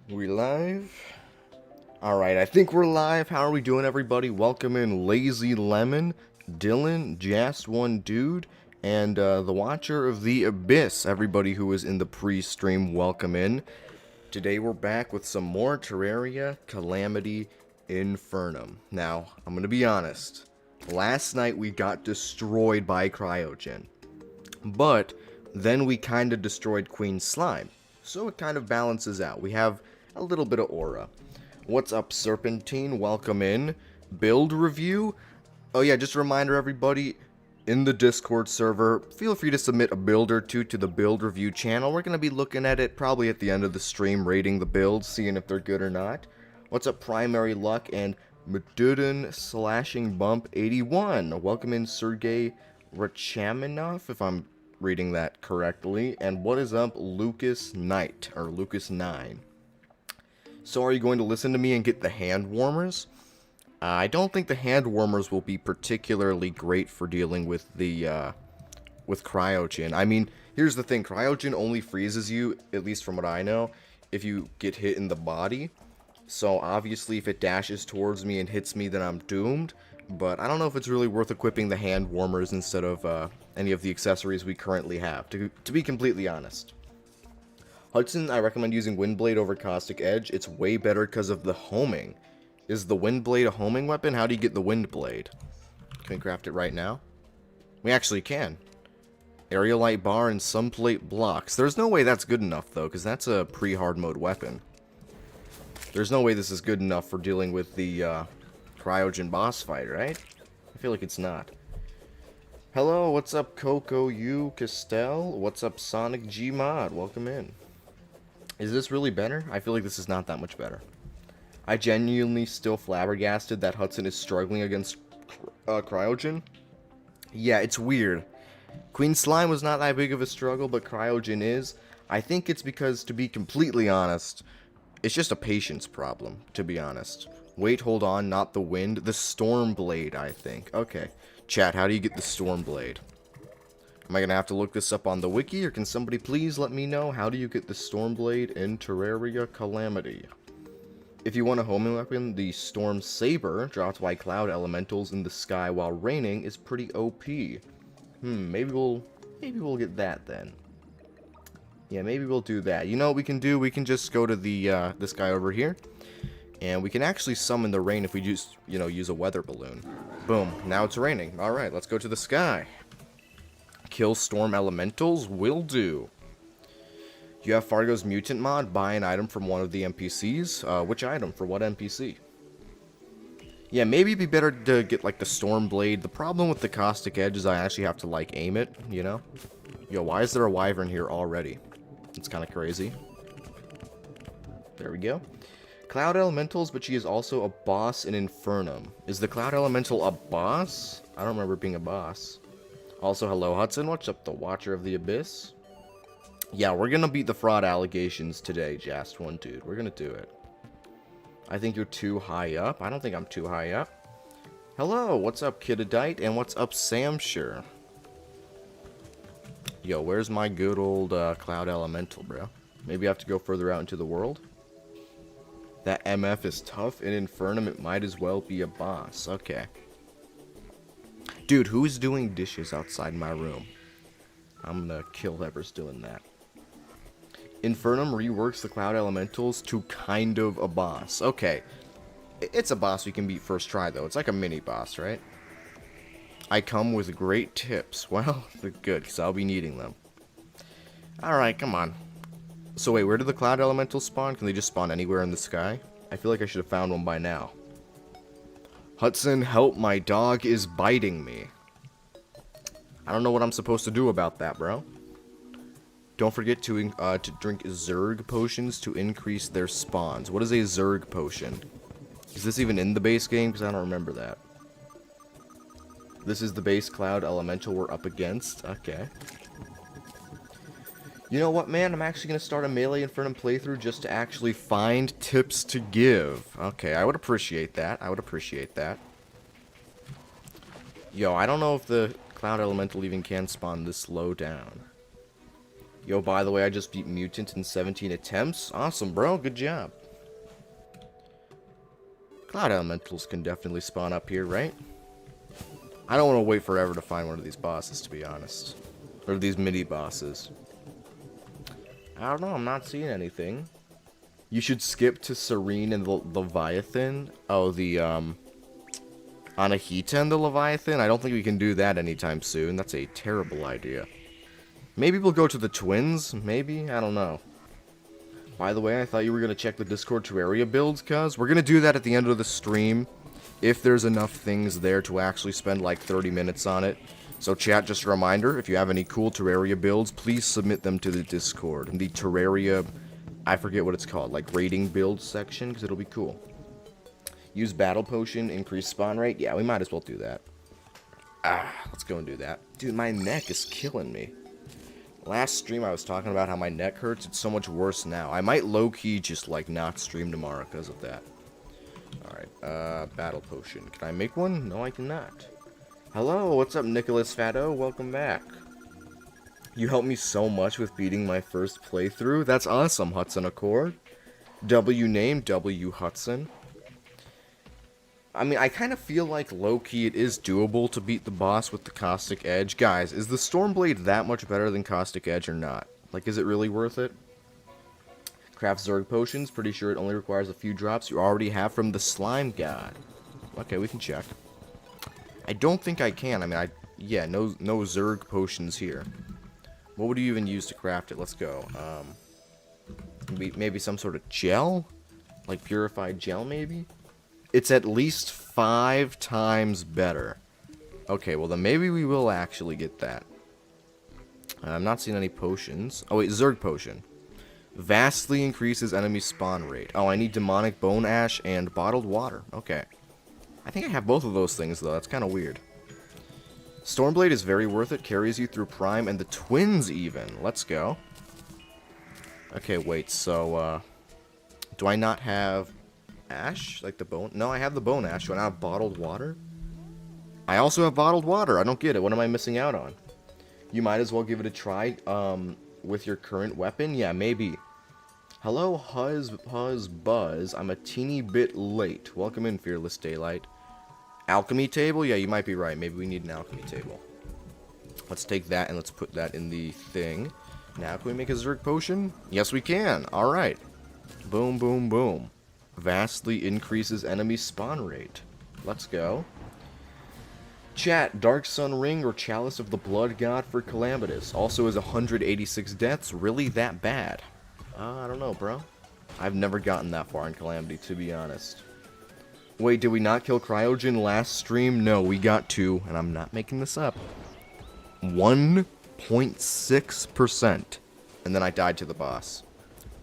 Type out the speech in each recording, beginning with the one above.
We live? Alright, I think we're live. How are we doing, everybody? Welcome in Lazy Lemon, Dylan, Just One Dude, and the Watcher of the Abyss. Everybody who was in the pre-stream, welcome in. Today we're back with some more Terraria Calamity Infernum. Now, I'm gonna be honest. Last night we got destroyed by Cryogen. But then we kind of destroyed Queen Slime. So it kind of balances out. We have a little bit of aura. What's up, Serpentine? Welcome in. Build review? Oh yeah, just a reminder, everybody, in the Discord server, feel free to submit a build or two to the build review channel. We're going to be looking at it probably at the end of the stream, rating the builds, seeing if they're good or not. What's up, Primary Luck and Maduden Slashing Bump 81? Welcome in, Sergey Rachaminov, if I'm reading that correctly. And what is up, Lucas Knight, or Lucas 9? So are you going to listen to me and get the hand warmers? I don't think the hand warmers will be particularly great for dealing with the with Cryogen. I mean, here's the thing: Cryogen only freezes you, at least from what I know, if you get hit in the body. So obviously, if it dashes towards me and hits me, then I'm doomed. But I don't know if it's really worth equipping the hand warmers instead of any of the accessories we currently have, to be completely honest. Hudson, I recommend using Windblade over Caustic Edge. It's way better because of the homing. Is the Windblade a homing weapon? How do you get the Windblade? Can we craft it right now? We actually can. Area Light Bar and Sunplate Blocks. There's no way that's good enough, though, because that's a pre-hard mode weapon. There's no way this is good enough for dealing with the Cryogen boss fight, right? I feel like it's not. Hello, what's up, Coco U Castell? What's up, Sonic G Mod? Welcome in. Is this really better? I feel like this is not that much better. I genuinely still flabbergasted that Hudson is struggling against Cryogen. Yeah, it's weird. Queen Slime was not that big of a struggle, but Cryogen is. I think it's because, to be completely honest, it's just a patience problem, to be honest. Wait, hold on, not the wind. The Storm Blade, I think. Okay. Chat, how do you get the Storm Blade? Am I going to have to look this up on the wiki, or can somebody please let me know how do you get the Storm Blade in Terraria Calamity? If you want a homing weapon, the Storm Saber, dropped by cloud elementals in the sky while raining, is pretty OP. Maybe we'll get that then. Yeah, maybe we'll do that. You know what we can do? We can just go to the this guy over here, and we can actually summon the rain if we just, use a weather balloon. Boom, now it's raining. Alright, let's go to the sky. Kill storm elementals? Will do. You have Fargo's mutant mod? Buy an item from one of the NPCs? Which item? For what NPC? Yeah, maybe it'd be better to get, like, the Storm Blade. The problem with the Caustic Edge is I actually have to, like, aim it, you know? Yo, why is there a wyvern here already? It's kind of crazy. There we go. Cloud Elementals, but she is also a boss in Infernum. Is the Cloud Elemental a boss? I don't remember being a boss. Also, hello, Hudson. What's up, the Watcher of the Abyss? Yeah, we're gonna beat the fraud allegations today, Just One Dude. We're gonna do it. I think you're too high up. I don't think I'm too high up. Hello, what's up, Kidadite? And what's up, Samshire? Yo, where's my good old Cloud Elemental, bro? Maybe I have to go further out into the world? That MF is tough. In Infernum, it might as well be a boss. Okay. Dude, who's doing dishes outside my room? I'm gonna kill whoever's doing that. Infernum reworks the Cloud Elementals to kind of a boss. Okay. It's a boss we can beat first try, though. It's like a mini-boss, right? I come with great tips. Well, they're good, because I'll be needing them. Alright, come on. So wait, where do the Cloud Elementals spawn? Can they just spawn anywhere in the sky? I feel like I should have found one by now. Hudson, help, my dog is biting me. I don't know what I'm supposed to do about that, bro. Don't forget to drink Zerg potions to increase their spawns. What is a Zerg potion? Is this even in the base game? Because I don't remember that. This is the base Cloud Elemental we're up against. Okay. You know what, man? I'm actually going to start a Melee Infernum playthrough just to actually find tips to give. Okay, I would appreciate that. I would appreciate that. Yo, I don't know if the Cloud Elemental even can spawn this low down. Yo, by the way, I just beat Mutant in 17 attempts. Awesome, bro. Good job. Cloud Elementals can definitely spawn up here, right? I don't want to wait forever to find one of these bosses, to be honest. Or these mini-bosses. I don't know, I'm not seeing anything. You should skip to Serene and the Leviathan. Oh, the, Anahita and the Leviathan? I don't think we can do that anytime soon. That's a terrible idea. Maybe we'll go to the Twins? Maybe? I don't know. By the way, I thought you were going to check the Discord Terraria builds, cuz. We're going to do that at the end of the stream. If there's enough things there to actually spend like 30 minutes on it. So chat, just a reminder, if you have any cool Terraria builds, please submit them to the Discord. In the Terraria, I forget what it's called, like rating build section, because it'll be cool. Use Battle Potion, increase spawn rate. Yeah, we might as well do that. Let's go and do that. Dude, my neck is killing me. Last stream I was talking about how my neck hurts. It's so much worse now. I might low-key just like not stream tomorrow because of that. Alright, Battle Potion. Can I make one? No, I cannot. Hello, what's up, Nicholas Fatto? Welcome back. You helped me so much with beating my first playthrough. That's awesome, Hudson Accord. W name, W Hudson. I mean, I kind of feel like low-key it is doable to beat the boss with the Caustic Edge. Guys, is the Stormblade that much better than Caustic Edge or not? Like, is it really worth it? Craft Zerg Potions. Pretty sure it only requires a few drops you already have from the Slime God. Okay, we can check. I don't think I can. I mean, yeah, no Zerg Potions here. What would you even use to craft it? Let's go. Maybe some sort of gel? Like purified gel, maybe? It's at least 5 times better. Okay, well then maybe we will actually get that. I'm not seeing any potions. Oh wait, Zerg Potion. Vastly increases enemy spawn rate. Oh, I need Demonic Bone Ash and Bottled Water. Okay. I think I have both of those things though, that's kind of weird. Stormblade is very worth it, carries you through Prime and the Twins even. Let's go. Okay, wait, so, do I not have Ash? Like the bone? No, I have the Bone Ash. Do I not have Bottled Water? I also have Bottled Water. I don't get it. What am I missing out on? You might as well give it a try, with your current weapon? Yeah, maybe. Hello, Huzz Buzz. I'm a teeny bit late. Welcome in, Fearless Daylight. Alchemy table? Yeah, you might be right. Maybe we need an alchemy table. Let's take that and let's put that in the thing. Now, can we make a Zerg Potion? Yes, we can. Alright. Boom, boom, boom. Vastly increases enemy spawn rate. Let's go. Chat, Dark Sun Ring or Chalice of the Blood God for Calamitous. Also is 186 deaths. Really that bad? I don't know, bro. I've never gotten that far in Calamity, to be honest. Wait, did we not kill Cryogen last stream? No, we got 2, and I'm not making this up. 1.6%. And then I died to the boss.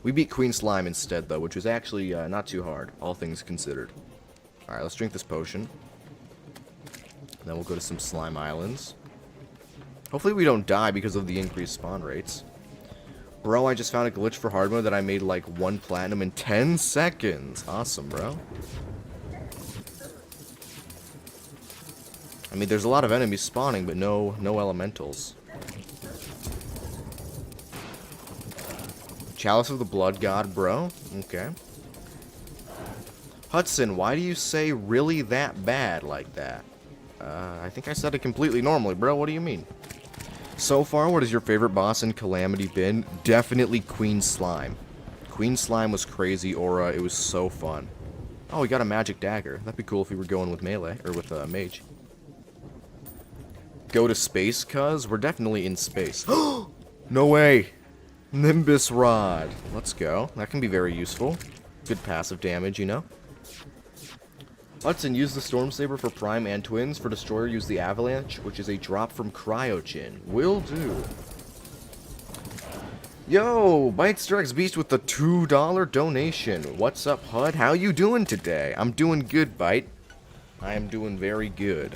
We beat Queen Slime instead, though, which was actually not too hard, all things considered. Alright, let's drink this potion. And then we'll go to some Slime Islands. Hopefully we don't die because of the increased spawn rates. Bro, I just found a glitch for hard mode that I made like 1 platinum in 10 seconds. Awesome, bro. I mean, there's a lot of enemies spawning, but no elementals. Chalice of the Blood God, bro. Okay. Hudson, why do you say really that bad like that? I think I said it completely normally, bro. What do you mean? So far, what is your favorite boss in Calamity been? Definitely Queen Slime. Queen Slime was crazy, Aura. It was so fun. Oh, we got a magic dagger. That'd be cool if we were going with melee, or with mage. Go to space, cuz? We're definitely in space. No way! Nimbus Rod. Let's go. That can be very useful. Good passive damage, you know? Hudson, use the Storm Saber for Prime and Twins. For Destroyer, use the Avalanche, which is a drop from Cryogen. Will do. Yo, Bite Strikes Beast with the $2 donation. What's up, Hud? How you doing today? I'm doing good, Bite. I am doing very good.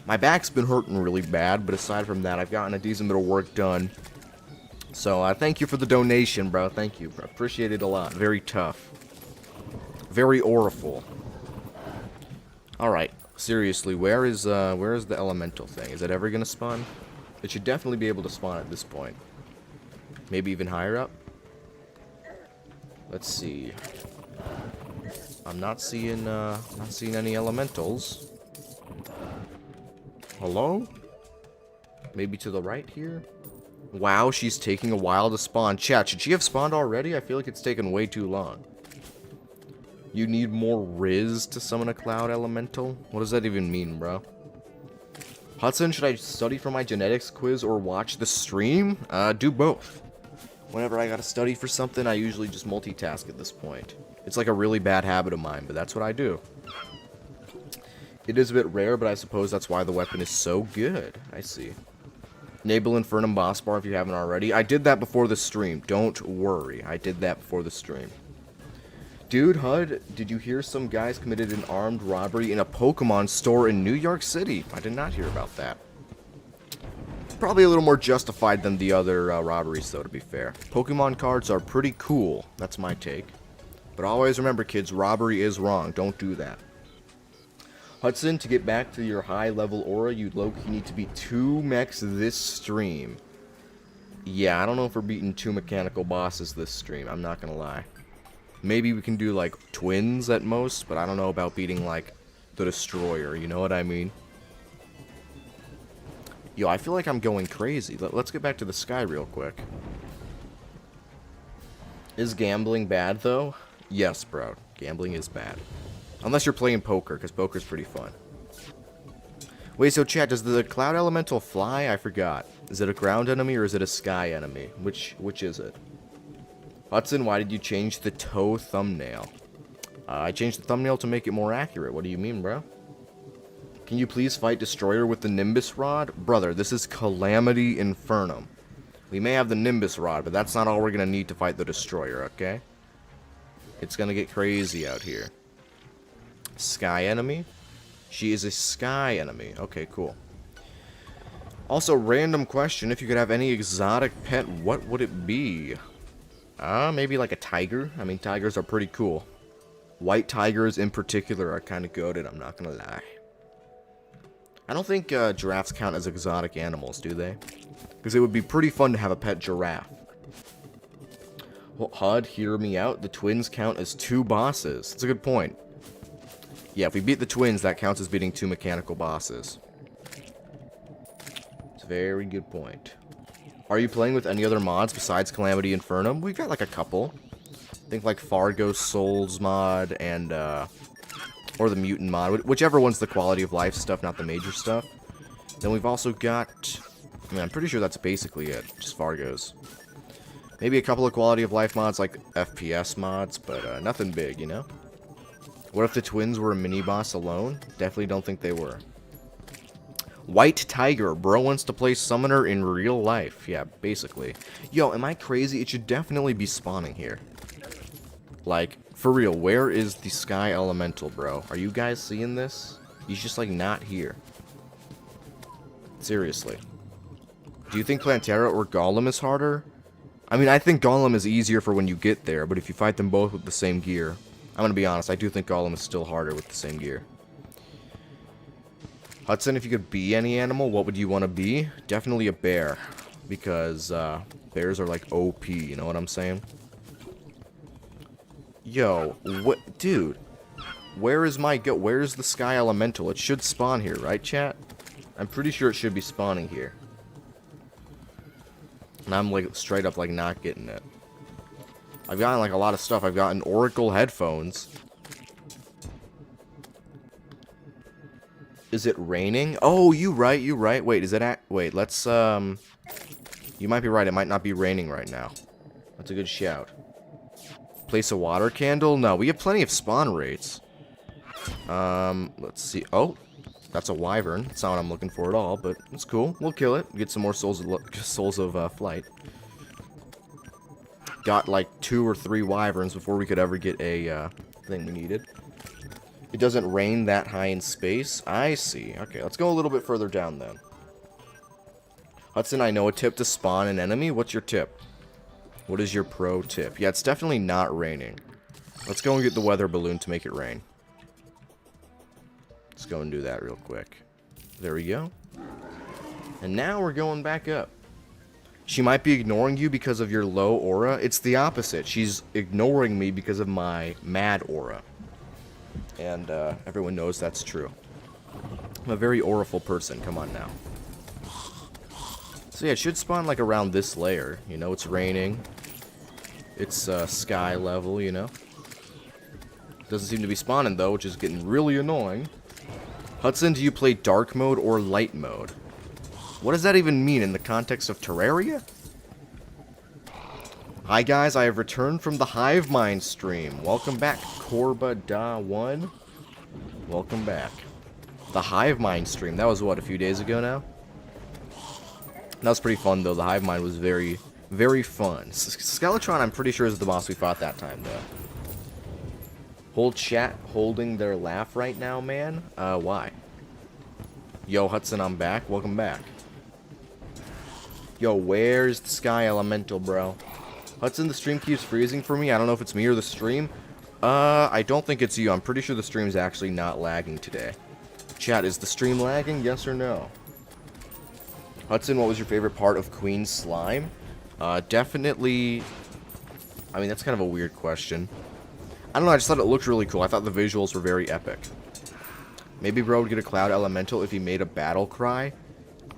My back's been hurting really bad, but aside from that, I've gotten a decent bit of work done. So, thank you for the donation, bro. Thank you, bro. Appreciate it a lot. Very tough. Very auriful. Alright, seriously, where is the elemental thing? Is it ever gonna spawn? It should definitely be able to spawn at this point. Maybe even higher up. Let's see. I'm not seeing any elementals. Hello? Maybe to the right here? Wow, she's taking a while to spawn. Chat, should she have spawned already? I feel like it's taken way too long. You need more Riz to summon a cloud elemental? What does that even mean, bro? Hudson, should I study for my genetics quiz or watch the stream? Do both. Whenever I gotta study for something, I usually just multitask at this point. It's like a really bad habit of mine, but that's what I do. It is a bit rare, but I suppose that's why the weapon is so good. I see. Enable Infernum boss bar if you haven't already. I did that before the stream. Don't worry. I did that before the stream. Dude, HUD, did you hear some guys committed an armed robbery in a Pokemon store in New York City? I did not hear about that. Probably a little more justified than the other robberies, though, to be fair. Pokemon cards are pretty cool. That's my take. But always remember, kids, robbery is wrong. Don't do that. Hudson, to get back to your high-level aura, you'd low-key need to beat 2 mechs this stream. Yeah, I don't know if we're beating 2 mechanical bosses this stream. I'm not gonna lie. Maybe we can do, like, twins at most, but I don't know about beating, like, the Destroyer, you know what I mean? Yo, I feel like I'm going crazy. Let's get back to the sky real quick. Is gambling bad, though? Yes, bro. Gambling is bad. Unless you're playing poker, because poker's pretty fun. Wait, so chat, does the cloud elemental fly? I forgot. Is it a ground enemy or is it a sky enemy? Which is it? Hudson, why did you change the toe thumbnail? I changed the thumbnail to make it more accurate. What do you mean, bro? Can you please fight Destroyer with the Nimbus Rod? Brother, this is Calamity Infernum. We may have the Nimbus Rod, but that's not all we're going to need to fight the Destroyer, okay? It's going to get crazy out here. Sky enemy? She is a sky enemy. Okay, cool. Also, random question. If you could have any exotic pet, what would it be? Maybe like a tiger. I mean, tigers are pretty cool. White tigers in particular are kind of goated, I'm not going to lie. I don't think giraffes count as exotic animals, do they? Because it would be pretty fun to have a pet giraffe. Well, HUD, hear me out. The twins count as 2 bosses. That's a good point. Yeah, if we beat the twins, that counts as beating 2 mechanical bosses. It's a very good point. Are you playing with any other mods besides Calamity Infernum? We've got like a couple. I think like Fargo's Souls mod and, or the Mutant mod. Whichever one's the quality of life stuff, not the major stuff. Then we've also got, I mean, I'm pretty sure that's basically it. Just Fargo's. Maybe a couple of quality of life mods like FPS mods, but nothing big, you know? What if the twins were a mini-boss alone? Definitely don't think they were. White Tiger. Bro wants to play Summoner in real life. Yeah, basically. Yo, am I crazy? It should definitely be spawning here. Like, for real, where is the Sky Elemental, bro? Are you guys seeing this? He's just, like, not here. Seriously. Do you think Plantera or Golem is harder? I mean, I think Golem is easier for when you get there, but if you fight them both with the same gear... I'm gonna be honest, I do think Golem is still harder with the same gear. Hudson, if you could be any animal, what would you want to be? Definitely a bear. Because, bears are like OP, you know what I'm saying? Yo, what, dude? Where is where's the Sky Elemental? It should spawn here, right, chat? I'm pretty sure it should be spawning here. And I'm, like, straight up, like, not getting it. I've gotten, like, a lot of stuff. I've gotten Oracle headphones. Is it raining? Oh, you right. Wait, is it wait, let's, you might be right. It might not be raining right now. That's a good shout. Place a water candle? No, we have plenty of spawn rates. Let's see. Oh, that's a wyvern. That's not what I'm looking for at all, but it's cool. We'll kill it. Get some more souls of flight. Got like 2 or 3 wyverns before we could ever get a thing we needed. It doesn't rain that high in space. I see. Okay, let's go a little bit further down then. Hudson, I know a tip to spawn an enemy. What's your tip? What is your pro tip? Yeah, it's definitely not raining. Let's go and get the weather balloon to make it rain. Let's go and do that real quick. There we go. And now we're going back up. She might be ignoring you because of your low aura. It's the opposite. She's ignoring me because of my mad aura. And everyone knows that's true. I'm a very auraful person. Come on now. So yeah, it should spawn like around this layer. You know, it's raining. It's sky level, you know. Doesn't seem to be spawning though, which is getting really annoying. Hudson, do you play dark mode or light mode? What does that even mean in the context of Terraria? Hi guys, I have returned from the Hive Mind stream. Welcome back, Korba-da1. Welcome back. The Hive Mind stream, that was what, a few days ago now? That was pretty fun though, the Hive Mind was very, very fun. Skeletron I'm pretty sure is the boss we fought that time though. Whole chat holding their laugh right now, man? Why? Yo, Hudson, I'm back. Welcome back. Yo, where's the Sky Elemental, bro? Hudson, the stream keeps freezing for me. I don't know if it's me or the stream. I don't think it's you. I'm pretty sure the stream's actually not lagging today. Chat, is the stream lagging? Yes or no? Hudson, what was your favorite part of Queen Slime? Definitely... I mean, that's kind of a weird question. I don't know, I just thought it looked really cool. I thought the visuals were very epic. Maybe bro would get a Cloud Elemental if he made a battle cry.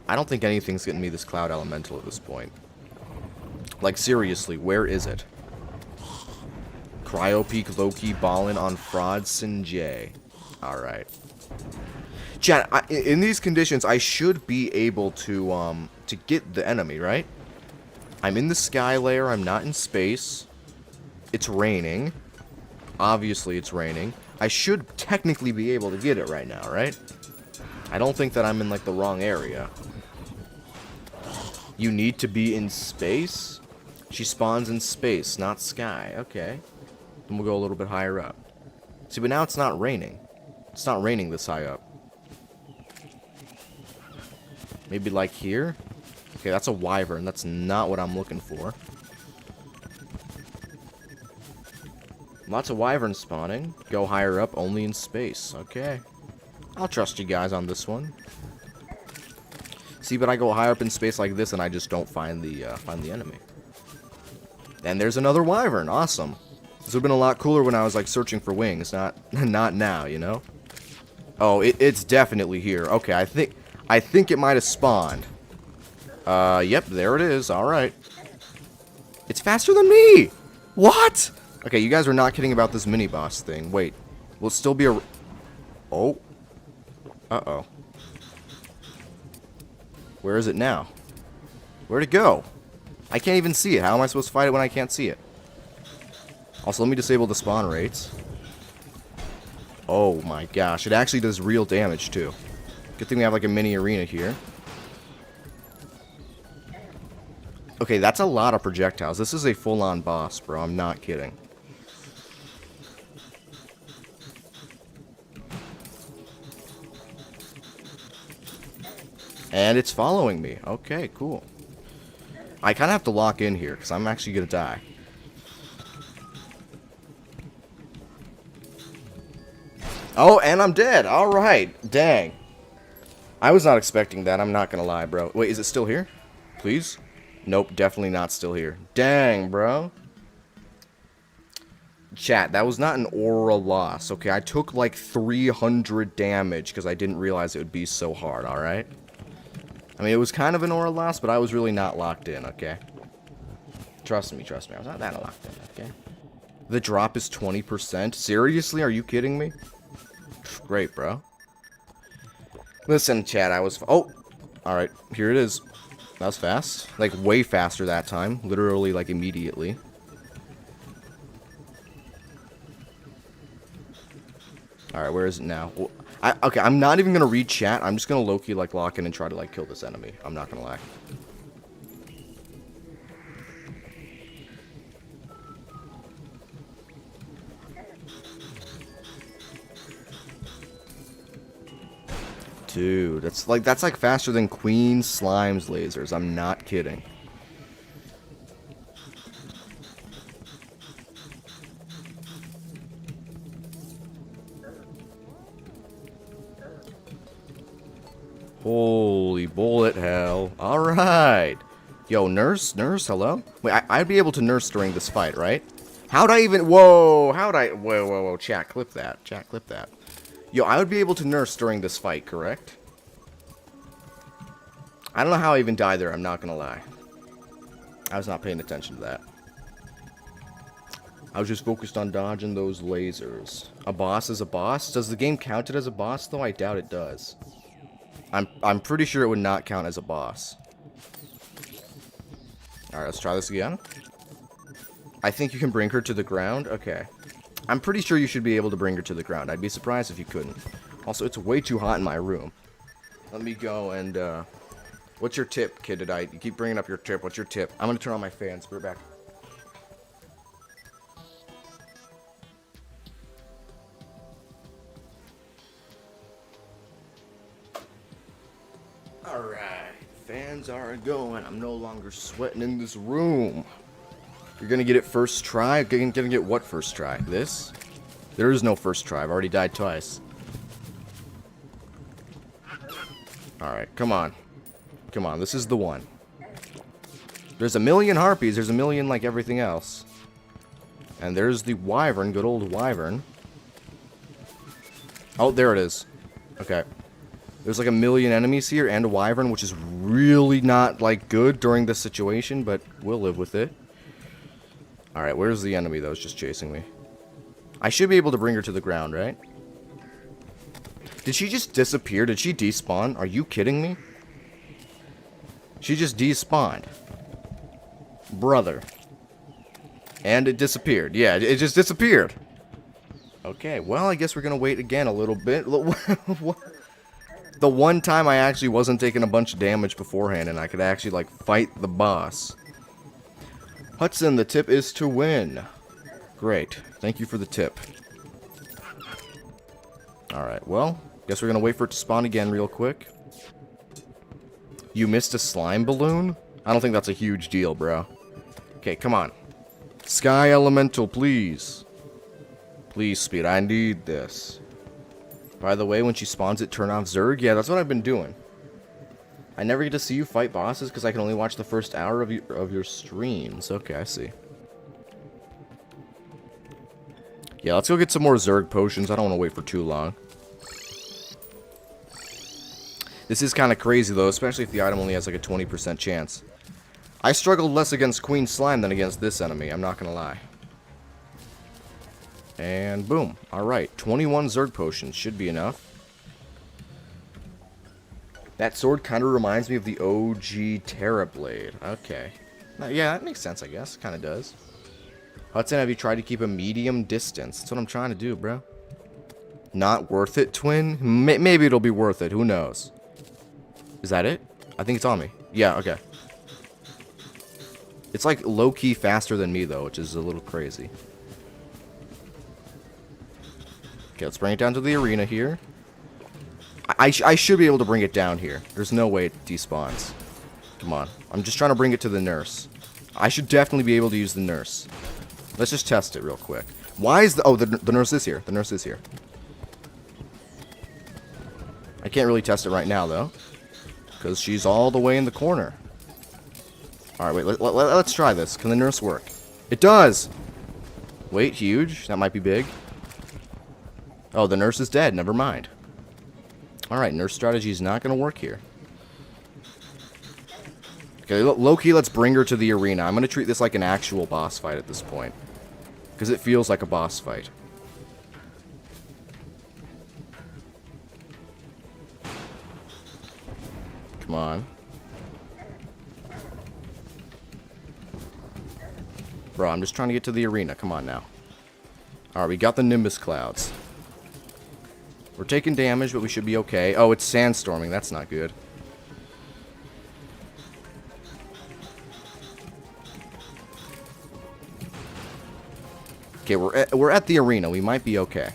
I don't think anything's getting me this Cloud Elemental at this point. Like, seriously, where is it? Cryopeak, Loki, Ballin on Fraudson J. Alright. Chat, in these conditions, I should be able to get the enemy, right? I'm in the sky layer, I'm not in space. It's raining. Obviously, it's raining. I should technically be able to get it right now, right? I don't think that I'm in, like, the wrong area. You need to be in space? She spawns in space, not sky. Okay. Then we'll go a little bit higher up. See, but now it's not raining. It's not raining this high up. Maybe, like, here? Okay, that's a wyvern. That's not what I'm looking for. Lots of wyverns spawning. Go higher up, only in space. Okay. I'll trust you guys on this one. See, but I go higher up in space like this, and I just don't find the enemy. And there's another wyvern. Awesome. This would have been a lot cooler when I was, like, searching for wings. Not now, you know? Oh, it's definitely here. Okay, I think it might have spawned. Yep, there it is. Alright. It's faster than me! What? Okay, you guys are not kidding about this mini-boss thing. Wait. Will it still be a... Oh. Uh-oh. Where is it now? Where'd it go? I can't even see it. How am I supposed to fight it when I can't see it? Also, let me disable the spawn rates. Oh my gosh. It actually does real damage, too. Good thing we have, like, a mini arena here. Okay, that's a lot of projectiles. This is a full-on boss, bro. I'm not kidding. And it's following me. Okay, cool. I kind of have to lock in here, because I'm actually going to die. Oh, and I'm dead. Alright. Dang. I was not expecting that. I'm not going to lie, bro. Wait, is it still here? Please? Nope, definitely not still here. Dang, bro. Chat, that was not an aura loss. Okay, I took like 300 damage because I didn't realize it would be so hard, alright? I mean, it was kind of an aura loss, but I was really not locked in, okay? Trust me, I was not that locked in, okay? The drop is 20%? Seriously? Are you kidding me? Great, bro. Listen, chat, I was... Oh! Alright, here it is. That was fast. Like, way faster that time. Literally, like, immediately. Alright, where is it now? Well, okay, I'm not even gonna read chat. I'm just gonna low-key, like, lock in and try to, like, kill this enemy. I'm not gonna lie. Dude, that's like faster than Queen Slime's lasers. I'm not kidding. Holy bullet hell. Alright. Yo, nurse? Nurse, hello? Wait, I'd be able to nurse during this fight, right? How'd I even... Whoa, how'd I... Whoa. Chat, clip that. Chat, clip that. Yo, I would be able to nurse during this fight, correct? I don't know how I even died there, I'm not gonna lie. I was not paying attention to that. I was just focused on dodging those lasers. A boss is a boss? Does the game count it as a boss, though? I doubt it does. I'm pretty sure it would not count as a boss. Alright, let's try this again. I think you can bring her to the ground? Okay. I'm pretty sure you should be able to bring her to the ground. I'd be surprised if you couldn't. Also, it's way too hot in my room. Let me go and, what's your tip, Kididite? You keep bringing up your tip. What's your tip? I'm gonna turn on my fans. We're back. Alright. Fans are going. I'm no longer sweating in this room. You're gonna get it first try? Gonna get what first try? This? There is no first try. I've already died twice. Alright, come on. Come on, this is the one. There's a million harpies. There's a million like everything else. And there's the wyvern, good old wyvern. Oh, there it is. Okay. There's like a million enemies here and a wyvern, which is really not like good during this situation, but we'll live with it. Alright, where's the enemy that was just chasing me? I should be able to bring her to the ground, right? Did she just disappear? Did she despawn? Are you kidding me? She just despawned. Brother. And it disappeared. Yeah, it just disappeared. Okay, well, I guess we're gonna wait again a little bit. The one time I actually wasn't taking a bunch of damage beforehand and I could actually, like, fight the boss. Hudson, the tip is to win. Great. Thank you for the tip. Alright, well, guess we're gonna wait for it to spawn again real quick. You missed a slime balloon? I don't think that's a huge deal, bro. Okay, come on. Sky Elemental, please. Please, Speed, I need this. By the way, when she spawns it, turn off Zerg? Yeah, that's what I've been doing. I never get to see you fight bosses because I can only watch the first hour of your streams. Okay, I see. Yeah, let's go get some more Zerg potions. I don't want to wait for too long. This is kind of crazy, though, especially if the item only has like a 20% chance. I struggled less against Queen Slime than against this enemy, I'm not going to lie. And boom. Alright, 21 Zerg potions should be enough. That sword kind of reminds me of the OG Terra Blade. Okay. Yeah, that makes sense, I guess. Kind of does. Hudson, have you tried to keep a medium distance? That's what I'm trying to do, bro. Not worth it, twin? Maybe it'll be worth it. Who knows? Is that it? I think it's on me. Yeah, okay. It's like low-key faster than me, though, which is a little crazy. Okay, let's bring it down to the arena here. I should be able to bring it down here. There's no way it despawns. Come on. I'm just trying to bring it to the nurse. I should definitely be able to use the nurse. Let's just test it real quick. Why is the... Oh, the nurse is here. The nurse is here. I can't really test it right now, though. Because she's all the way in the corner. Alright, wait. Let's try this. Can the nurse work? It does! Wait, huge. That might be big. Oh, the nurse is dead. Never mind. Alright, nurse strategy is not going to work here. Okay, low-key, let's bring her to the arena. I'm going to treat this like an actual boss fight at this point. Because it feels like a boss fight. Come on. Bro, I'm just trying to get to the arena. Come on now. Alright, we got the Nimbus Clouds. We're taking damage, but we should be okay. Oh, it's sandstorming. That's not good. Okay, we're at the arena. We might be okay.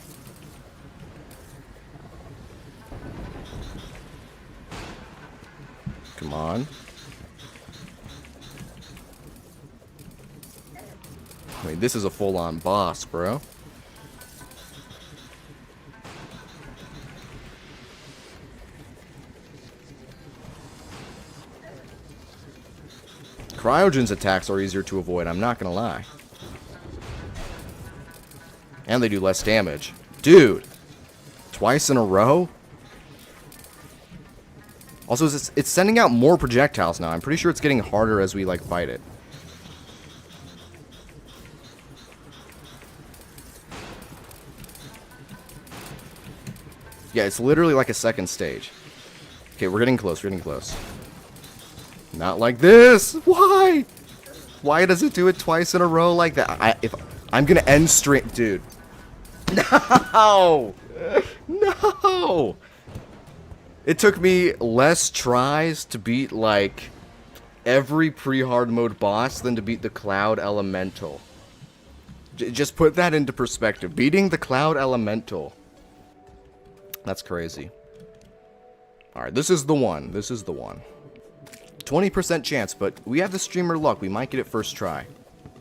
Come on. I mean, this is a full-on boss, bro. Cryogen's attacks are easier to avoid, I'm not gonna lie. And they do less damage. Dude! Twice in a row? Also, it's sending out more projectiles now. I'm pretty sure it's getting harder as we, like, fight it. Yeah, it's literally like a second stage. Okay, we're getting close, we're getting close. Not like this! Why? Why does it do it twice in a row like that? I'm gonna end stream... Dude. No! No! It took me less tries to beat, like, every pre-hard mode boss than to beat the Cloud Elemental. Just put that into perspective. Beating the Cloud Elemental. That's crazy. Alright, this is the one. This is the one. 20% chance, but we have the streamer luck. We might get it first try.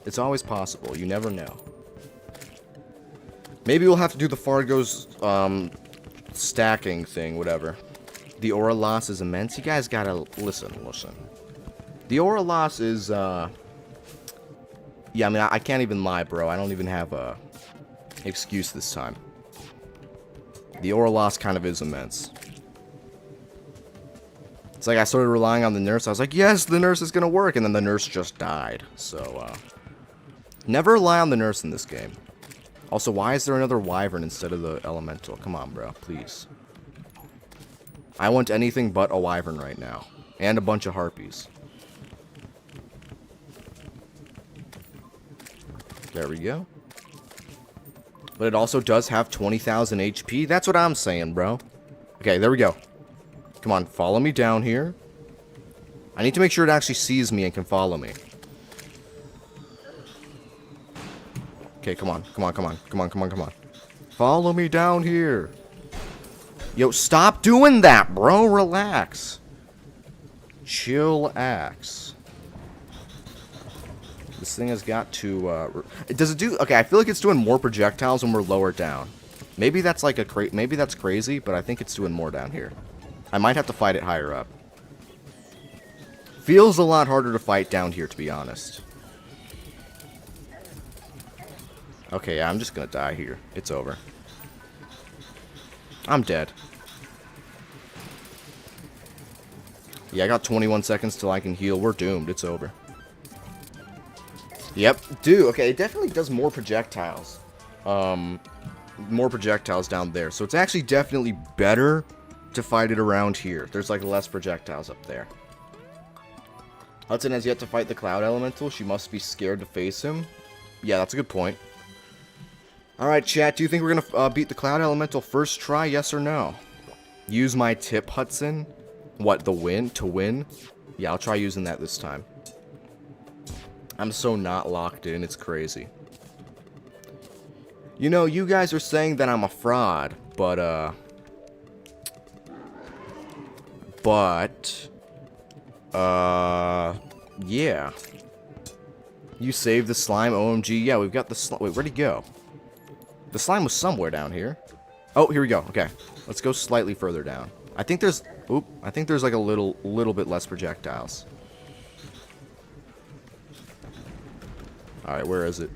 It's always possible. You never know. Maybe we'll have to do the Fargo's, stacking thing, whatever. The aura loss is immense. You guys gotta listen. The aura loss is, yeah, I mean, I can't even lie, bro. I don't even have a excuse this time. The aura loss kind of is immense. It's like I started relying on the nurse. I was like, yes, the nurse is gonna work, and then the nurse just died. So, never rely on the nurse in this game. Also, why is there another wyvern instead of the elemental? Come on, bro, please. I want anything but a wyvern right now. And a bunch of harpies. There we go. But it also does have 20,000 HP. That's what I'm saying, bro. Okay, there we go. Come on, follow me down here. I need to make sure it actually sees me and can follow me. Okay, come on. Follow me down here. Yo, stop doing that, bro. Relax. Chill-ax. This thing has got to, does it do... Okay, I feel like it's doing more projectiles when we're lower down. Maybe that's like a maybe that's crazy, but I think it's doing more down here. I might have to fight it higher up. Feels a lot harder to fight down here, to be honest. Okay, yeah, I'm just gonna die here. It's over. I'm dead. Yeah, I got 21 seconds till I can heal. We're doomed. It's over. Yep. Dude, okay, it definitely does more projectiles. More projectiles down there. So it's actually definitely better to fight it around here. There's, like, less projectiles up there. Hudson has yet to fight the Cloud Elemental. She must be scared to face him. Yeah, that's a good point. Alright, chat, do you think we're gonna beat the Cloud Elemental first try, yes or no? Use my tip, Hudson. What, the win? To win? Yeah, I'll try using that this time. I'm so not locked in, it's crazy. You know, you guys are saying that I'm a fraud, but, yeah. You saved the slime, OMG. Yeah, we've got the slime. Wait, where'd he go? The slime was somewhere down here. Oh, here we go. Okay. Let's go slightly further down. I think there's... Oop. I think there's like a little bit less projectiles. Alright, where is it?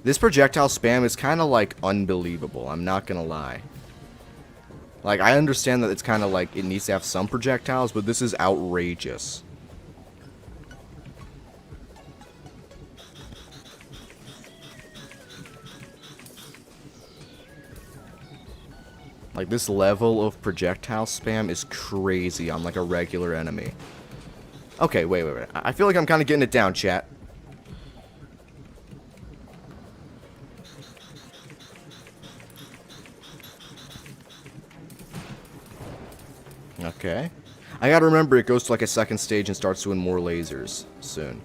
This projectile spam is kind of like unbelievable. I'm not gonna lie. Like, I understand that it's kind of like it needs to have some projectiles, but this is outrageous. Like, this level of projectile spam is crazy on, like, a regular enemy. Okay, wait. I feel like I'm kind of getting it down, chat. Okay. I gotta remember it goes to, like, a second stage and starts doing more lasers soon.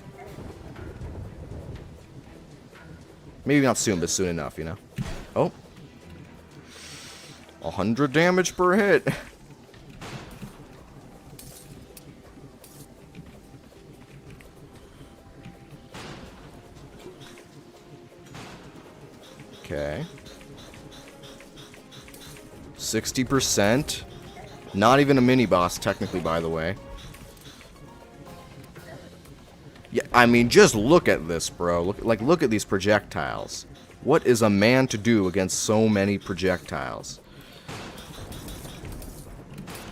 Maybe not soon, but soon enough, you know? Oh. 100 damage per hit. Okay. 60%. Not even a mini boss, technically, by the way. I mean, just look at this, bro. Look at these projectiles. What is a man to do against so many projectiles?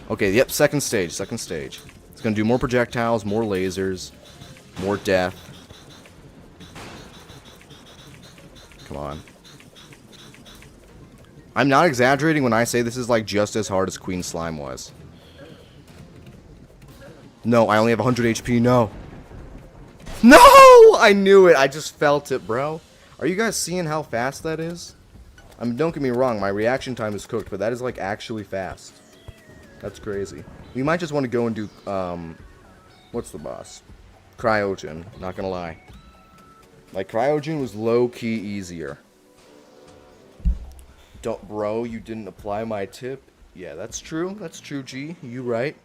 Okay, yep, second stage. It's gonna do more projectiles, more lasers, more death. Come on. I'm not exaggerating when I say this is like just as hard as Queen Slime was. No, I only have 100 HP, no. No! I knew it, I just felt it, bro. Are you guys seeing how fast that is? I mean, don't get me wrong, my reaction time is cooked, but that is like actually fast. That's crazy. We might just want to go and do, what's the boss? Cryogen, not gonna lie. Like, Cryogen was low-key easier. Don't, bro, you didn't apply my tip? Yeah, that's true, G, you right.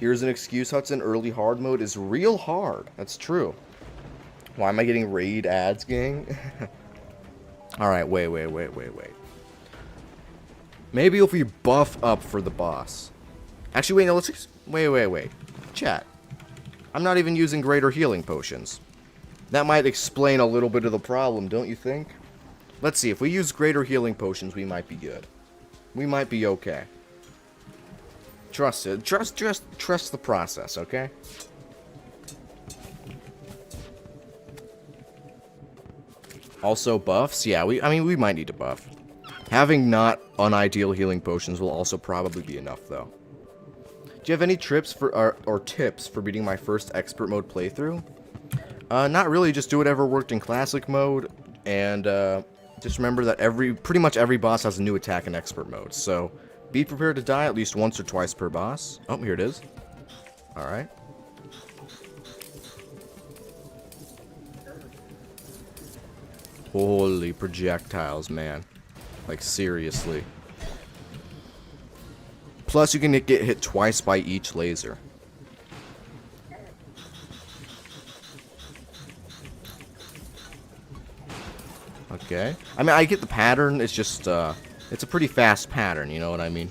Here's an excuse, Hudson, early hard mode is real hard. That's true. Why am I getting raid ads, gang? Alright, wait. Maybe if we buff up for the boss. Actually, wait, no, let's... Wait. Chat. I'm not even using greater healing potions. That might explain a little bit of the problem, don't you think? Let's see, if we use greater healing potions, we might be good. We might be okay. Trust it. Trust the process, okay? Also buffs? Yeah, I mean, we might need to buff. Having not unideal healing potions will also probably be enough, though. Do you have any tips for beating my first expert mode playthrough? Not really, just do whatever worked in classic mode, and just remember that pretty much every boss has a new attack in expert mode, so be prepared to die at least once or twice per boss. Oh, here it is. Alright. Holy projectiles, man. Like, seriously. Plus, you can get hit twice by each laser. Okay. I mean, I get the pattern. It's just, it's a pretty fast pattern, you know what I mean?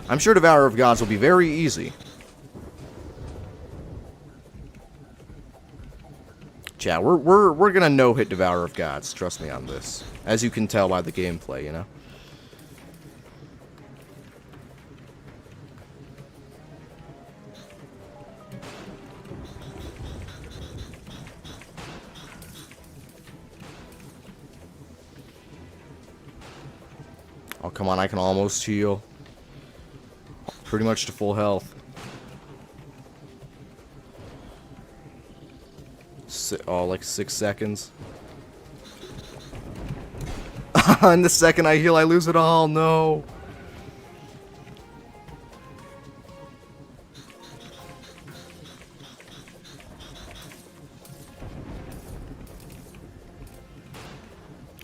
I'm sure Devourer of Gods will be very easy. Chat, we're gonna no-hit Devourer of Gods, trust me on this. As you can tell by the gameplay, you know? Oh, come on, I can almost heal. Pretty much to full health. Oh, like 6 seconds. And the second I heal, I lose it all. No.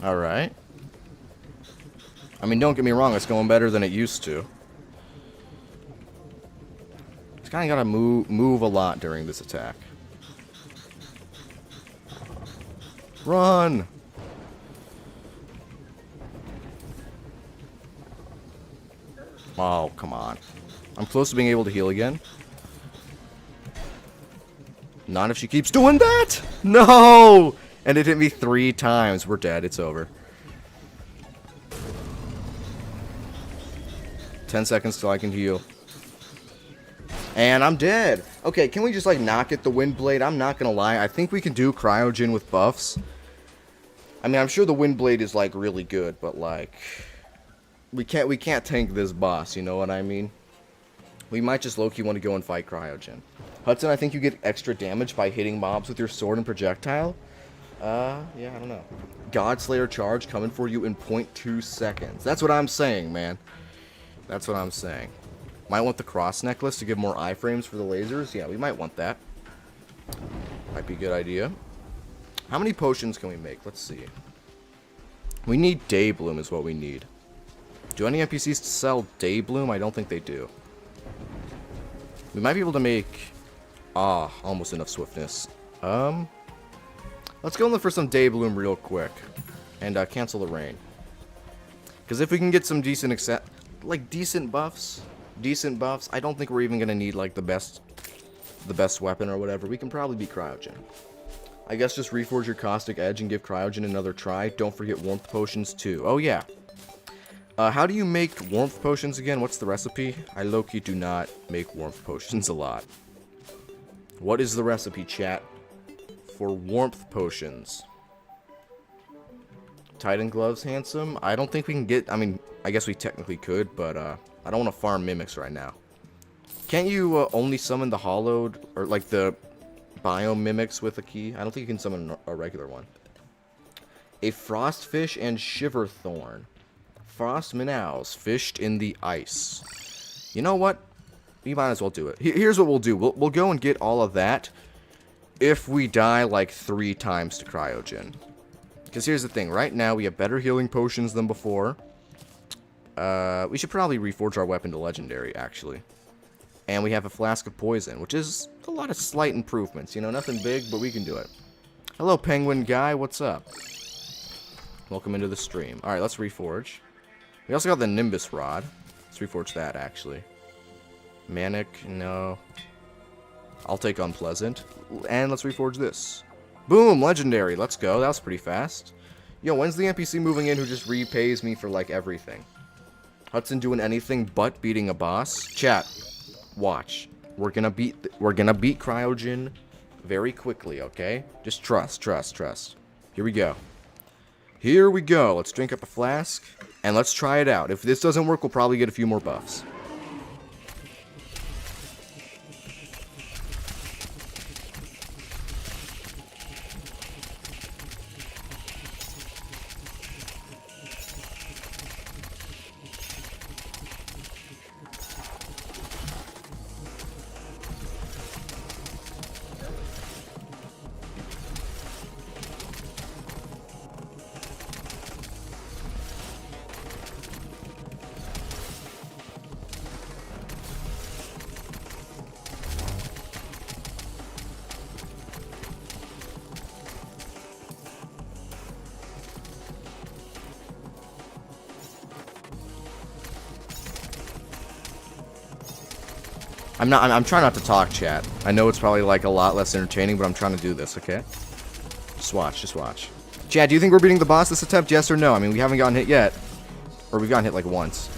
Alright. I mean, don't get me wrong, it's going better than it used to. It's kind of got to move a lot during this attack. Run! Oh, come on. I'm close to being able to heal again. Not if she keeps doing that! No! And it hit me 3 times. We're dead. It's over. 10 seconds till I can heal. And I'm dead. Okay, can we just, like, not get the Wind Blade? I'm not gonna lie. I think we can do Cryogen with buffs. I mean, I'm sure the Wind Blade is, like, really good, but, like... We can't tank this boss, you know what I mean? We might just low-key want to go and fight Cryogen. Hudson, I think you get extra damage by hitting mobs with your sword and projectile. Yeah, I don't know. Godslayer charge coming for you in 0.2 seconds. That's what I'm saying, man. That's what I'm saying. Might want the cross necklace to give more iframes for the lasers. Yeah, we might want that. Might be a good idea. How many potions can we make? Let's see. We need Daybloom is what we need. Do any NPCs sell Daybloom? I don't think they do. We might be able to make... almost enough swiftness. Let's go look for some Daybloom real quick. And cancel the rain. Because if we can get some decent decent buffs, decent buffs. I don't think we're even gonna need like the best weapon or whatever. We can probably beat Cryogen. I guess just reforge your Caustic Edge and give Cryogen another try. Don't forget Warmth Potions too. Oh yeah. How do you make Warmth Potions again? What's the recipe? I low-key do not make Warmth Potions a lot. What is the recipe, chat, for Warmth Potions? Titan Gloves, handsome? I don't think we can get... I mean, I guess we technically could, but I don't want to farm Mimics right now. Can't you only summon the Hollowed, or like the Biome Mimics with a key? I don't think you can summon a regular one. A Frostfish and Shiverthorn. Frost Minnows fished in the ice. You know what? We might as well do it. Here's what we'll do. We'll go and get all of that if we die like 3 times to Cryogen. Because here's the thing. Right now, we have better healing potions than before. We should probably reforge our weapon to Legendary, actually. And we have a Flask of Poison, which is a lot of slight improvements. You know, nothing big, but we can do it. Hello, Penguin Guy. What's up? Welcome into the stream. Alright, let's reforge. We also got the Nimbus Rod. Let's reforge that, actually. Manic, no. I'll take Unpleasant. And let's reforge this. Boom, Legendary. Let's go. That was pretty fast. Yo, when's the NPC moving in who just repays me for, like, everything? Hudson doing anything but beating a boss? Chat, watch. We're gonna beat Cryogen very quickly, okay? Just trust. Here we go. Here we go. Let's drink up a flask, and let's try it out. If this doesn't work, we'll probably get a few more buffs. I'm trying not to talk, chat. I know it's probably like a lot less entertaining, but I'm trying to do this, okay? Just watch. Chat, do you think we're beating the boss this attempt? Yes or no? I mean, we haven't gotten hit yet. Or we've gotten hit like once.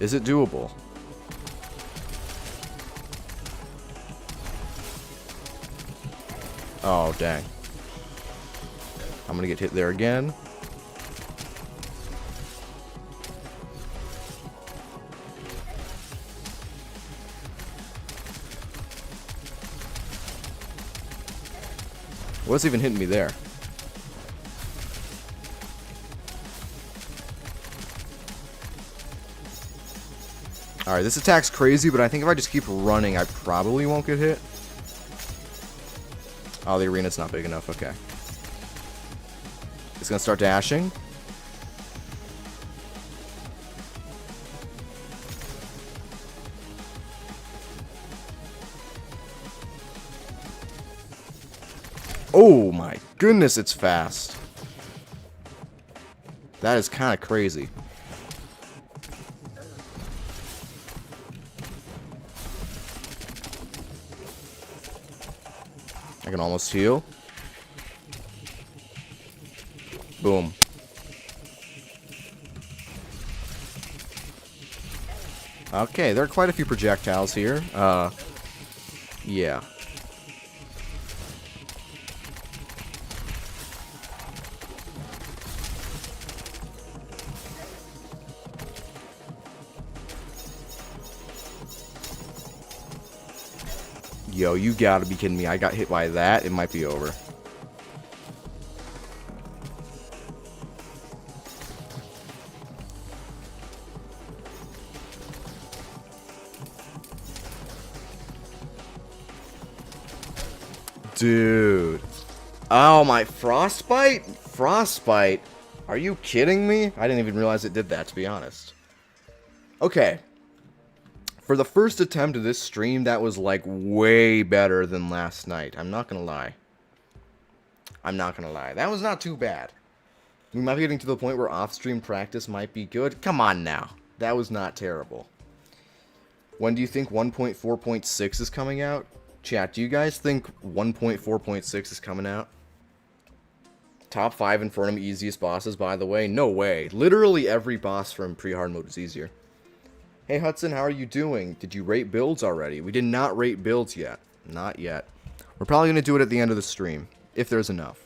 Is it doable? Oh, dang. I'm gonna get hit there again. What's even hitting me there? Alright, this attack's crazy, but I think if I just keep running, I probably won't get hit. Oh, the arena's not big enough. Okay. It's gonna start dashing. Oh my goodness, it's fast. That is kind of crazy. I can almost heal. Boom. Okay, there are quite a few projectiles here. Yeah. Yo, you gotta be kidding me. I got hit by that. It might be over. Dude. Oh, my Frostbite? Frostbite? Are you kidding me? I didn't even realize it did that, to be honest. Okay. For the first attempt of this stream, that was, like, way better than last night. I'm not gonna lie. That was not too bad. We might be getting to the point where off-stream practice might be good. Come on now. That was not terrible. When do you think 1.4.6 is coming out? Chat, do you guys think 1.4.6 is coming out? Top 5 Infernum easiest bosses, by the way? No way. Literally every boss from pre-hard mode is easier. Hey Hudson, how are you doing? Did you rate builds already? We did not rate builds yet. Not yet. We're probably going to do it at the end of the stream, if there's enough.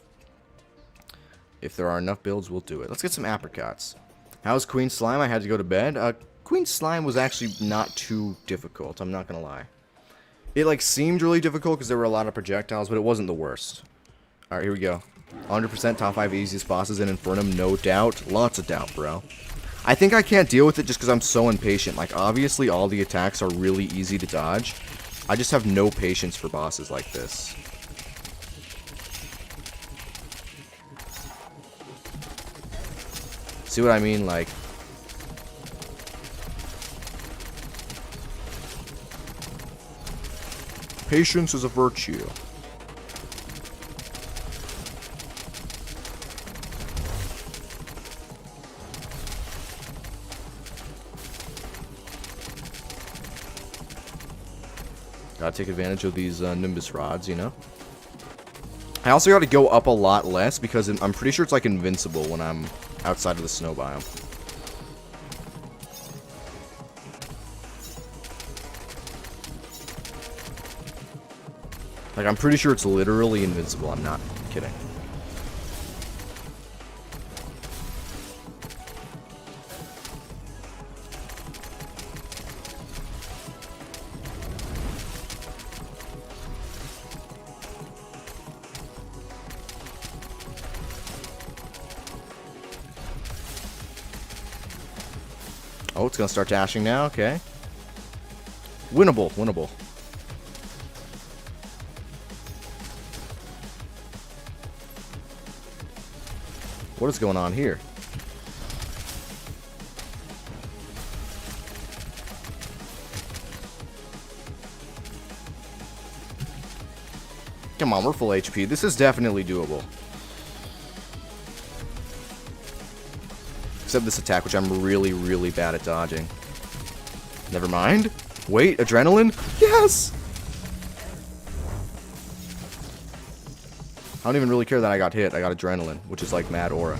If there are enough builds, we'll do it. Let's get some apricots. How's Queen Slime? I had to go to bed. Queen Slime was actually not too difficult, I'm not going to lie. It, like, seemed really difficult because there were a lot of projectiles, but it wasn't the worst. Alright, here we go. 100% top 5 easiest bosses in Infernum, no doubt. Lots of doubt, bro. I think I can't deal with it just because I'm so impatient. Like, obviously, all the attacks are really easy to dodge. I just have no patience for bosses like this. See what I mean? Like... patience is a virtue. Gotta take advantage of these Nimbus rods, you know? I also gotta go up a lot less because I'm pretty sure it's like invincible when I'm outside of the snow biome. Like, I'm pretty sure it's literally invincible. I'm not kidding. Oh, it's gonna start dashing now. Okay. Winnable, winnable. What is going on here? Come on, we're full HP. This is definitely doable. Except this attack, which I'm really, really bad at dodging. Never mind. Wait, adrenaline? Yes! I don't even really care that I got hit. I got adrenaline, which is like mad aura.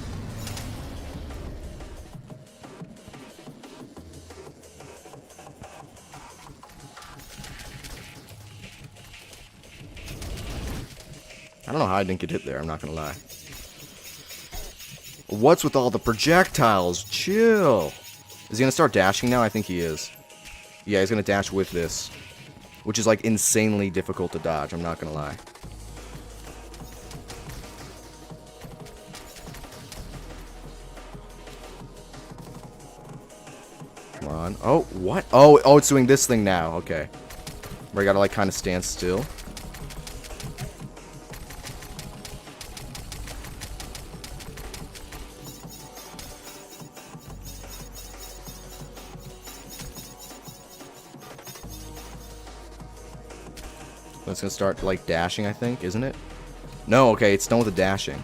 I don't know how I didn't get hit there, I'm not gonna lie. What's with all the projectiles? Chill. Is he gonna start dashing now? I think he is. Yeah, he's gonna dash with this. Which is like insanely difficult to dodge, I'm not gonna lie. Come on. Oh, what? Oh, it's doing this thing now. Okay. Where I gotta like kind of stand still. It's gonna start like dashing, I think, isn't it? No, okay, it's done with the dashing.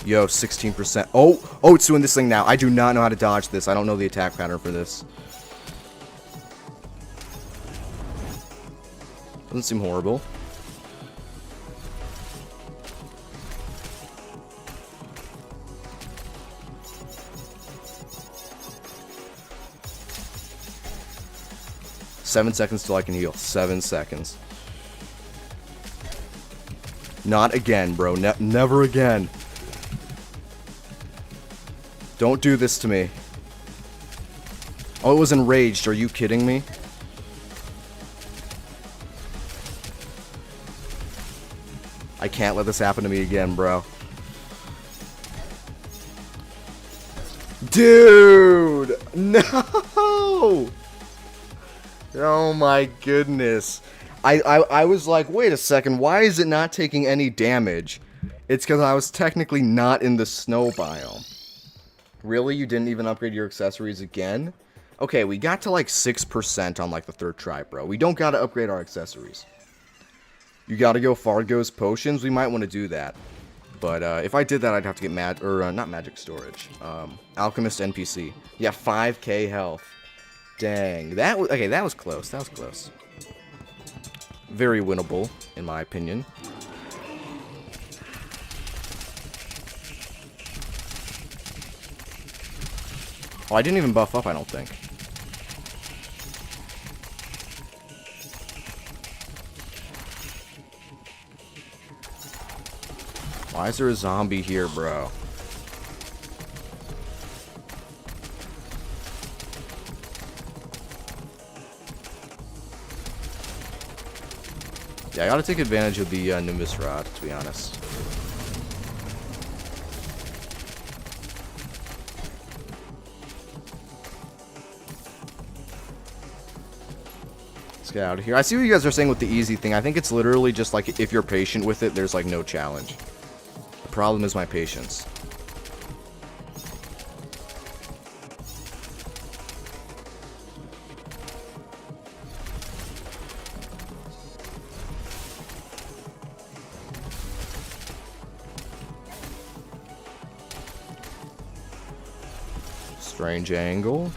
Yo, 16%. Oh, it's doing this thing now. I do not know how to dodge this. I don't know the attack pattern for this. Doesn't seem horrible. Seven seconds till I can heal. 7 seconds. Not again, bro. Never again. Don't do this to me. Oh, it was enraged. Are you kidding me? I can't let this happen to me again, bro. Dude! No! Oh my goodness. I was like, wait a second, why is it not taking any damage? It's because I was technically not in the snow biome. Really? You didn't even upgrade your accessories again? Okay, we got to like 6% on like the third try, bro. We don't gotta upgrade our accessories. you gotta go Fargo's potions, we might want to do that. But if I did that, I'd have to get not magic storage. Alchemist NPC. Yeah, 5k health. Dang, that was okay. That was close. That was close. Very winnable, in my opinion. Oh, I didn't even buff up, I don't think. Why is there a zombie here, bro? Yeah, I gotta take advantage of the Nimbus Rod, to be honest. Let's get out of here. I see what you guys are saying with the easy thing. I think it's literally just like if you're patient with it, there's like no challenge. The problem is my patience. Strange angle.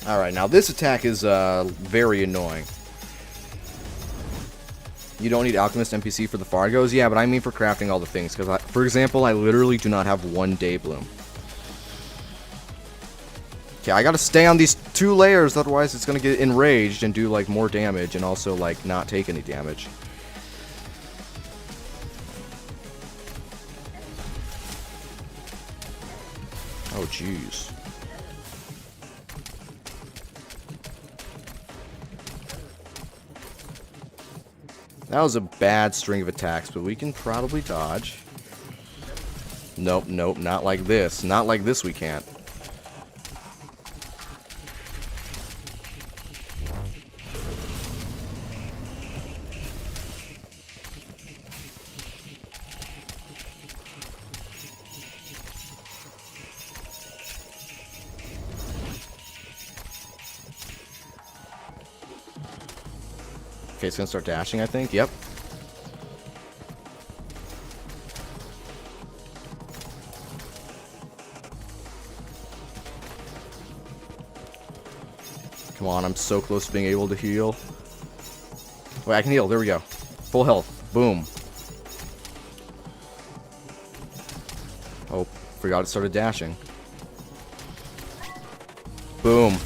Alright, now this attack is very annoying. You don't need Alchemist NPC for the Fargos? Yeah, but I mean for crafting all the things. Because, for example, I literally do not have one Day Bloom. Okay, I gotta stay on these 2 layers, otherwise it's gonna get enraged and do, like, more damage, and also, like, not take any damage. Oh, jeez. That was a bad string of attacks, but we can probably dodge. Nope, nope, not like this. Not like this we can't. Okay, it's gonna start dashing, I think. Yep. Come on, I'm so close to being able to heal. Wait, I can heal. There we go. Full health. Boom. Oh, forgot it started dashing. Boom.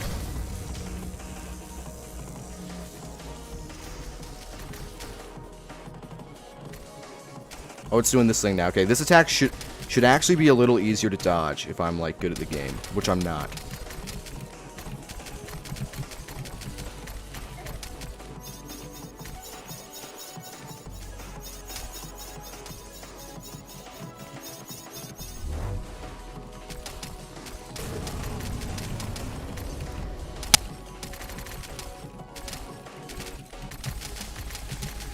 Oh, it's doing this thing now. Okay, this attack should actually be a little easier to dodge if I'm, like, good at the game, which I'm not.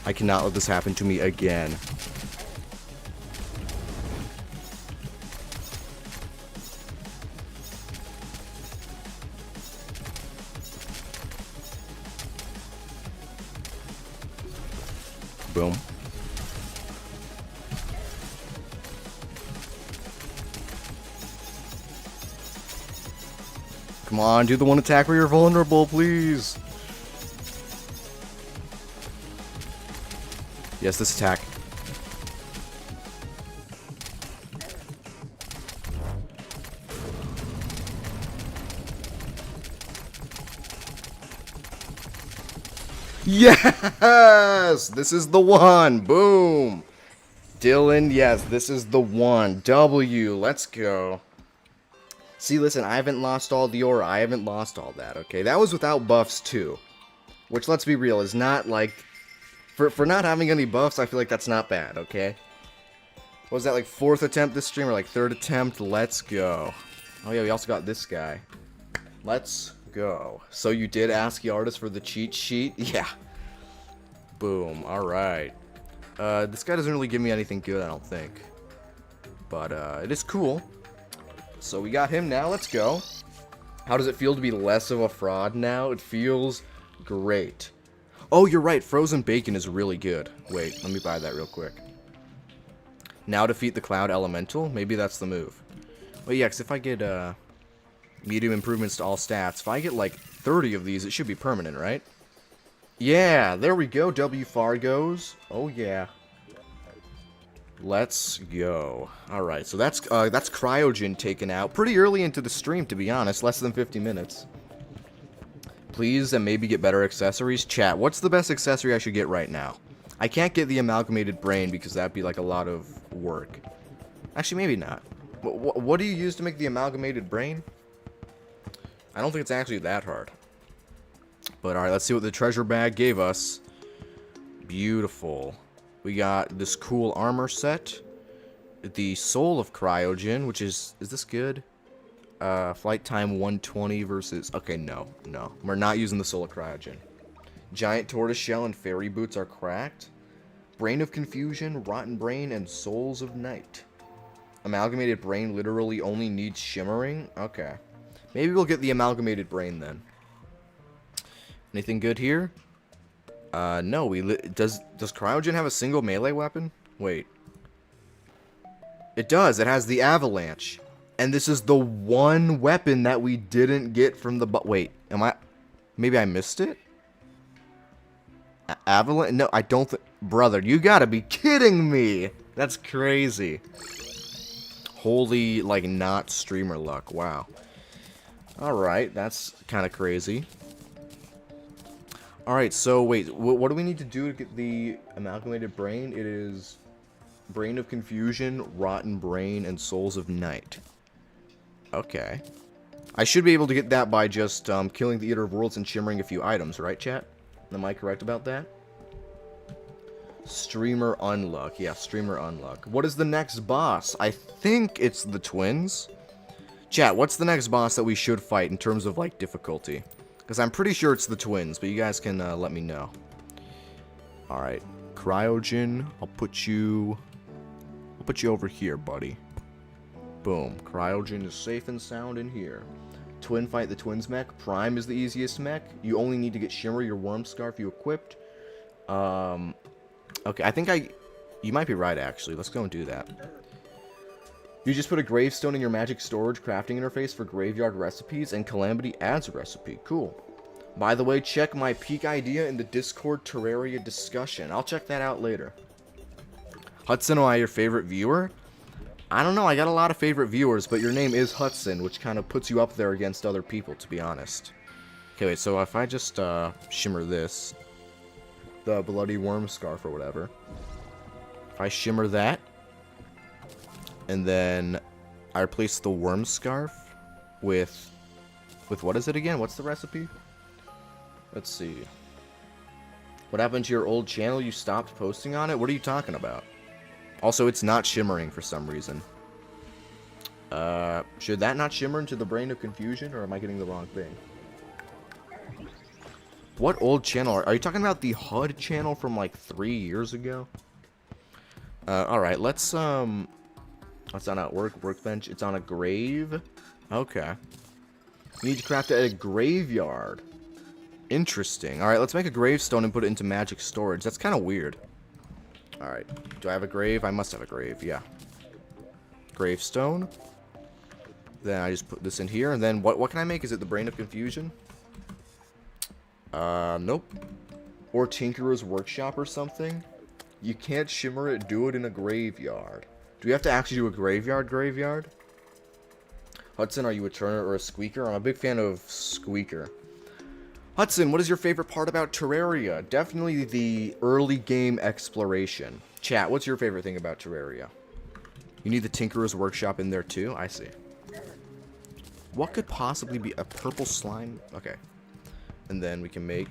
I cannot let this happen to me again. Boom. Come on, do the one attack where you're vulnerable, please. Yes, this attack. Yes! This is the one. Boom. Dylan, yes, this is the one. W, let's go. See, listen, I haven't lost all the aura. I haven't lost all that, okay? That was without buffs, too. Which, let's be real, is not, like... For not having any buffs, I feel like that's not bad, okay? What was that, like, 4th attempt this stream, or, like, 3rd attempt? Let's go. Oh, yeah, we also got this guy. Let's go. So you did ask the artist for the cheat sheet? Yeah. Boom. Alright. This guy doesn't really give me anything good, I don't think. But, it is cool. So we got him now. Let's go. How does it feel to be less of a fraud now? It feels great. Oh, you're right. Frozen bacon is really good. Wait, let me buy that real quick. Now defeat the Cloud Elemental. Maybe that's the move. Well, yeah, because if I get, medium improvements to all stats, if I get, like, 30 of these, it should be permanent, right? Yeah, there we go. W Fargos. Oh, yeah. Let's go. Alright, so that's Cryogen taken out pretty early into the stream, to be honest. Less than 50 minutes. Please, and maybe get better accessories. Chat, what's the best accessory I should get right now? I can't get the Amalgamated Brain because that'd be like a lot of work. Actually, maybe not. What do you use to make the Amalgamated Brain? I don't think it's actually that hard. But alright, let's see what the treasure bag gave us. Beautiful. We got this cool armor set. The Soul of Cryogen, which is this good? Flight time 120 versus... Okay, no. We're not using the Soul of Cryogen. Giant Tortoiseshell and Fairy Boots are cracked. Brain of Confusion, Rotten Brain, and Souls of Night. Amalgamated Brain literally only needs shimmering? Okay. Maybe we'll get the Amalgamated Brain then. Anything good here? No. Does Cryogen have a single melee weapon? Wait. It does. It has the Avalanche. And this is the one weapon that we didn't get from the... Wait. Maybe I missed it? Avalanche? No, I don't think... Brother, you gotta be kidding me! That's crazy. Holy, like, not streamer luck. Wow. Alright, that's kind of crazy. Alright, so wait, what do we need to do to get the Amalgamated Brain? It is Brain of Confusion, Rotten Brain, and Souls of Night. Okay. I should be able to get that by just killing the Eater of Worlds and shimmering a few items, right, chat? Am I correct about that? Streamer Unluck. Yeah, Streamer Unluck. What is the next boss? I think it's the twins. Chat, what's the next boss that we should fight in terms of, like, difficulty? Because I'm pretty sure it's the twins, but you guys can let me know. Alright. Cryogen. I'll put you over here, buddy. Boom. Cryogen is safe and sound in here. Twin fight the twins mech. Prime is the easiest mech. You only need to get Shimmer, your worm scarf you equipped. Okay, I think you might be right, actually. Let's go and do that. You just put a gravestone in your magic storage crafting interface for graveyard recipes, and Calamity adds a recipe. Cool. By the way, check my peak idea in the Discord Terraria discussion. I'll check that out later. Hudson, am I your favorite viewer? I don't know, I got a lot of favorite viewers, but your name is Hudson, which kind of puts you up there against other people, to be honest. Okay, wait, so if I just shimmer this, the bloody worm scarf or whatever, if I shimmer that, and then I replace the worm scarf with what is it again? What's the recipe? Let's see. What happened to your old channel? You stopped posting on it? What are you talking about? Also, it's not shimmering for some reason. Should that not shimmer into the Brain of Confusion, or am I getting the wrong thing? What old channel? Are you talking about the HUD channel from like 3 years ago? Alright, let's on a workbench. It's on a grave. Okay. You need to craft it at a graveyard. Interesting. Alright, let's make a gravestone and put it into magic storage. That's kind of weird. Alright. Do I have a grave? I must have a grave, yeah. Gravestone. Then I just put this in here. And then what can I make? Is it the Brain of Confusion? Nope. Or Tinkerer's Workshop or something? You can't shimmer it. Do it in a graveyard. Do we have to actually do a graveyard? Hudson, are you a turner or a squeaker? I'm a big fan of squeaker. Hudson, what is your favorite part about Terraria? Definitely the early game exploration. Chat, what's your favorite thing about Terraria? You need the Tinkerer's Workshop in there too? I see. What could possibly be a purple slime? Okay. And then we can make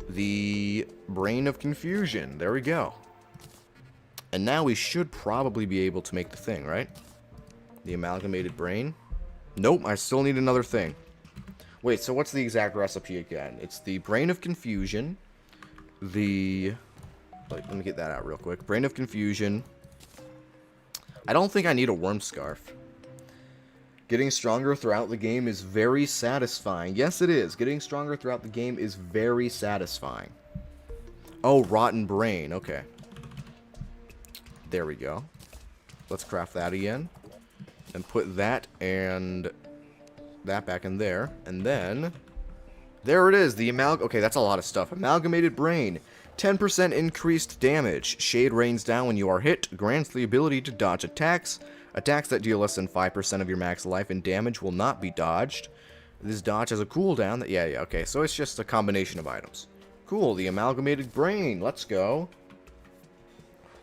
the Brain of Confusion. There we go. And now we should probably be able to make the thing, right? The Amalgamated Brain. Nope, I still need another thing. Wait, so what's the exact recipe again? It's the Brain of Confusion, the Let me get that out real quick. Brain of Confusion. I don't think I need a Worm Scarf. Getting stronger throughout the game is very satisfying. Yes, it is. Getting stronger throughout the game is very satisfying. Oh, Rotten Brain. Okay. There we go. Let's craft that again. And put that and that back in there. And then... there it is. The okay, that's a lot of stuff. Amalgamated Brain. 10% increased damage. Shade rains down when you are hit. Grants the ability to dodge attacks. Attacks that deal less than 5% of your max life and damage will not be dodged. This dodge has a cooldown that... yeah, okay. So it's just a combination of items. Cool, the Amalgamated Brain. Let's go.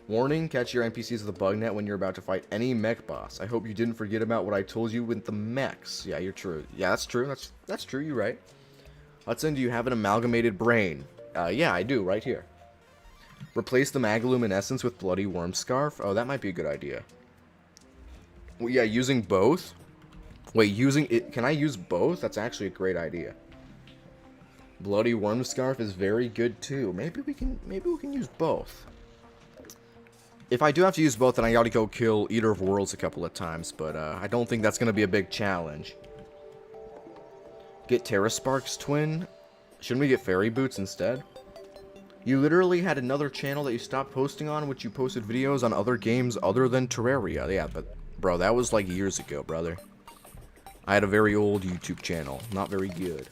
Warning, catch your NPCs with the bug net when you're about to fight any mech boss. I hope you didn't forget about what I told you with the mechs. Yeah, you're true. Yeah, that's true. That's true. You're right. Hudson, do you have an Amalgamated Brain? Yeah, I do, right here. Replace the Magluminescence with Bloody Worm Scarf. Oh, that might be a good idea. Well, yeah, using both. Wait, using it... can I use both? That's actually a great idea. Bloody Worm Scarf is very good too. Maybe we can use both. If I do have to use both, then I gotta go kill Eater of Worlds a couple of times, but I don't think that's gonna be a big challenge. Get Terraspark's twin? Shouldn't we get Fairy Boots instead? You literally had another channel that you stopped posting on, which you posted videos on other games other than Terraria. Yeah, but bro, that was like years ago, brother. I had a very old YouTube channel. Not very good.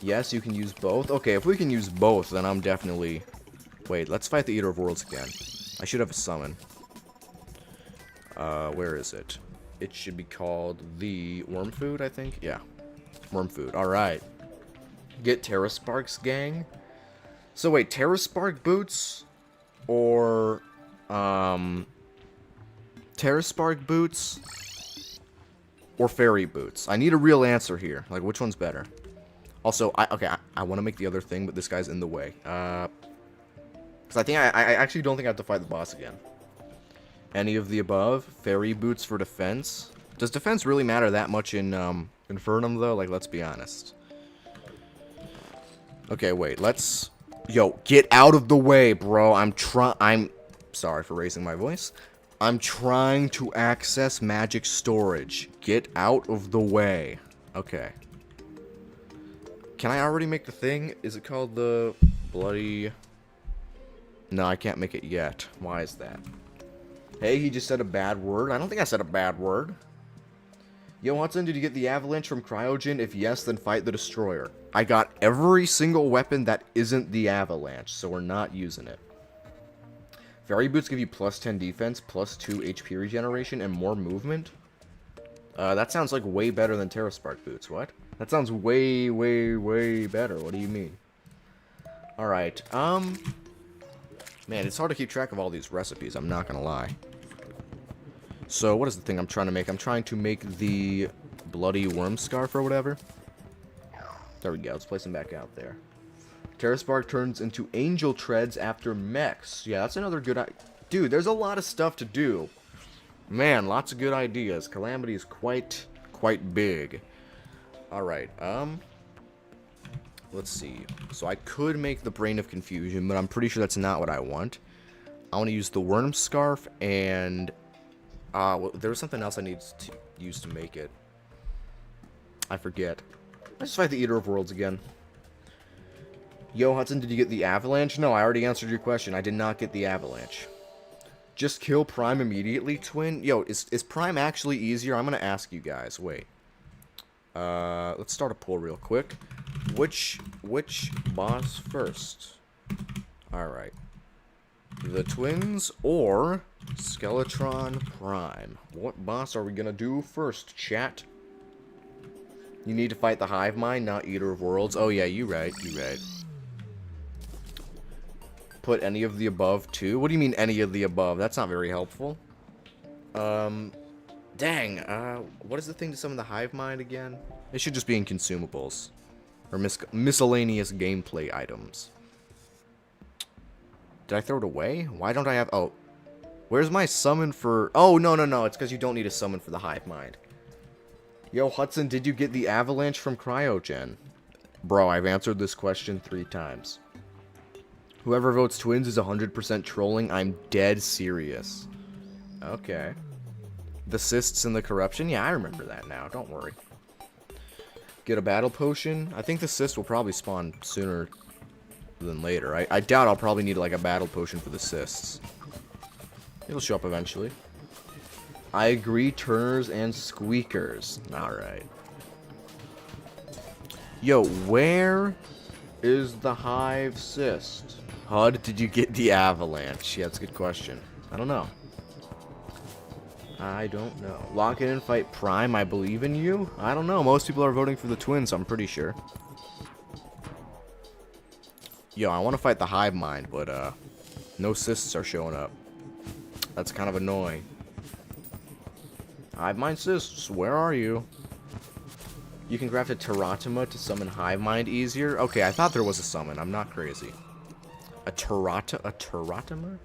Yes, you can use both. Okay, if we can use both, then I'm definitely... wait, let's fight the Eater of Worlds again. I should have a summon. Where is it? It should be called the Worm Food, I think. Yeah. Worm Food. Alright. Get Terraspark's gang. So wait, Terraspark boots? Or... Terraspark boots? Or fairy boots? I need a real answer here. Like, which one's better? Also, I want to make the other thing, but this guy's in the way. Because I think I actually don't think I have to fight the boss again. Any of the above? Fairy boots for defense? Does defense really matter that much in Infernum, though? Like, let's be honest. Okay, wait, let's... yo, get out of the way, bro. I'm sorry for raising my voice. I'm trying to access magic storage. Get out of the way. Okay. Can I already make the thing? Is it called the bloody... no, I can't make it yet. Why is that? Hey, he just said a bad word. I don't think I said a bad word. Yo, Hudson, did you get the avalanche from Cryogen? If yes, then fight the destroyer. I got every single weapon that isn't the avalanche, so we're not using it. Fairy boots give you plus 10 defense, plus 2 HP regeneration, and more movement. That sounds like way better than Terraspark boots. What? That sounds way, way, way better. What do you mean? Alright, man, it's hard to keep track of all these recipes, I'm not gonna lie. So, what is the thing I'm trying to make? I'm trying to make the bloody worm scarf or whatever. There we go, let's place him back out there. Terraspark turns into angel treads after mechs. Yeah, that's another good idea. Dude, there's a lot of stuff to do. Man, lots of good ideas. Calamity is quite big. Alright, let's see. So I could make the Brain of Confusion, but I'm pretty sure that's not what I want. I want to use the Worm Scarf and... well, there was something else I need to use to make it. I forget. Let's fight the Eater of Worlds again. Yo, Hudson, did you get the avalanche? No, I already answered your question. I did not get the avalanche. Just kill Prime immediately, twin? Yo, is Prime actually easier? I'm going to ask you guys. Wait. Let's start a poll real quick. Which boss first? Alright. The twins or Skeletron Prime? What boss are we gonna do first, chat? You need to fight the Hive Mind, not Eater of Worlds. Oh yeah, you right. Put any of the above too? What do you mean any of the above? That's not very helpful. Dang, what is the thing to summon the Hive Mind again? It should just be in consumables. Or miscellaneous gameplay items. Did I throw it away? Why don't I have... oh. Where's my summon for... oh, no. It's because you don't need a summon for the Hive Mind. Yo, Hudson, did you get the avalanche from Cryogen? Bro, I've answered this question 3 times. Whoever votes twins is 100% trolling. I'm dead serious. Okay. The cysts and the corruption? Yeah, I remember that now. Don't worry. Get a battle potion. I think the cyst will probably spawn sooner than later. I doubt I'll probably need like a battle potion for the cysts. It'll show up eventually. I agree, turners and squeakers. Alright. Yo, where is the hive cyst? HUD, did you get the avalanche? Yeah, that's a good question. I don't know. I don't know. Lock in and fight Prime, I believe in you? I don't know. Most people are voting for the twins, I'm pretty sure. Yo, I want to fight the hive mind, but no cysts are showing up. That's kind of annoying. Hive mind cysts, where are you? You can craft a teratoma to summon hive mind easier. Okay, I thought there was a summon. I'm not crazy. A teratoma?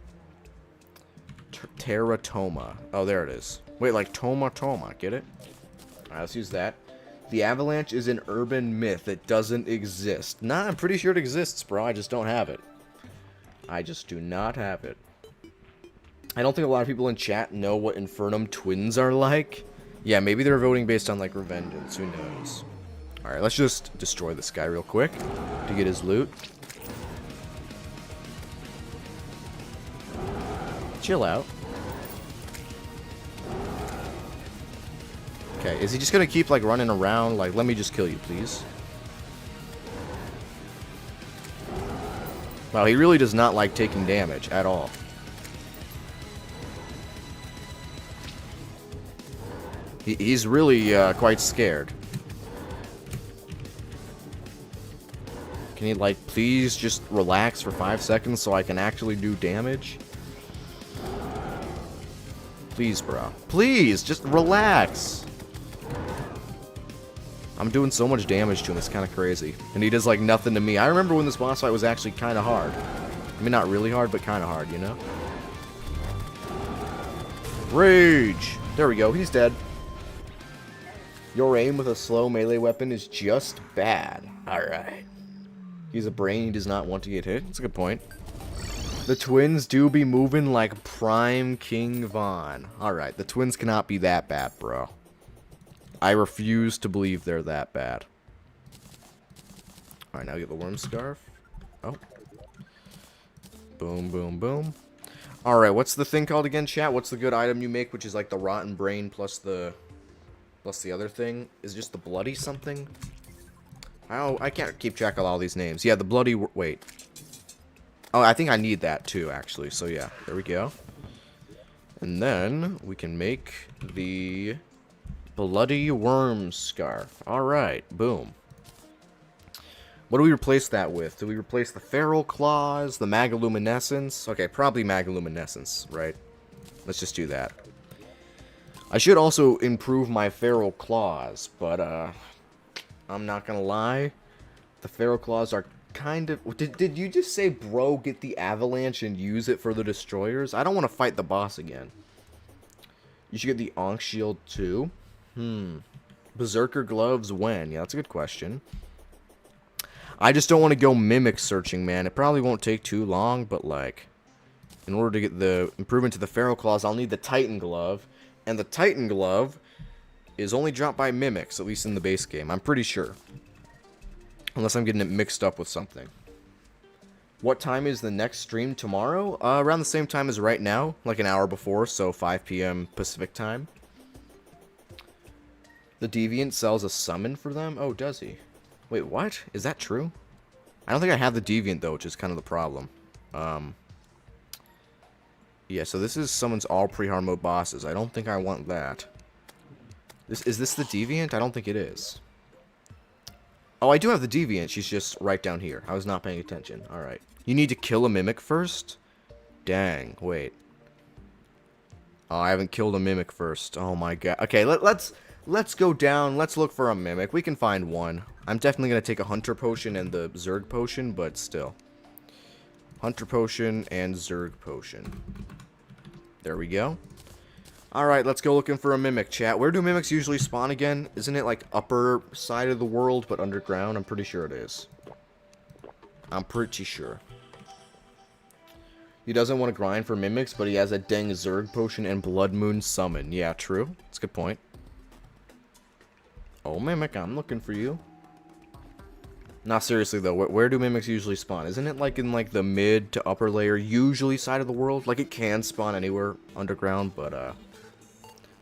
Teratoma. Oh, there it is. Wait, like Toma. Get it? Alright, let's use that. The avalanche is an urban myth. It doesn't exist. Nah, I'm pretty sure it exists, bro. I just don't have it. I just do not have it. I don't think a lot of people in chat know what Infernum twins are like. Yeah, maybe they're voting based on, like, revengeance. Who knows? Alright, let's just destroy this guy real quick to get his loot. Chill out. Okay, is he just gonna keep, like, running around? Like, let me just kill you, please. Wow, he really does not like taking damage at all. He's really quite scared. Can you, like, please just relax for 5 seconds so I can actually do damage? Please, bro. Please, just relax. I'm doing so much damage to him, it's kind of crazy. And he does, like, nothing to me. I remember when this boss fight was actually kind of hard. I mean, not really hard, but kind of hard, you know? Rage! There we go, he's dead. Your aim with a slow melee weapon is just bad. Alright. He's a brain, he does not want to get hit. That's a good point. The twins do be moving like Prime King Von. Alright, the twins cannot be that bad, bro. I refuse to believe they're that bad. Alright, now get the worm scarf. Oh. Boom, boom, boom. Alright, what's the thing called again, chat? What's the good item you make, which is like the rotten brain plus the other thing? Is just the bloody something? I can't keep track of all these names. Yeah, the bloody... Wait. Oh, I think I need that too, actually. So yeah, there we go. And then we can make the bloody worm scarf. Alright, boom. What do we replace that with? Do we replace the feral claws, the magoluminescence? Okay, probably magoluminescence, right? Let's just do that. I should also improve my feral claws, but I'm not gonna lie. The feral claws are kind of... Did you just say, bro, get the avalanche and use it for the destroyers? I don't want to fight the boss again. You should get the Ankh shield too. Berserker gloves when? Yeah, that's a good question. I just don't want to go mimic searching, man. It probably won't take too long, but like, in order to get the improvement to the feral claws, I'll need the Titan glove. And the Titan glove is only dropped by mimics, at least in the base game. I'm pretty sure. Unless I'm getting it mixed up with something. What time is the next stream tomorrow? Around the same time as right now. Like an hour before, so 5 p.m. Pacific time. The Deviant sells a summon for them? Oh, does he? Wait, what? Is that true? I don't think I have the Deviant, though, which is kind of the problem. Yeah, so this is summons all pre-hard mode bosses. I don't think I want that. Is this the Deviant? I don't think it is. Oh, I do have the Deviant. She's just right down here. I was not paying attention. Alright. You need to kill a Mimic first? Dang, wait. Oh, I haven't killed a Mimic first. Oh my god. Okay, let's go down. Let's look for a Mimic. We can find one. I'm definitely going to take a Hunter Potion and the Zerg Potion, but still. Hunter Potion and Zerg Potion. There we go. Alright, let's go looking for a Mimic, chat. Where do Mimics usually spawn again? Isn't it like upper side of the world, but underground? I'm pretty sure it is. I'm pretty sure. He doesn't want to grind for mimics, but he has a dang Zerg potion and Blood Moon summon. Yeah, true. That's a good point. Oh, mimic, I'm looking for you. Nah, seriously though, where do mimics usually spawn? Isn't it like in like the mid to upper layer, usually side of the world? Like it can spawn anywhere underground, but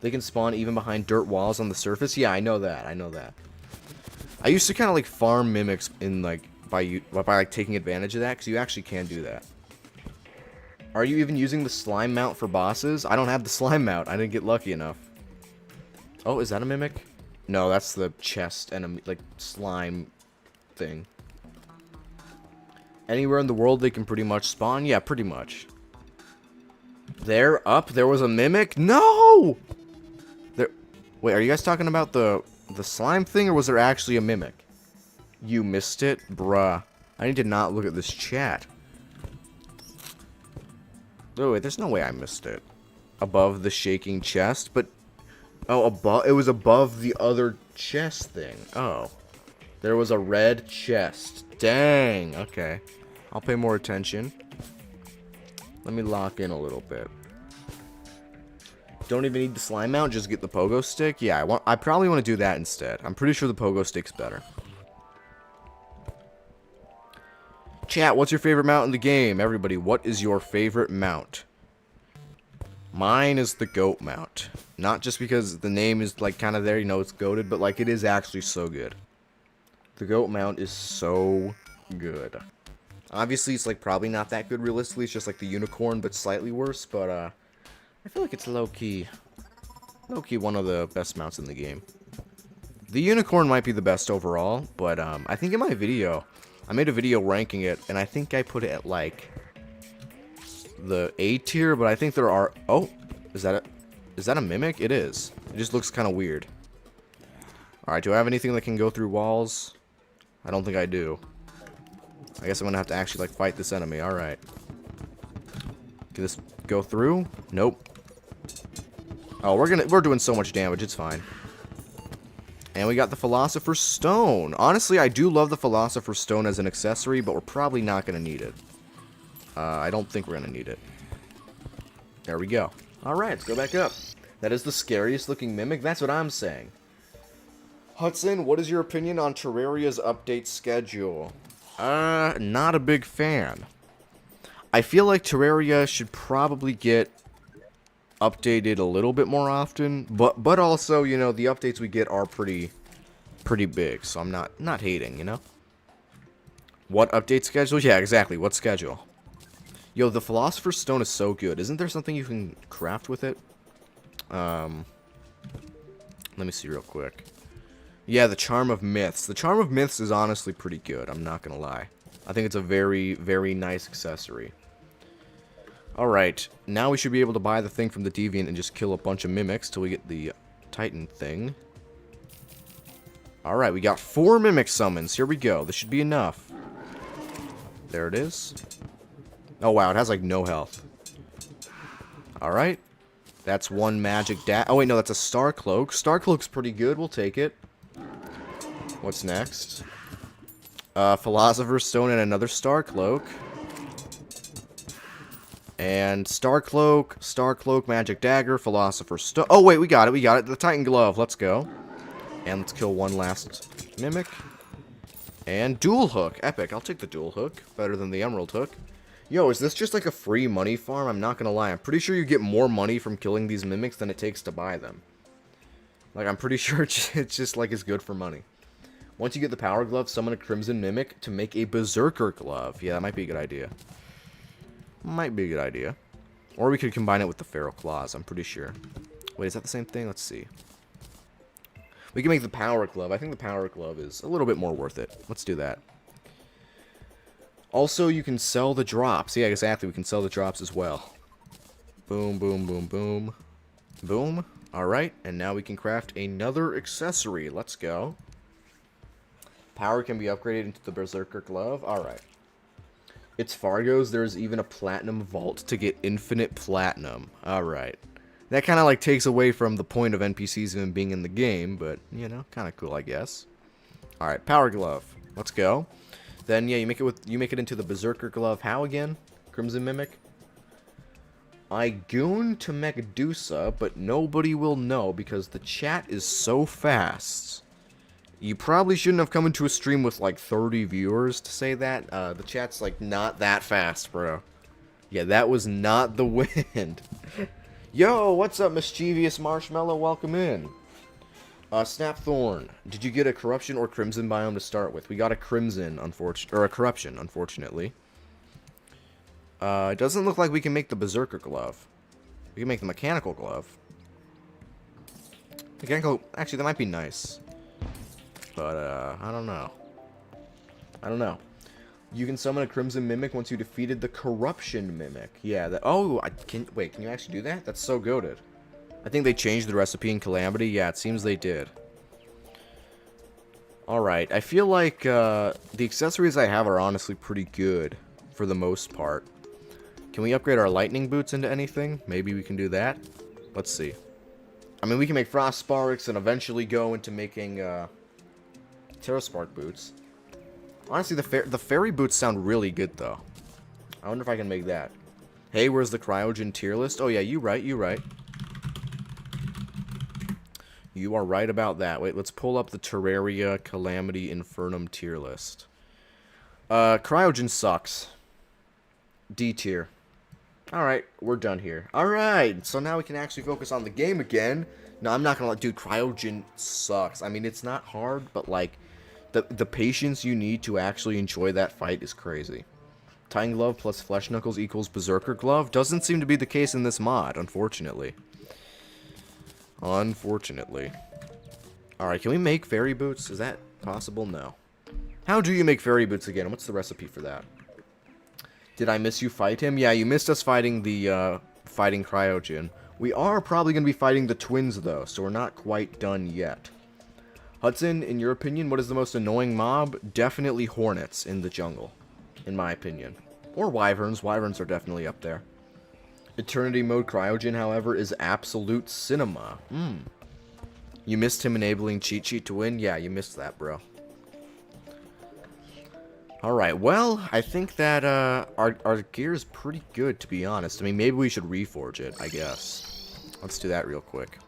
they can spawn even behind dirt walls on the surface. Yeah, I know that. I know that. I used to kind of like farm mimics in like by like taking advantage of that, because you actually can do that. Are you even using the slime mount for bosses? I don't have the slime mount. I didn't get lucky enough. Oh, is that a mimic? No, that's the chest and a like slime thing. Anywhere in the world they can pretty much spawn? Yeah, pretty much. There was a mimic? No! There. Wait, are you guys talking about the slime thing, or was there actually a mimic? You missed it? Bruh. I need to not look at this chat. Oh, wait, there's no way I missed it. Above the shaking chest, but... Oh, it was above the other chest thing. Oh. There was a red chest. Dang, okay. I'll pay more attention. Let me lock in a little bit. Don't even need the slime mount, just get the pogo stick? Yeah, I probably want to do that instead. I'm pretty sure the pogo stick's better. Chat, what's your favorite mount in the game? Everybody, what is your favorite mount? Mine is the goat mount. Not just because the name is like kind of there, you know, it's goated, but like it is actually so good. The goat mount is so good. Obviously, it's like probably not that good realistically. It's just like the unicorn, but slightly worse. But I feel like it's low-key one of the best mounts in the game. The unicorn might be the best overall, but I think in my video, I made a video ranking it, and I think I put it at like the A tier. But I think there are. Oh, is that a mimic? It is. It just looks kind of weird. All right, do I have anything that can go through walls? I don't think I do. I guess I'm gonna have to actually like fight this enemy. All right. Can this go through? Nope. Oh, we're doing so much damage. It's fine. And we got the Philosopher's Stone. Honestly, I do love the Philosopher's Stone as an accessory, but we're probably not gonna need it. I don't think we're gonna need it. There we go. All right, let's go back up. That is the scariest looking mimic. That's what I'm saying. Hudson, what is your opinion on Terraria's update schedule? Not a big fan. I feel like Terraria should probably get updated a little bit more often, but also, you know, the updates we get are pretty big, so I'm not hating, you know? What update schedule? Yeah, exactly. What schedule? Yo, the Philosopher's Stone is so good. Isn't there something you can craft with it? Let me see real quick. Yeah, the Charm of Myths. The Charm of Myths is honestly pretty good, I'm not gonna lie. I think it's a very, very nice accessory. Alright, now we should be able to buy the thing from the Deviant and just kill a bunch of mimics till we get the Titan thing. Alright, we got 4 mimic summons. Here we go. This should be enough. There it is. Oh, wow, it has, like, no health. Alright. That's 1 magic Oh, wait, no, that's a Star Cloak. Star Cloak's pretty good. We'll take it. What's next? Philosopher's Stone and another Star Cloak. And Star Cloak, Magic Dagger, Philosopher's Stone. Oh, wait, we got it. The Titan Glove. Let's go. And let's kill one last Mimic. And Dual Hook. Epic. I'll take the Dual Hook. Better than the Emerald Hook. Yo, is this just like a free money farm? I'm not gonna lie. I'm pretty sure you get more money from killing these Mimics than it takes to buy them. Like, I'm pretty sure it's just like it's good for money. Once you get the Power Glove, summon a Crimson Mimic to make a Berserker Glove. Yeah, that might be a good idea. Might be a good idea. Or we could combine it with the Feral Claws, I'm pretty sure. Wait, is that the same thing? Let's see. We can make the Power Glove. I think the Power Glove is a little bit more worth it. Let's do that. Also, you can sell the drops. Yeah, exactly. We can sell the drops as well. Boom, boom, boom, boom. Boom. Alright, and now we can craft another accessory. Let's go. Power can be upgraded into the Berserker Glove. Alright. It's Fargo's. There's even a Platinum Vault to get infinite Platinum. Alright. That kind of like takes away from the point of NPCs even being in the game, but, you know, kind of cool, I guess. Alright, Power Glove. Let's go. Then, yeah, you make it into the Berserker Glove. How again? Crimson Mimic? I goon to Megadusa, but nobody will know because the chat is so fast. You probably shouldn't have come into a stream with like 30 viewers to say that. The chat's like not that fast, bro. Yeah, that was not the wind. Yo, what's up, mischievous marshmallow? Welcome in. Snapthorn, did you get a corruption or crimson biome to start with? We got a crimson, or a corruption, unfortunately. It doesn't look like we can make the berserker glove. We can make the mechanical glove. Mechanical, actually, that might be nice. But, I don't know. I don't know. You can summon a crimson mimic once you defeated the corruption mimic. Yeah, that, oh, wait, can you actually do that? That's so goated. I think they changed the recipe in Calamity. Yeah, it seems they did. Alright, I feel like the accessories I have are honestly pretty good for the most part. Can we upgrade our lightning boots into anything? Maybe we can do that. Let's see. I mean, we can make frost sparks and eventually go into making Terra Spark boots. Honestly, the fairy boots sound really good, though. I wonder if I can make that. Hey, where's the Cryogen tier list? Oh, yeah, you right, you right. You are right about that. Wait, let's pull up the Terraria Calamity Infernum tier list. Cryogen sucks. D tier. Alright, we're done here. Alright, so now we can actually focus on the game again. No, I'm not gonna let... Dude, Cryogen sucks. I mean, it's not hard, but, like, the patience you need to actually enjoy that fight is crazy. Tying Glove plus Flesh Knuckles equals Berserker Glove doesn't seem to be the case in this mod, unfortunately. Unfortunately. Alright, can we make fairy boots? Is that possible? No. How do you make fairy boots again? What's the recipe for that? Did I miss you fight him? Yeah, you missed us fighting the, fighting Cryogen. We are probably going to be fighting the twins, though, so we're not quite done yet. Hudson, in your opinion, what is the most annoying mob? Definitely hornets in the jungle, in my opinion. Or wyverns. Wyverns are definitely up there. Eternity mode Cryogen, however, is absolute cinema. You missed him enabling cheat sheet to win? Yeah, you missed that, bro. Alright, well, I think that our gear is pretty good, to be honest. I mean, maybe we should reforge it, I guess. Let's do that real quick.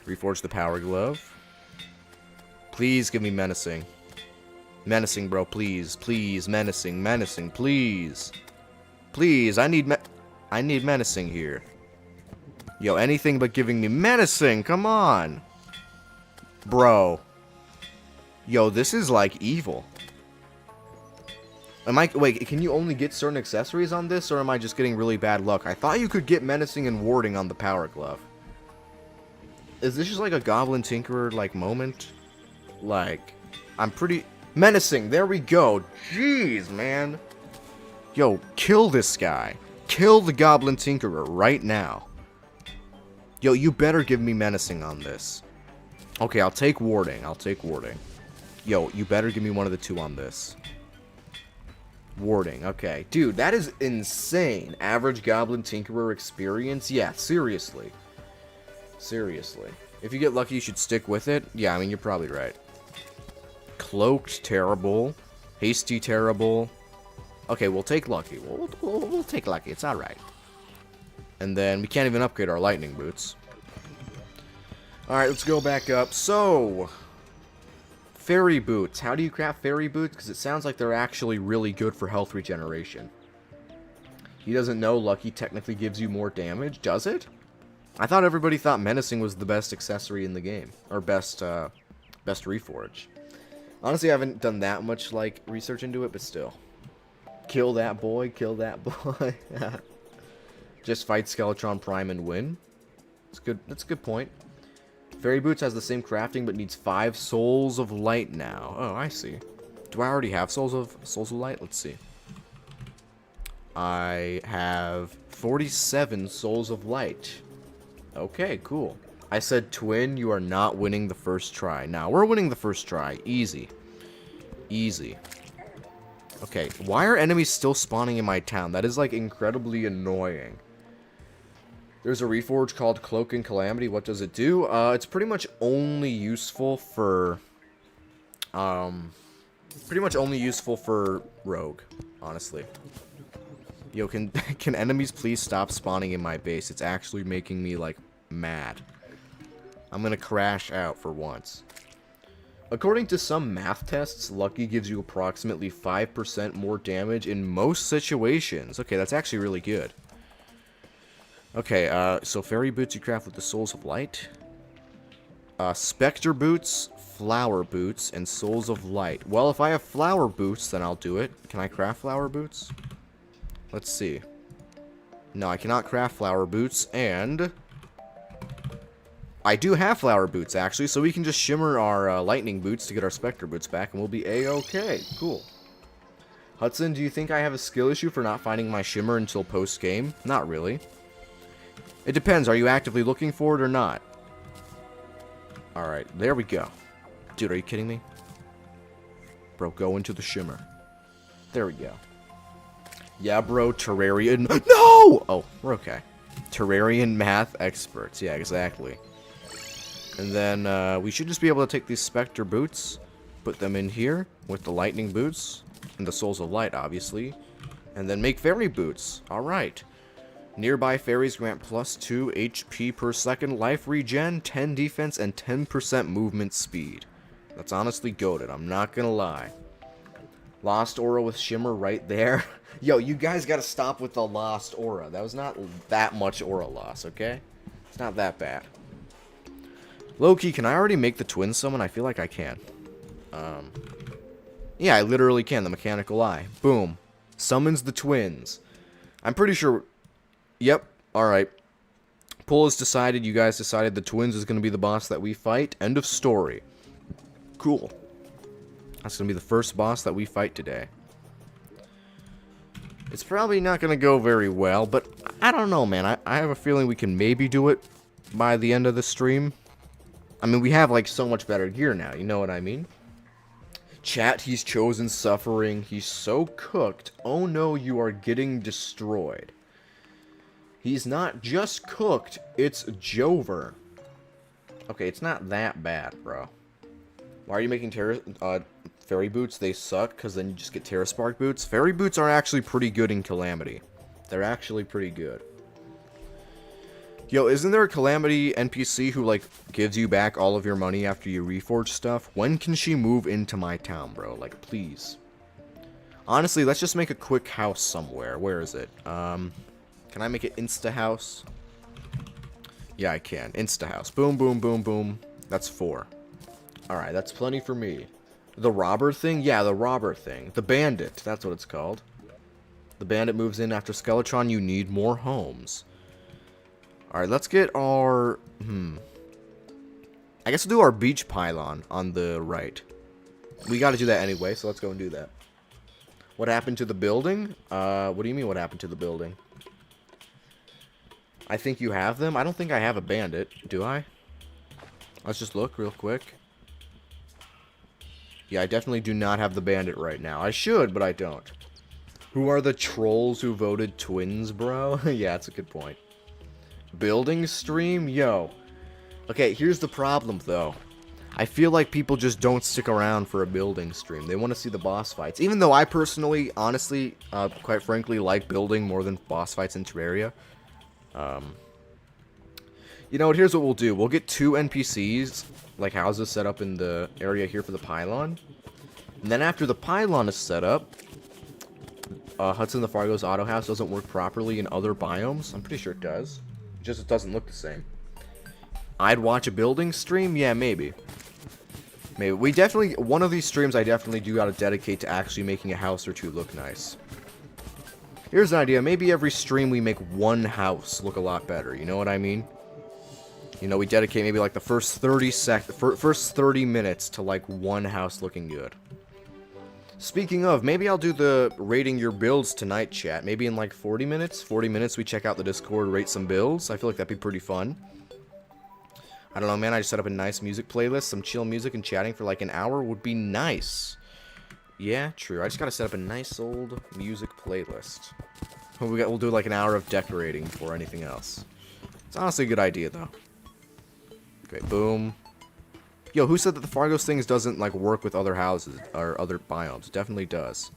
Reforge the power glove. Please give me menacing. Menacing, bro, please. Please, menacing, menacing, please. Please, I need menacing here. Yo, anything but giving me menacing, come on. Bro. Yo, this is like evil. Wait, can you only get certain accessories on this, or am I just getting really bad luck? I thought you could get menacing and warding on the power glove. Is this just like a Goblin Tinkerer, like, moment? Like, I'm pretty... Menacing, there we go. Jeez, man. Yo, kill this guy. Kill the Goblin Tinkerer right now. Yo, you better give me menacing on this. Okay, I'll take warding. I'll take warding. Yo, you better give me one of the two on this. Warding, okay. Dude, that is insane. Average Goblin Tinkerer experience? Yeah, seriously. Seriously. If you get lucky, you should stick with it. Yeah, I mean, you're probably right. Cloaked, terrible. Hasty, terrible. Okay, we'll take lucky. We'll take lucky. It's alright. And then we can't even upgrade our lightning boots. Alright, let's go back up. So... Fairy boots. How do you craft fairy boots? Because it sounds like they're actually really good for health regeneration. He doesn't know lucky technically gives you more damage. Does it? I thought everybody thought menacing was the best accessory in the game. Or best reforge. Honestly, I haven't done that much, like, research into it, but still. Kill that boy, kill that boy. Just fight Skeletron Prime and win. That's good. That's a good point. Fairy Boots has the same crafting, but needs 5 Souls of Light now. Oh, I see. Do I already have Souls of Light? Let's see. I have 47 Souls of Light. Okay, cool. I said twin, you are not winning the first try. Now, we're winning the first try. Easy. Easy. Okay, why are enemies still spawning in my town? That is, like, incredibly annoying. There's a reforge called Cloak and Calamity. What does it do? It's pretty much only useful for... pretty much only useful for Rogue, honestly. Yo, can can enemies please stop spawning in my base? It's actually making me, like, mad. I'm gonna crash out for once. According to some math tests, Lucky gives you approximately 5% more damage in most situations. Okay, that's actually really good. Okay, so fairy boots you craft with the souls of light. Spectre boots, flower boots, and souls of light. Well, if I have flower boots, then I'll do it. Can I craft flower boots? Let's see. No, I cannot craft flower boots, and I do have flower boots, actually, so we can just shimmer our lightning boots to get our spectre boots back, and we'll be a-okay. Cool. Hudson, do you think I have a skill issue for not finding my shimmer until post-game? Not really. It depends. Are you actively looking for it or not? Alright, there we go. Dude, are you kidding me? Bro, go into the shimmer. There we go. Yeah, bro, Terrarian... No! Oh, we're okay. Terrarian math experts. Yeah, exactly. And then, we should just be able to take these Spectre boots, put them in here with the lightning boots, and the souls of light, obviously, and then make fairy boots. Alright. Nearby fairies grant plus 2 HP per second, life regen, 10 defense, and 10% movement speed. That's honestly goated, I'm not gonna lie. Lost aura with shimmer right there. Yo, you guys gotta stop with the lost aura. That was not that much aura loss, okay? It's not that bad. Low-key, can I already make the twins summon? I feel like I can. Yeah, I literally can. The mechanical eye. Boom. Summons the twins. I'm pretty sure... Yep. Alright. Poll has decided. You guys decided the twins is going to be the boss that we fight. End of story. Cool. That's going to be the first boss that we fight today. It's probably not going to go very well, but I don't know, man. I have a feeling we can maybe do it by the end of the stream. I mean, we have, like, so much better gear now. You know what I mean? Chat, he's chosen suffering. He's so cooked. Oh, no, you are getting destroyed. He's not just cooked. It's Jover. Okay, it's not that bad, bro. Why are you making fairy boots? They suck, because then you just get Terra Spark boots. Fairy boots are actually pretty good in Calamity. They're actually pretty good. Yo, isn't there a Calamity NPC who, like, gives you back all of your money after you reforge stuff? When can she move into my town, bro? Like, please. Honestly, let's just make a quick house somewhere. Where is it? Can I make it Insta-house? Yeah, I can. Insta-house. Boom, boom, boom, boom. That's 4. Alright, that's plenty for me. The robber thing? Yeah, the robber thing. The bandit. That's what it's called. The bandit moves in after Skeletron. You need more homes. Alright, let's get our... I guess we'll do our beach pylon on the right. We gotta do that anyway, so let's go and do that. What happened to the building? What do you mean what happened to the building? I think you have them? I don't think I have a bandit. Do I? Let's just look real quick. Yeah, I definitely do not have the bandit right now. I should, but I don't. Who are the trolls who voted twins, bro? Yeah, that's a good point. Building stream? Yo. Okay, here's the problem, though. I feel like people just don't stick around for a building stream. They want to see the boss fights. Even though I personally, honestly, quite frankly, like building more than boss fights in Terraria. You know what, here's what we'll do. We'll get 2 NPCs, like houses set up in the area here for the pylon. And then after the pylon is set up, Hudson the Fargo's auto house doesn't work properly in other biomes. I'm pretty sure it does. Just it doesn't look the same. I'd watch a building stream? Yeah, maybe. Maybe. We definitely, one of these streams I definitely do gotta dedicate to actually making a house or 2 look nice. Here's an idea. Maybe every stream we make one house look a lot better. You know what I mean? You know, we dedicate maybe like the first 30 minutes to like one house looking good. Speaking of, maybe I'll do the rating your builds tonight, chat. Maybe in like 40 minutes? 40 minutes we check out the Discord, rate some builds. I feel like that'd be pretty fun. I don't know, man. I just set up a nice music playlist. Some chill music and chatting for like an hour would be nice. Yeah, true. I just gotta set up a nice old music playlist. We'll do like an hour of decorating before anything else. It's honestly a good idea, though. Okay, boom. Yo, who said that the Fargos things doesn't, like, work with other houses, or other biomes? It definitely does.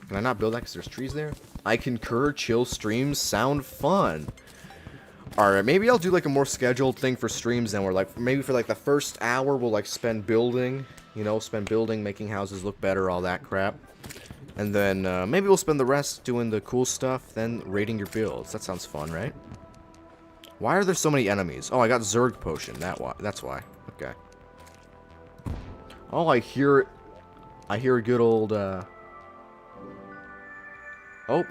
Can I not build that because there's trees there? I concur, chill streams sound fun. Alright, maybe I'll do like a more scheduled thing for streams then, where like, maybe for like the first hour we'll like spend building, you know, making houses look better, all that crap. And then maybe we'll spend the rest doing the cool stuff, then raiding your builds. That sounds fun, right? Why are there so many enemies? Oh, I got Zerg potion. That's why. Okay. Oh, I hear a good old. Oh,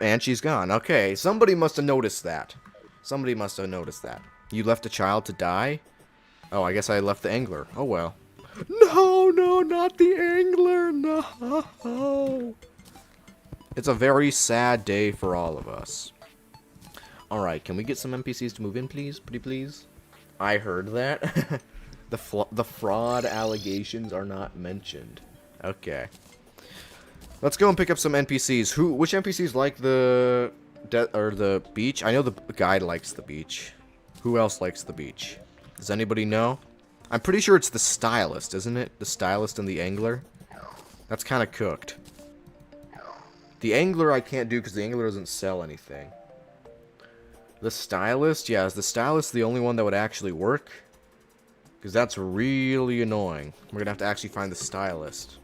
and she's gone. Okay, somebody must have noticed that. Somebody must have noticed that. You left a child to die? Oh, I guess I left the angler. Oh well. No, no, not the angler. No. It's a very sad day for all of us. Alright, can we get some NPCs to move in, please? Pretty please? I heard that. The fraud allegations are not mentioned. Okay. Let's go and pick up some NPCs. Which NPCs like the beach? I know the guy likes the beach. Who else likes the beach? Does anybody know? I'm pretty sure it's the stylist, isn't it? The stylist and the angler. That's kind of cooked. The angler I can't do because the angler doesn't sell anything. The stylist? Yeah, is the stylist the only one that would actually work? Because that's really annoying. We're going to have to actually find the stylist.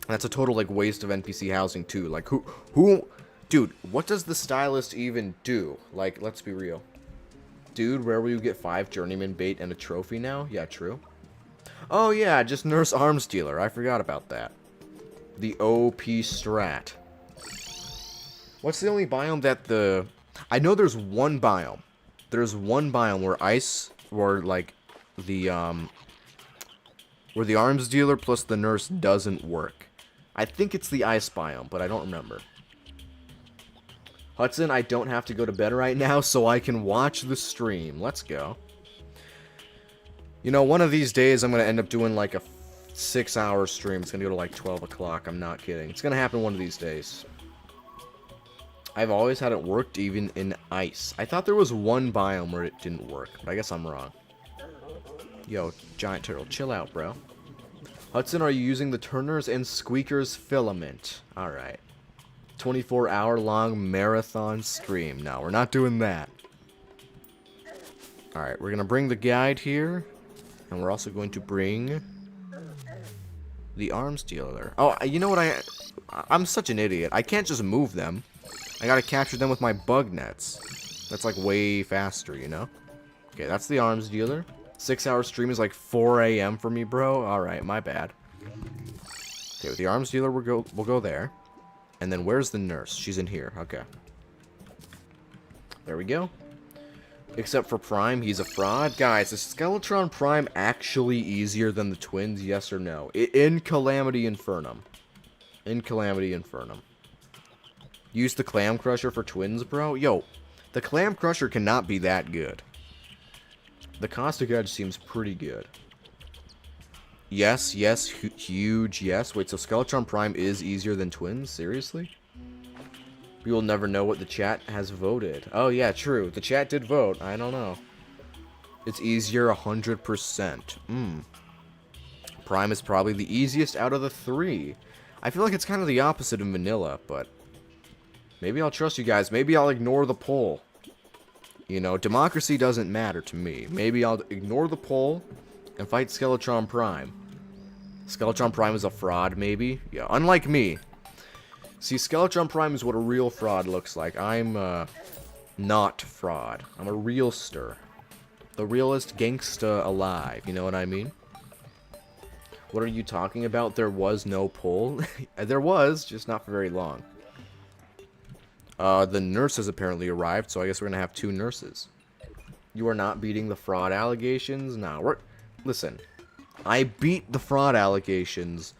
That's a total, like, waste of NPC housing, too. Like, who... Dude, what does the stylist even do? Like, let's be real. Dude, where will you get 5 journeyman bait and a trophy now? Yeah, true. Oh, yeah, just nurse arms dealer. I forgot about that. The OP strat. What's the only biome that the... I know there's one biome. There's one biome where like, where the arms dealer plus the nurse doesn't work. I think it's the ice biome, but I don't remember. Hudson, I don't have to go to bed right now, so I can watch the stream. Let's go. You know, one of these days I'm going to end up doing like a 6-hour stream. It's going to go to like 12 o'clock. I'm not kidding. It's going to happen one of these days. I've always had it worked even in ice. I thought there was one biome where it didn't work, but I guess I'm wrong. Yo, giant turtle, chill out, bro. Hudson, are you using the Turners and Squeakers filament? Alright. 24-hour-long marathon stream. No, we're not doing that. Alright, we're going to bring the guide here. And we're also going to bring the arms dealer. Oh, you know what? I'm such an idiot. I can't just move them. I gotta capture them with my bug nets. That's like way faster, you know? Okay, that's the arms dealer. 6-hour stream is like 4 a.m. for me, bro. Alright, my bad. Okay, with the arms dealer, we'll go there. And then where's the nurse? She's in here. Okay. There we go. Except for Prime, he's a fraud. Guys, is Skeletron Prime actually easier than the twins? Yes or no? In Calamity Infernum. In Calamity Infernum. Use the Clam Crusher for twins, bro? Yo, the Clam Crusher cannot be that good. The Caustic Edge seems pretty good. Yes, yes, huge yes. Wait, so Skeletron Prime is easier than twins? Seriously? We will never know what the chat has voted. Oh, yeah, true. The chat did vote. I don't know. It's easier 100%. Prime is probably the easiest out of the 3. I feel like it's kind of the opposite of vanilla, but... maybe I'll trust you guys. Maybe I'll ignore the poll. You know, democracy doesn't matter to me. Maybe I'll ignore the poll and fight Skeletron Prime. Skeletron Prime is a fraud, maybe? Yeah, unlike me. See, Skeletron Prime is what a real fraud looks like. I'm, not fraud. I'm a realster. The realest gangsta alive, you know what I mean? What are you talking about? There was no poll? There was, just not for very long. The nurse has apparently arrived, so I guess we're gonna have 2 nurses. You are not beating the fraud allegations? Nah, listen. I beat the fraud allegations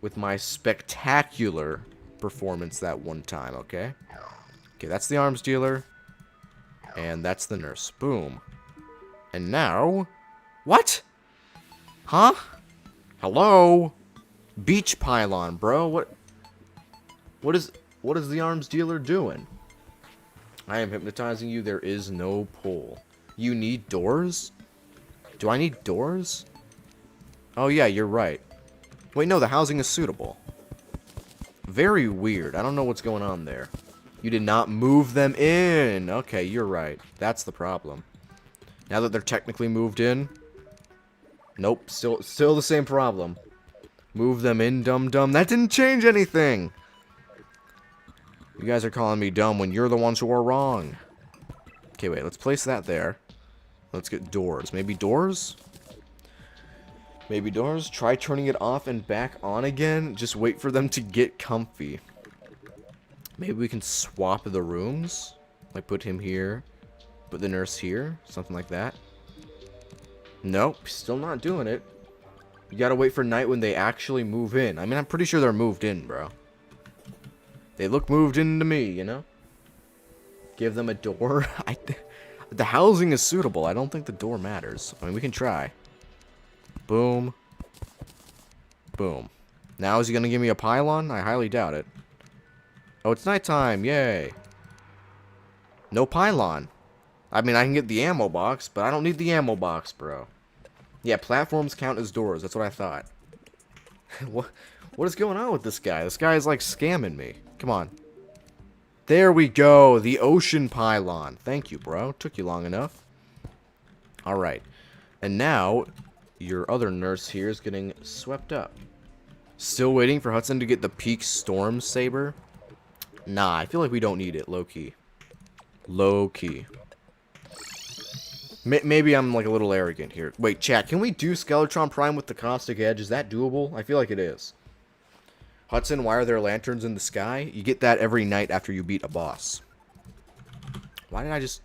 with my spectacular performance that one time, okay? Okay, that's the arms dealer. And that's the nurse. Boom. And now... what? Huh? Hello? Beach pylon, bro. What is the arms dealer doing? I am hypnotizing you. There is no pull. You need doors? Do I need doors? Oh, yeah, you're right. Wait, no, the housing is suitable. Very weird. I don't know what's going on there. You did not move them in. Okay, you're right. That's the problem. Now that they're technically moved in. Nope, still the same problem. Move them in, dum-dum. That didn't change anything. You guys are calling me dumb when you're the ones who are wrong. Okay, wait. Let's place that there. Let's get doors. Maybe doors? Maybe doors? Try turning it off and back on again. Just wait for them to get comfy. Maybe we can swap the rooms. Like put him here. Put the nurse here. Something like that. Nope. Still not doing it. You gotta wait for night when they actually move in. I mean, I'm pretty sure they're moved in, bro. They look moved in to me, you know? Give them a door. The housing is suitable. I don't think the door matters. I mean, we can try. Boom. Boom. Now is he gonna give me a pylon? I highly doubt it. Oh, it's nighttime. Yay. No pylon. I mean, I can get the ammo box, but I don't need the ammo box, bro. Yeah, platforms count as doors. That's what I thought. What is going on with this guy? This guy is like scamming me. Come on. There we go. The ocean pylon. Thank you, bro. Took you long enough. Alright. And now, your other nurse here is getting swept up. Still waiting for Hudson to get the peak storm saber. Nah, I feel like we don't need it. Low-key. Low-key. Maybe I'm like a little arrogant here. Wait, chat, can we do Skeletron Prime with the Caustic Edge? Is that doable? I feel like it is. Hudson, why are there lanterns in the sky? You get that every night after you beat a boss. Why did I just...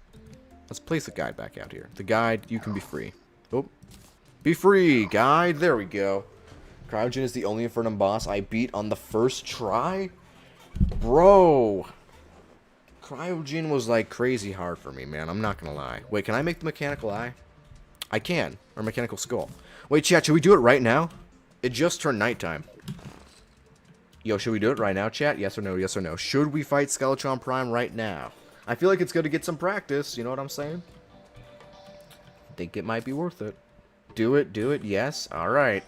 Let's place the guide back out here. The guide, you can be free. Oh. Be free, guide. There we go. Cryogen is the only Infernum boss I beat on the first try? Bro. Cryogen was like crazy hard for me, man. I'm not gonna lie. Wait, can I make the mechanical eye? I can. Or mechanical skull. Wait, chat, should we do it right now? It just turned nighttime. Yo, should we do it right now, chat? Yes or no? Yes or no? Should we fight Skeletron Prime right now? I feel like it's going to get some practice. You know what I'm saying? I think it might be worth it. Do it. Do it. Yes. All right.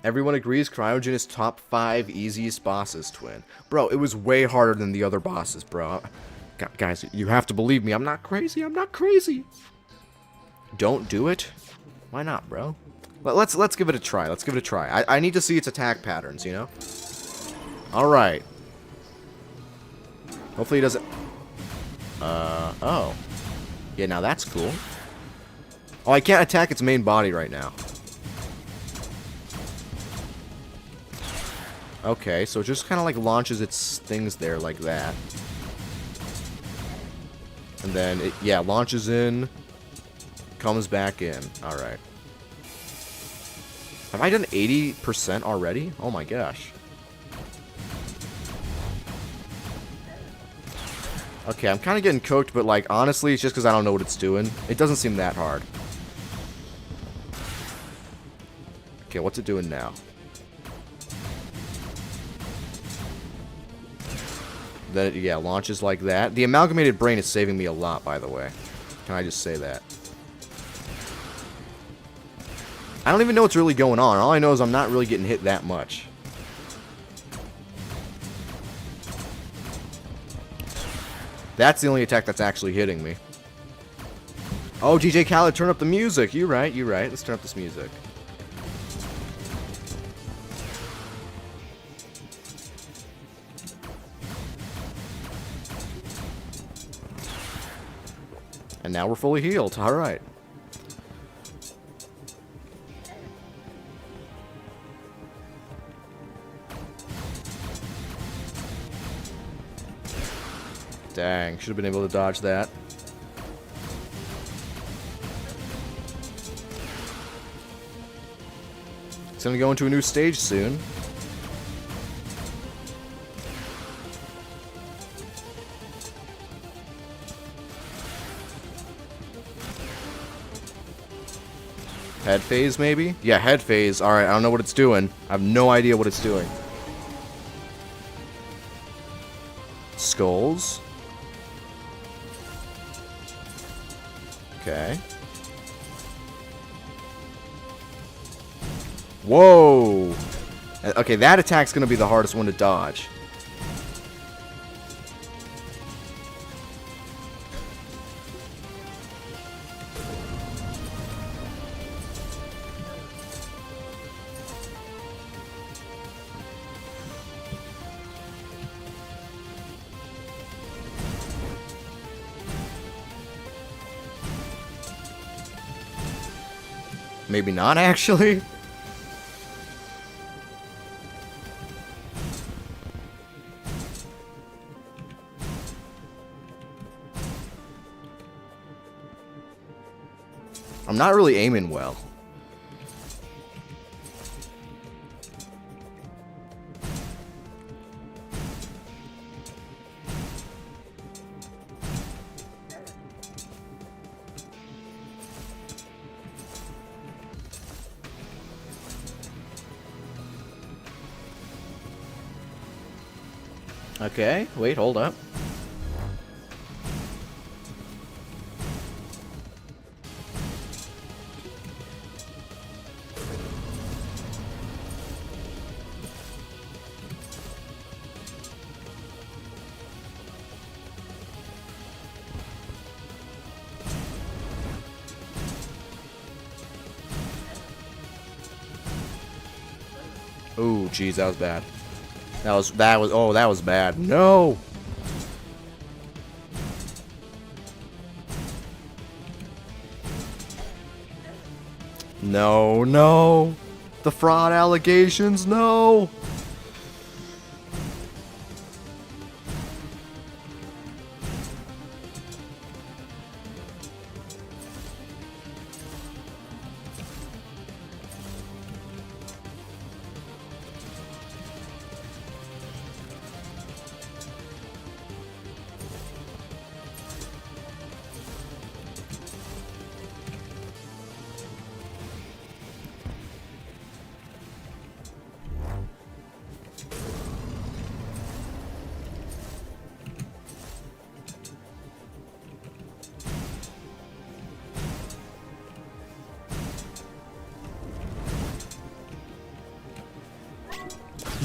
Everyone agrees Cryogen is top 5 easiest bosses, Twin. Bro, it was way harder than the other bosses, bro. Guys, you have to believe me. I'm not crazy. I'm not crazy. Don't do it? Why not, bro? Let's give it a try. Let's give it a try. I need to see its attack patterns, you know? Alright. Hopefully he doesn't... oh. Yeah, now that's cool. Oh, I can't attack its main body right now. Okay, so it just kind of like launches its things there like that. And then it, yeah, launches in, comes back in. Alright. Have I done 80% already? Oh my gosh. Okay, I'm kind of getting cooked, but like, honestly, it's just because I don't know what it's doing. It doesn't seem that hard. Okay, what's it doing now? Then it, yeah, launches like that. The amalgamated brain is saving me a lot, by the way. Can I just say that? I don't even know what's really going on. All I know is I'm not really getting hit that much. That's the only attack that's actually hitting me. Oh, DJ Khaled, turn up the music. You're right, you're right. Let's turn up this music. And now we're fully healed. Alright. Dang, should have been able to dodge that. It's gonna go into a new stage soon. Head phase, maybe? Yeah, head phase. Alright, I don't know what it's doing. I have no idea what it's doing. Skulls. Okay. Whoa! Okay, that attack's gonna be the hardest one to dodge. Maybe not, actually. I'm not really aiming well. Okay, wait, hold up. Ooh, jeez, that was bad. Oh, that was bad. No! No, no! The fraud allegations, no!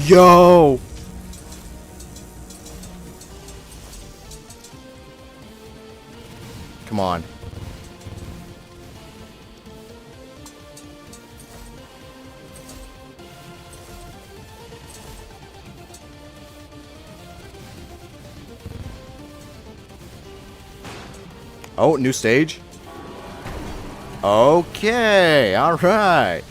Yo! Come on. Oh, new stage? Okay, alright.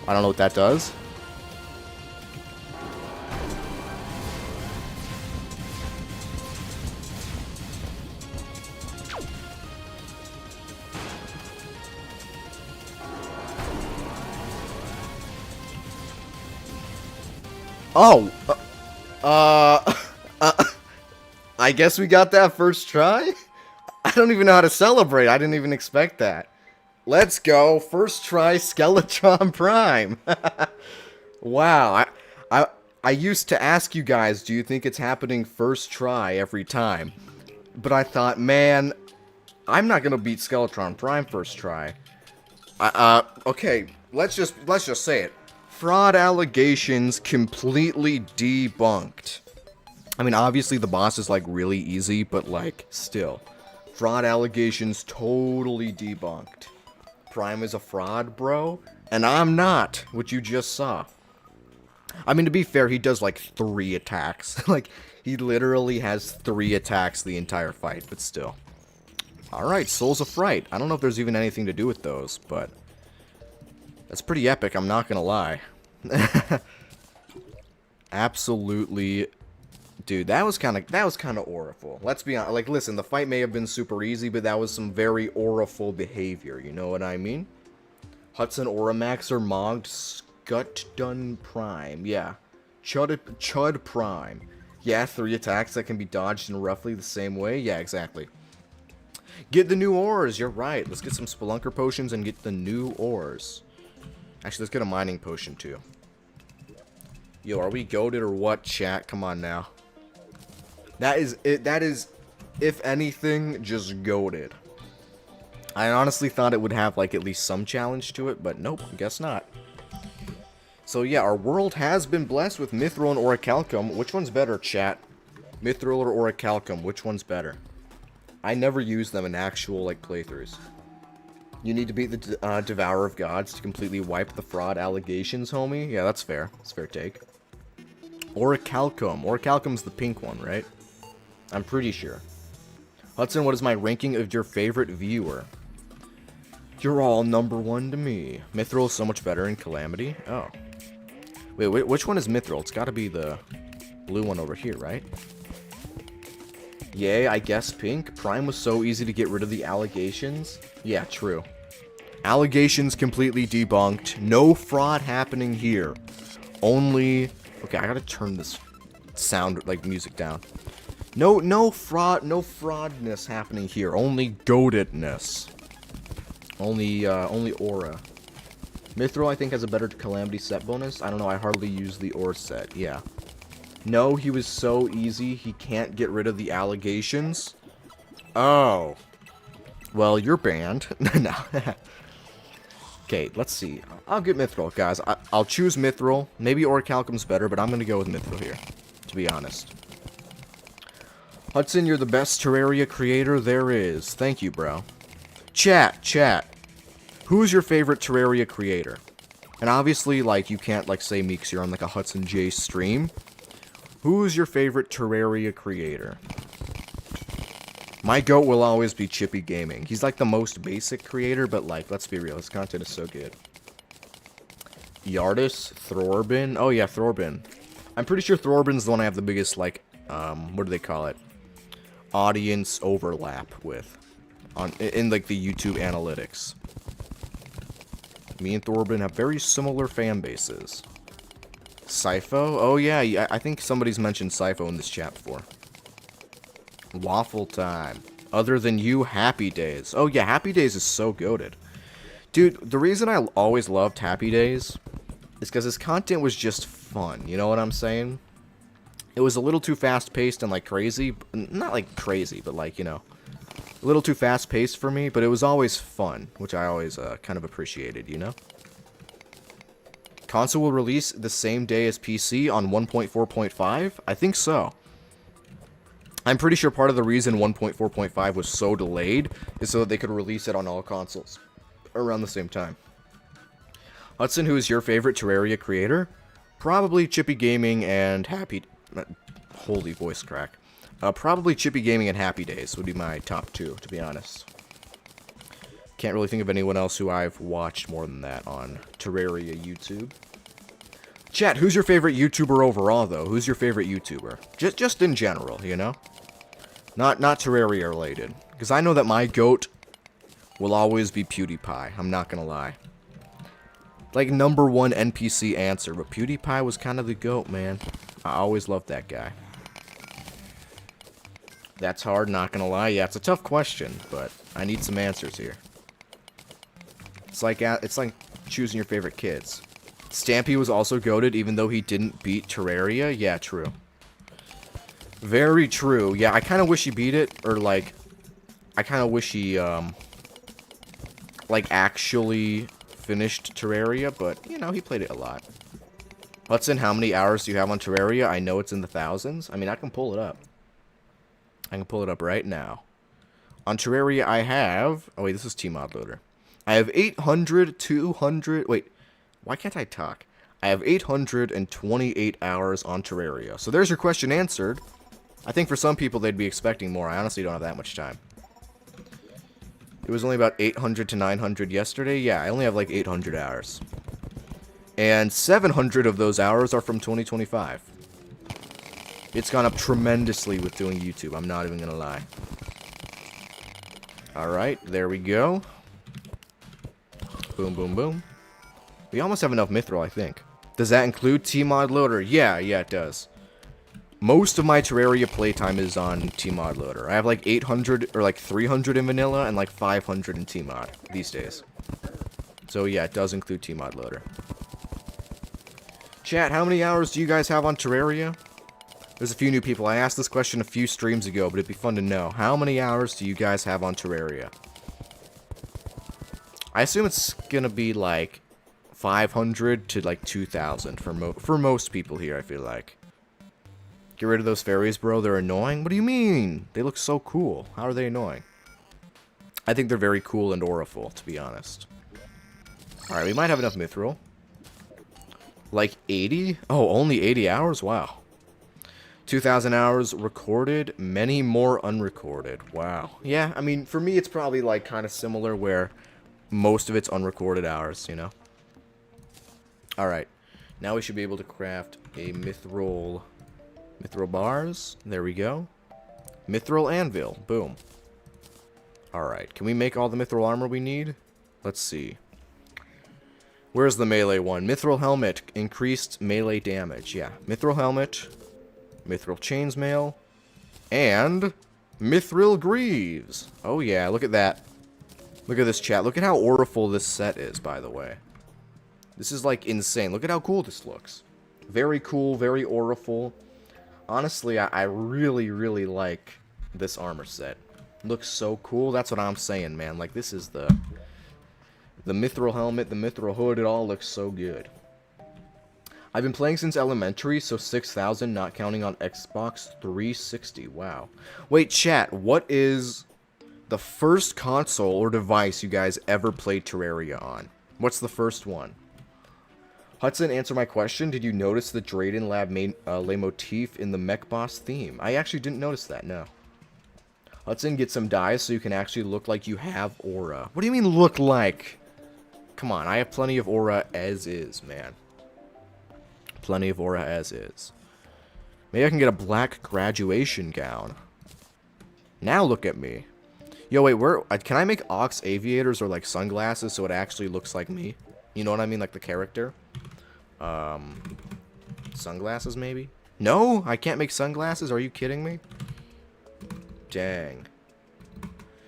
I don't know what that does. Oh! I guess we got that first try? I don't even know how to celebrate. I didn't even expect that. Let's go. First try Skeletron Prime. Wow. I used to ask you guys, do you think it's happening first try every time? But I thought, man, I'm not gonna beat Skeletron Prime first try. Okay, let's just say it. Fraud allegations completely debunked. I mean, obviously the boss is like really easy, but like still. Fraud allegations totally debunked. Prime is a fraud, bro, and I'm not, what you just saw. I mean, to be fair, he does like 3 attacks. Like, he literally has 3 attacks the entire fight, but still. Alright, Souls of Fright. I don't know if there's even anything to do with those, but that's pretty epic, I'm not gonna lie. Absolutely. Dude, that was kind of auriful. Let's be honest. Like, listen, the fight may have been super easy, but that was some very auriful behavior. You know what I mean? Hudson Auramaxer Mogged Scutdun Prime. Yeah. Chud Prime. Yeah, 3 attacks that can be dodged in roughly the same way. Yeah, exactly. Get the new ores. You're right. Let's get some Spelunker potions and get the new ores. Actually, let's get a mining potion, too. Yo, are we goated or what, chat? Come on now. That is, if anything, just goated. I honestly thought it would have, like, at least some challenge to it, but nope, guess not. So yeah, our world has been blessed with Mithril and Orichalcum. Which one's better, chat? Mithril or Orichalcum, which one's better? I never use them in actual, like, playthroughs. You need to beat the Devourer of Gods to completely wipe the fraud allegations, homie? Yeah, that's fair. That's a fair take. Orichalcum. Orichalcum's the pink one, right? I'm pretty sure. Hudson, what is my ranking of your favorite viewer? You're all #1 to me. Mithril is so much better in Calamity. Oh. Wait, which one is Mithril? It's gotta be the blue one over here, right? Yay, I guess pink. Prime was so easy to get rid of the allegations. Yeah, true. Allegations completely debunked. No fraud happening here. Only... Okay, I gotta turn this sound, like, music down. No fraudness happening here. Only goatedness. Only aura. Mithril, I think, has a better Calamity set bonus. I don't know, I hardly use the ore set. Yeah. No, he was so easy, he can't get rid of the allegations. Oh. Well, you're banned. No. Okay, let's see. I'll get Mithril, guys. I'll choose Mithril. Maybe Orichalcum's better, but I'm going to go with Mithril here, to be honest. Hudson, you're the best Terraria creator there is. Thank you, bro. Chat. Who's your favorite Terraria creator? And obviously, like, you can't, like, say me because you're on, like, a Hudson J stream. Who's your favorite Terraria creator? My goat will always be Chippy Gaming. He's, like, the most basic creator, but, like, let's be real. His content is so good. Yardis, Thorbin. Oh, yeah, Thorbin. I'm pretty sure Thorbin's the one I have the biggest, like, what do they call it? Audience overlap with. In like, the YouTube analytics. Me and Thorbin have very similar fan bases. Sypho? Oh, yeah, I think somebody's mentioned Sypho in this chat before. Waffle time. Other than you, Happy Days. Oh, yeah, Happy Days is so goated. Dude, the reason I always loved Happy Days is because his content was just fun. You know what I'm saying? It was a little too fast-paced and, like, crazy. Not, like, crazy, but, like, you know, a little too fast-paced for me, but it was always fun, which I always kind of appreciated, you know? Console will release the same day as PC on 1.4.5? I think so. I'm pretty sure part of the reason 1.4.5 was so delayed is so that they could release it on all consoles around the same time. Hudson, who is your favorite Terraria creator? Probably Chippy Gaming and Happy... Holy voice crack. Probably Chippy Gaming and Happy Days would be my top two, to be honest. Can't really think of anyone else who I've watched more than that on Terraria YouTube. Chat, who's your favorite YouTuber overall, though? Who's your favorite YouTuber? Just in general, you know? Not Terraria related. Because I know that my goat will always be PewDiePie. I'm not gonna lie. Like, #1 NPC answer, but PewDiePie was kind of the goat, man. I always loved that guy. That's hard, not gonna lie. Yeah, it's a tough question, but I need some answers here. It's like choosing your favorite kids. Stampy was also goated, even though he didn't beat Terraria. Yeah, true. Very true. Yeah, I kind of wish he beat it, or like, I kind of wish he like actually finished Terraria, but you know, he played it a lot. Hudson, how many hours do you have on Terraria? I know it's in the thousands. I mean, I can pull it up. I can pull it up right now. On Terraria, I have... Oh, wait, this is Tmod Loader. I have 800, 200... Wait, why can't I talk? I have 828 hours on Terraria. So there's your question answered. I think for some people, they'd be expecting more. I honestly don't have that much time. It was only about 800 to 900 yesterday. Yeah, I only have like 800 hours. And 700 of those hours are from 2025. It's gone up tremendously with doing YouTube, I'm not even gonna lie. Alright, there we go. Boom, boom, boom. We almost have enough Mithril, I think. Does that include Tmod Loader? Yeah, it does. Most of my Terraria playtime is on Tmod Loader. I have like 800, or like 300 in Vanilla, and like 500 in Tmod these days. So yeah, it does include Tmod Loader. Chat, how many hours do you guys have on Terraria? There's a few new people. I asked this question a few streams ago, but it'd be fun to know. How many hours do you guys have on Terraria? I assume it's gonna be like 500 to like 2,000 for most people here, I feel like. Get rid of those fairies, bro. They're annoying? What do you mean? They look so cool. How are they annoying? I think they're very cool and auriful, to be honest. Alright, we might have enough Mithril. Like 80? Oh, only 80 hours? Wow. 2,000 hours recorded, many more unrecorded. Wow. Yeah, I mean, for me, it's probably, like, kind of similar where most of it's unrecorded hours, you know? Alright. Now we should be able to craft a mithril bars. There we go. Mithril anvil. Boom. Alright. Can we make all the mithril armor we need? Let's see. Where's the melee one? Mithril helmet. Increased melee damage. Yeah. Mithril helmet. Mithril chainmail. And mithril greaves. Oh yeah, look at that. Look at this, chat. Look at how auriful this set is, by the way. This is, like, insane. Look at how cool this looks. Very cool, very auriful. Honestly, I really, really like this armor set. Looks so cool. That's what I'm saying, man. Like, this is the mithril helmet, the mithril hood. It all looks so good. I've been playing since elementary, so 6,000, not counting on Xbox 360. Wow. Wait, chat. What is the first console or device you guys ever played Terraria on? What's the first one? Hudson, answer my question. Did you notice the Drayden Lab leitmotif in the mech boss theme? I actually didn't notice that, no. Hudson, get some dyes so you can actually look like you have aura. What do you mean look like? Come on, I have plenty of aura as is, man. Plenty of aura as is. Maybe I can get a black graduation gown. Now look at me. Yo, wait, where... Can I make ox aviators or, like, sunglasses so it actually looks like me? You know what I mean? Like the character? Sunglasses, maybe? No? I can't make sunglasses? Are you kidding me? Dang.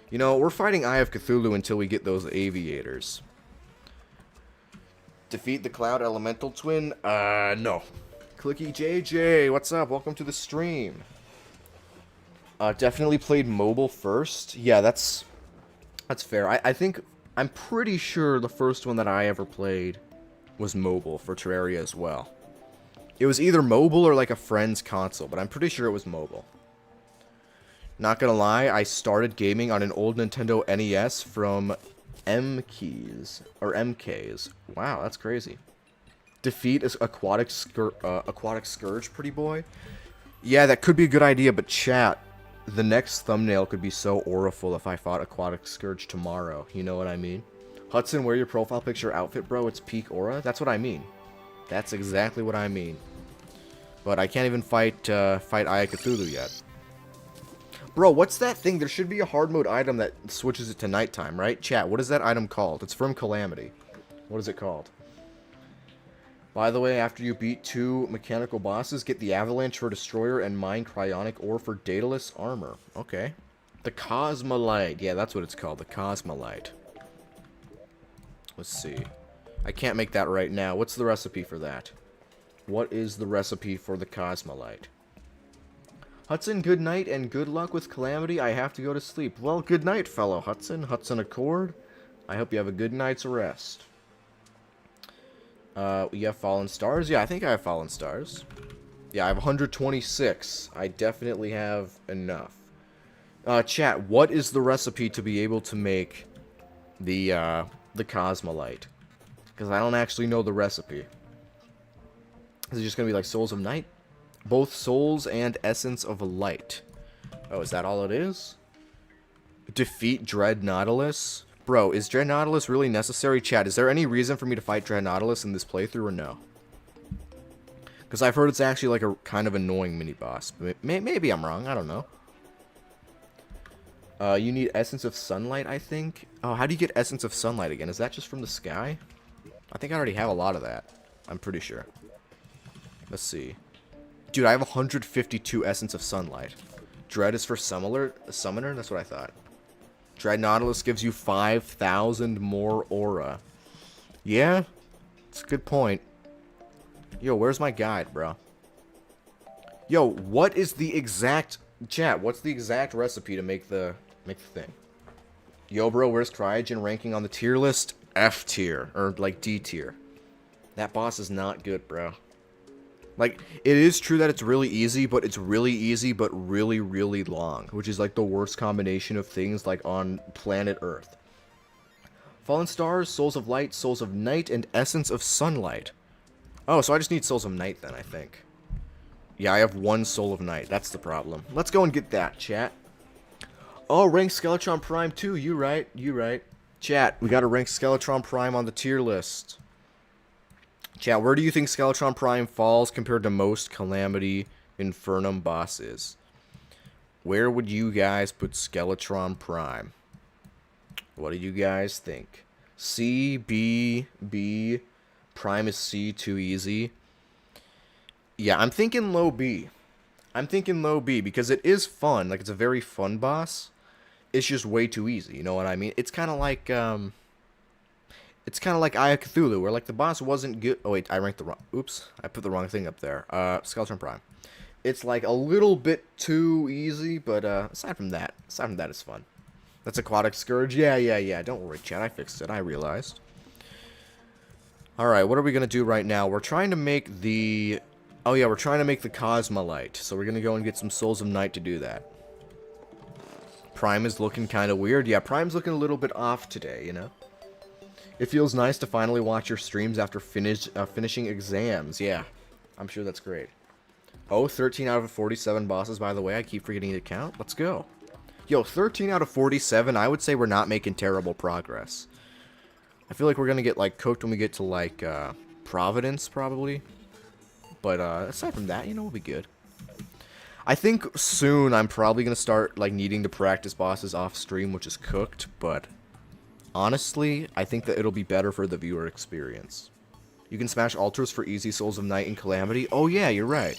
You know, we're fighting Eye of Cthulhu until we get those aviators. Defeat the Cloud Elemental Twin? No. Clicky JJ, what's up? Welcome to the stream. Definitely played mobile first. Yeah, that's fair. I think... I'm pretty sure the first one that I ever played was mobile for Terraria as well. It was either mobile or like a friend's console, but I'm pretty sure it was mobile. Not gonna lie, I started gaming on an old Nintendo NES from MKs. Wow, that's crazy. Defeat is Aquatic Scourge, pretty boy. Yeah, that could be a good idea, but chat, the next thumbnail could be so auriful if I fought Aquatic Scourge tomorrow. You know what I mean? Hudson, wear your profile picture outfit, bro. It's peak aura. That's what I mean. That's exactly what I mean. But I can't even fight Eye of Cthulhu yet. Bro, what's that thing? There should be a hard mode item that switches it to nighttime, right? Chat, what is that item called? It's from Calamity. What is it called? By the way, after you beat 2 mechanical bosses, get the Avalanche for Destroyer and mine Cryonic Ore for Daedalus Armor. Okay. The Cosmolite. Yeah, that's what it's called. The Cosmolite. Let's see. I can't make that right now. What's the recipe for that? What is the recipe for the Cosmolite? Hudson, good night and good luck with Calamity. I have to go to sleep. Well, good night, fellow Hudson. Hudson Accord. I hope you have a good night's rest. You have Fallen Stars? Yeah, I think I have Fallen Stars. Yeah, I have 126. I definitely have enough. Chat, what is the recipe to be able to make the Cosmolite? Because I don't actually know the recipe. Is it just going to be like Souls of Night? Both Souls and Essence of Light. Oh, is that all it is? Defeat Dread Nautilus? Bro, is Dread Nautilus really necessary? Chat, is there any reason for me to fight Dread Nautilus in this playthrough or no? Because I've heard it's actually like a kind of annoying mini-boss. Maybe I'm wrong, I don't know. You need Essence of Sunlight, I think? Oh, how do you get Essence of Sunlight again? Is that just from the sky? I think I already have a lot of that. I'm pretty sure. Let's see. Dude, I have 152 Essence of Sunlight. Dread is for Summoner? That's what I thought. Dread Nautilus gives you 5,000 more aura. Yeah, it's a good point. Yo, where's my guide, bro? Yo, what is the exact... Chat, what's the exact recipe to make the thing? Yo, bro, where's Cryogen ranking on the tier list? F tier, or like D tier. That boss is not good, bro. Like, it is true that it's really easy, but it's really easy, but really, really long. Which is like the worst combination of things like on planet Earth. Fallen Stars, Souls of Light, Souls of Night, and Essence of Sunlight. Oh, so I just need Souls of Night then, I think. Yeah, I have 1 Soul of Night. That's the problem. Let's go and get that, chat. Oh, rank Skeletron Prime too. You right. You right. Chat, we got to rank Skeletron Prime on the tier list. Chat, where do you think Skeletron Prime falls compared to most Calamity Infernum bosses? Where would you guys put Skeletron Prime? What do you guys think? C, B, B. Prime is C, too easy. Yeah, I'm thinking low B. I'm thinking low B because it is fun. Like, it's a very fun boss. It's just way too easy. You know what I mean? It's kind of like, it's kind of like Eye of Cthulhu, where, like, the boss wasn't good. Oh, wait, I ranked the wrong. Oops, I put the wrong thing up there. Skeletron Prime. It's, like, a little bit too easy, but, aside from that, it's fun. That's Aquatic Scourge? Yeah. Don't worry, chat. I fixed it. I realized. Alright, what are we going to do right now? We're trying to make the... Oh, yeah, we're trying to make the Cosmolite. So we're going to go and get some Souls of Night to do that. Prime is looking kind of weird. Yeah, Prime's looking a little bit off today, you know? It feels nice to finally watch your streams after finishing exams. Yeah, I'm sure that's great. Oh, 13 out of 47 bosses, by the way. I keep forgetting to count. Let's go. Yo, 13 out of 47, I would say we're not making terrible progress. I feel like we're going to get, like, cooked when we get to, like, Providence, probably. But, aside from that, you know, we'll be good. I think soon I'm probably going to start, like, needing to practice bosses off-stream, which is cooked, but... Honestly, I think that it'll be better for the viewer experience. You can smash altars for easy Souls of Night and Calamity. Oh, yeah, you're right.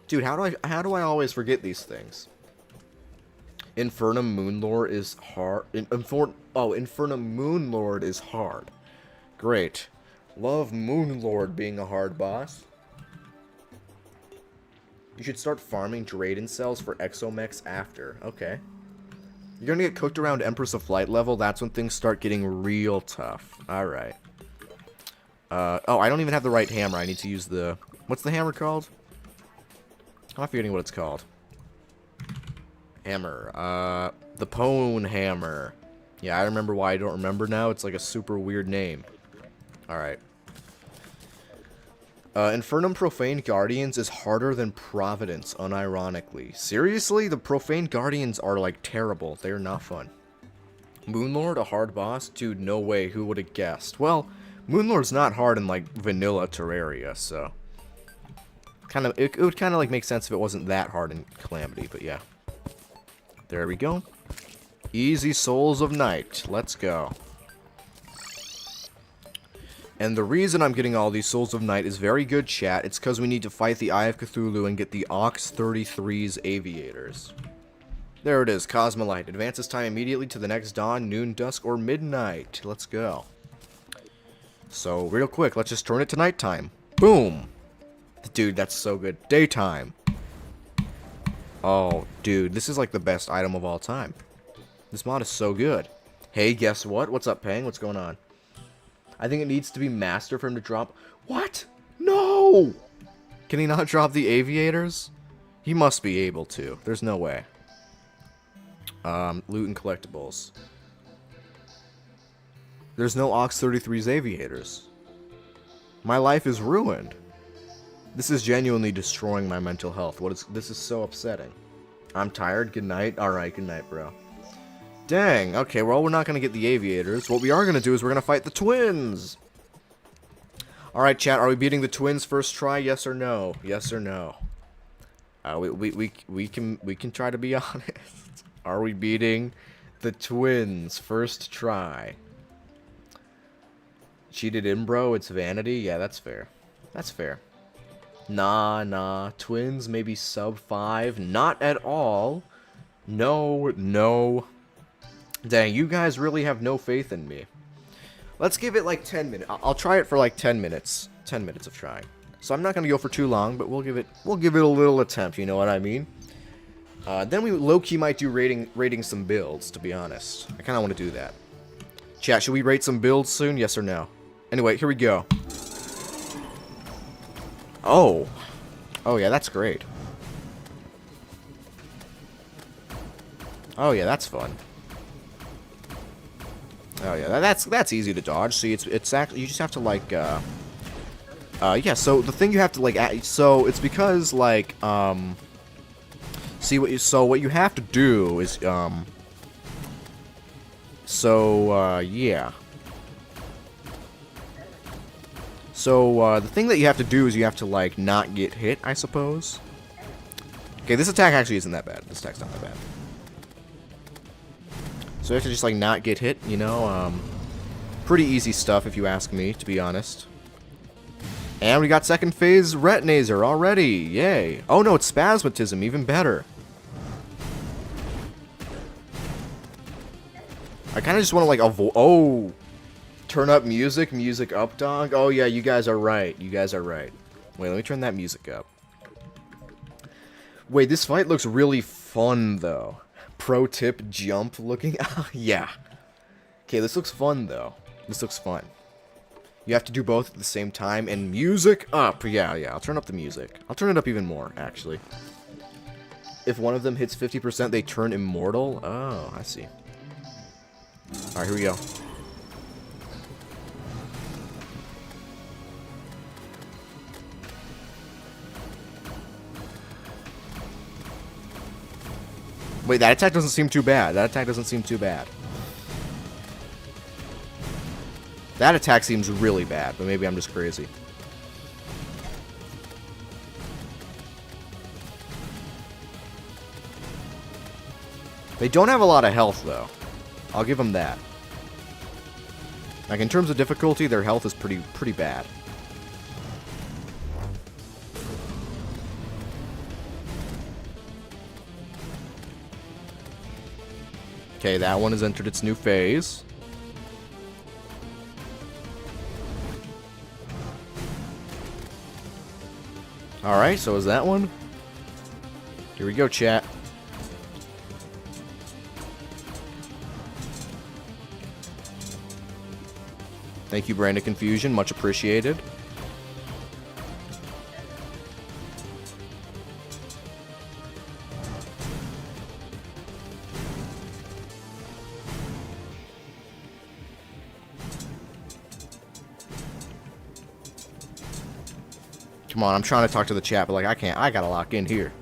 Dude, how do I always forget these things? Infernum Moonlord is hard. Infernum Moonlord is hard. Great. Love Moonlord being a hard boss. You should start farming Drayden cells for Exomex after. Okay. You're gonna get cooked around Empress of Flight level. That's when things start getting real tough. Alright. Oh, I don't even have the right hammer. I need to use the... What's the hammer called? I'm forgetting what it's called. Hammer. The Pone Hammer. Yeah, I remember why I don't remember now. It's like a super weird name. Alright. Infernum Profane Guardians is harder than Providence, unironically. Seriously? The Profane Guardians are, like, terrible. They're not fun. Moonlord, a hard boss? Dude, no way. Who would have guessed? Well, Moonlord's not hard in, like, vanilla Terraria, so... It would kind of, like, make sense if it wasn't that hard in Calamity, but yeah. There we go. Easy Souls of Night. Let's go. And the reason I'm getting all these Souls of Night is very good, chat. It's because we need to fight the Eye of Cthulhu and get the Ox 33's Aviators. There it is, Cosmolite. Advances time immediately to the next dawn, noon, dusk, or midnight. Let's go. So, real quick, let's just turn it to nighttime. Boom! Dude, that's so good. Daytime. Oh, dude, this is like the best item of all time. This mod is so good. Hey, guess what? What's up, Pang? What's going on? I think it needs to be Master for him to drop... What? No! Can he not drop the Aviators? He must be able to. There's no way. Loot and collectibles. There's no Ox 33's Aviators. My life is ruined. This is genuinely destroying my mental health. This is so upsetting. I'm tired. Good night. Alright, good night, bro. Dang. Okay, well, we're not going to get the Aviators. What we are going to do is we're going to fight the twins. Alright, chat. Are we beating the twins first try? Yes or no? Yes or no? We can try to be honest. Are we beating the twins first try? Cheated in, bro. It's vanity. Yeah, that's fair. That's fair. Nah. Twins maybe sub 5. Not at all. No. Dang, you guys really have no faith in me. Let's give it like 10 minutes. I'll try it for like 10 minutes. 10 minutes of trying. So I'm not going to go for too long, but we'll give it a little attempt, you know what I mean? Then we low-key might do rating some builds, to be honest. I kind of want to do that. Chat, should we rate some builds soon? Yes or no? Anyway, here we go. Oh, yeah, that's great. Oh, yeah, that's fun. Oh, yeah, that's easy to dodge. See, it's actually, you just have to, like, Yeah, so the thing you have to, like, so it's because, like, see what you have to do is, yeah. So, the thing that you have to do is you have to, like, not get hit, I suppose. Okay, this attack actually isn't that bad. This attack's not that bad. So you have to just, like, not get hit, you know? Pretty easy stuff, if you ask me, to be honest. And we got second phase Retinazer already. Yay. Oh, no, it's Spasmatism. Even better. I kind of just want to, like, avoid... Oh! Turn up music. Music up, dog. Oh, yeah, you guys are right. You guys are right. Wait, let me turn that music up. Wait, this fight looks really fun, though. Pro tip, jump looking. Yeah. Okay, this looks fun, though. This looks fun. You have to do both at the same time, and music up. Yeah, I'll turn up the music. I'll turn it up even more, actually. If one of them hits 50%, they turn immortal? Oh, I see. Alright, here we go. Wait, that attack doesn't seem too bad. That attack doesn't seem too bad. That attack seems really bad, but maybe I'm just crazy. They don't have a lot of health, though. I'll give them that. Like, in terms of difficulty, their health is pretty bad. Okay, that one has entered its new phase. Alright, so is that one? Here we go, chat. Thank you, Brand of Confusion. Much appreciated. Come on, I'm trying to talk to the chat, but, like, I can't. I gotta lock in here.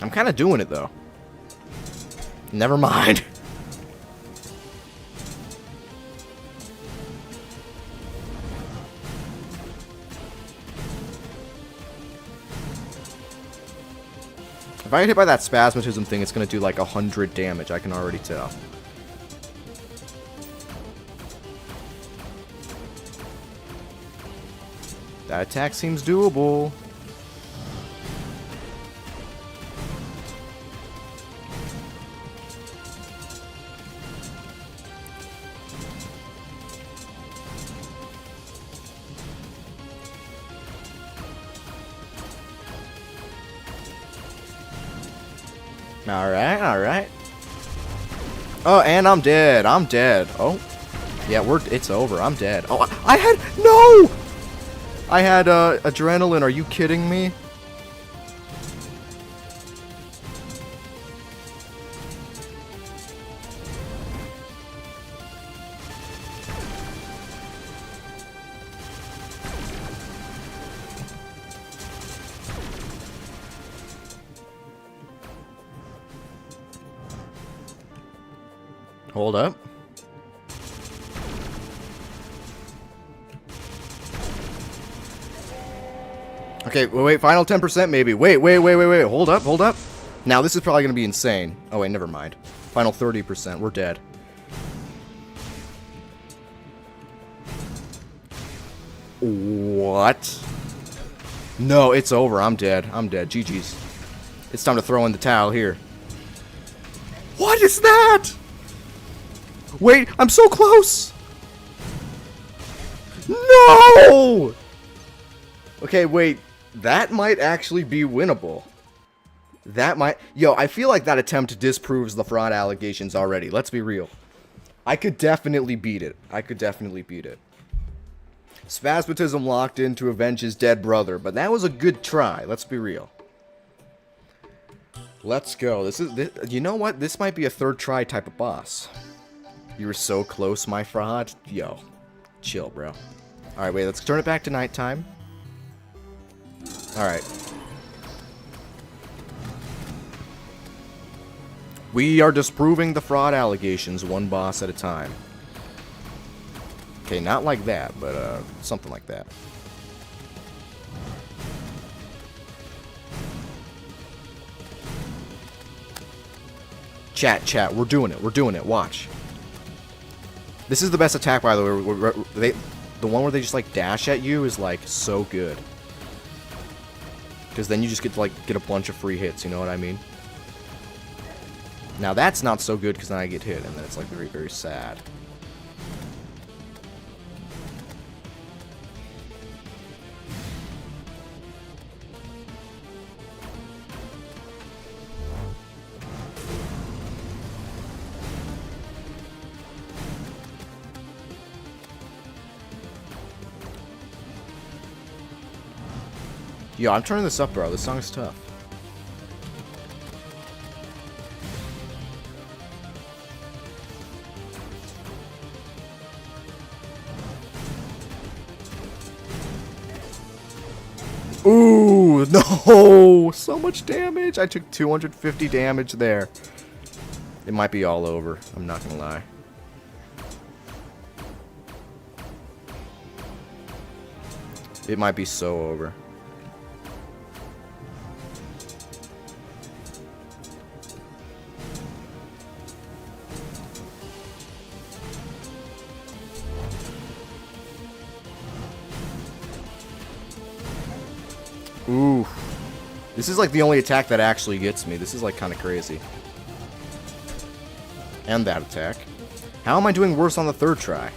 I'm kind of doing it, though. Never mind. If I get hit by that Spasmatism thing, it's going to do like 100 damage. I can already tell. That attack seems doable. Alright, alright. Oh, and I'm dead. I'm dead. Oh. Yeah, it's over. I'm dead. Oh, I had... No! I had, adrenaline. Are you kidding me? Hold up. Okay, wait, final 10% maybe. Wait. Hold up. Now, this is probably going to be insane. Oh, wait, never mind. Final 30%. We're dead. What? No, it's over. I'm dead. GG's. It's time to throw in the towel here. What is that? Wait, I'm so close! No! Okay, wait. That might actually be winnable. That might... Yo, I feel like that attempt disproves the fraud allegations already. Let's be real. I could definitely beat it. Spasmatism locked in to avenge his dead brother, but that was a good try. Let's be real. Let's go. You know what? This might be a third try type of boss. You were so close, my fraud. Yo, chill, bro. Alright, wait, let's turn it back to nighttime. Alright. We are disproving the fraud allegations one boss at a time. Okay, not like that, but something like that. Chat, we're doing it, watch. This is the best attack, by the way. The one where they just, like, dash at you is, like, so good. Because then you just get to, like, get a bunch of free hits, you know what I mean? Now, that's not so good, because then I get hit, and then it's, like, very, very sad. Yo, I'm turning this up, bro. This song is tough. Ooh, no! So much damage! I took 250 damage there. It might be all over. I'm not gonna lie. It might be so over. Ooh. This is like the only attack that actually gets me. This is like kind of crazy. And that attack. How am I doing worse on the third try?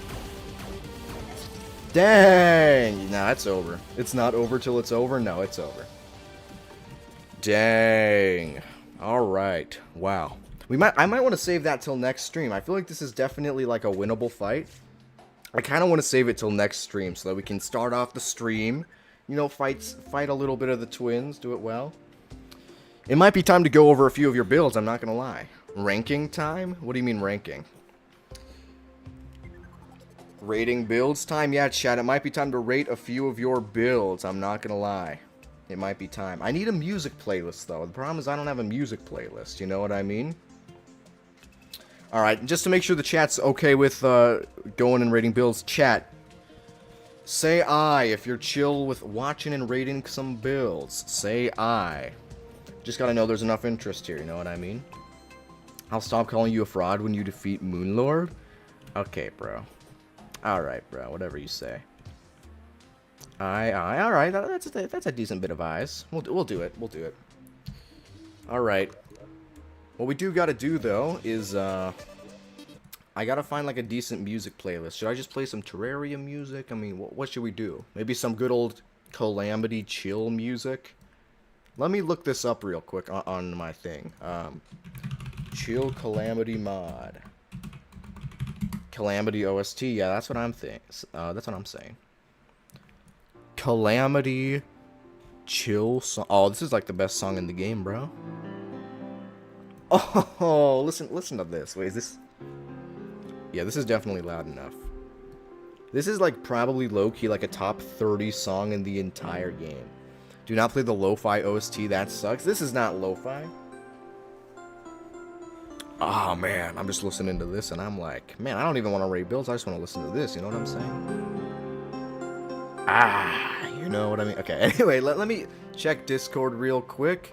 Dang! Nah, it's over. It's not over till it's over? No, it's over. Dang. Alright. Wow. I might want to save that till next stream. I feel like this is definitely like a winnable fight. I kind of want to save it till next stream so that we can start off the stream. You know, fight a little bit of the twins, do it well. It might be time to go over a few of your builds, I'm not gonna lie. Ranking time? What do you mean ranking? Rating builds time? Yeah, chat, it might be time to rate a few of your builds, I'm not gonna lie. It might be time. I need a music playlist, though. The problem is I don't have a music playlist, you know what I mean? Alright, just to make sure the chat's okay with going and rating builds, chat. Say aye if you're chill with watching and rating some builds. Say aye. Just gotta know there's enough interest here, you know what I mean? I'll stop calling you a fraud when you defeat Moonlord. Okay, bro. Alright, bro. Whatever you say. Aye. Alright, that's a decent bit of eyes. We'll do it. We'll do it. Alright. What we do gotta do, though, is, I gotta find, like, a decent music playlist. Should I just play some Terraria music? I mean, what should we do? Maybe some good old Calamity chill music? Let me look this up real quick on my thing. Chill Calamity mod. Calamity OST. Yeah, that's what I'm saying. Calamity chill song. Oh, this is like the best song in the game, bro. Oh, listen to this. Wait, is this... Yeah, this is definitely loud enough. This is like probably low-key like a top 30 song in the entire game. Do not play the lo-fi OST, that sucks. This is not lo-fi. Oh man, I'm just listening to this and I'm like, man, I don't even want to rate builds, I just want to listen to this, you know what I'm saying? Ah, you know what I mean? Okay, anyway, let me check Discord real quick.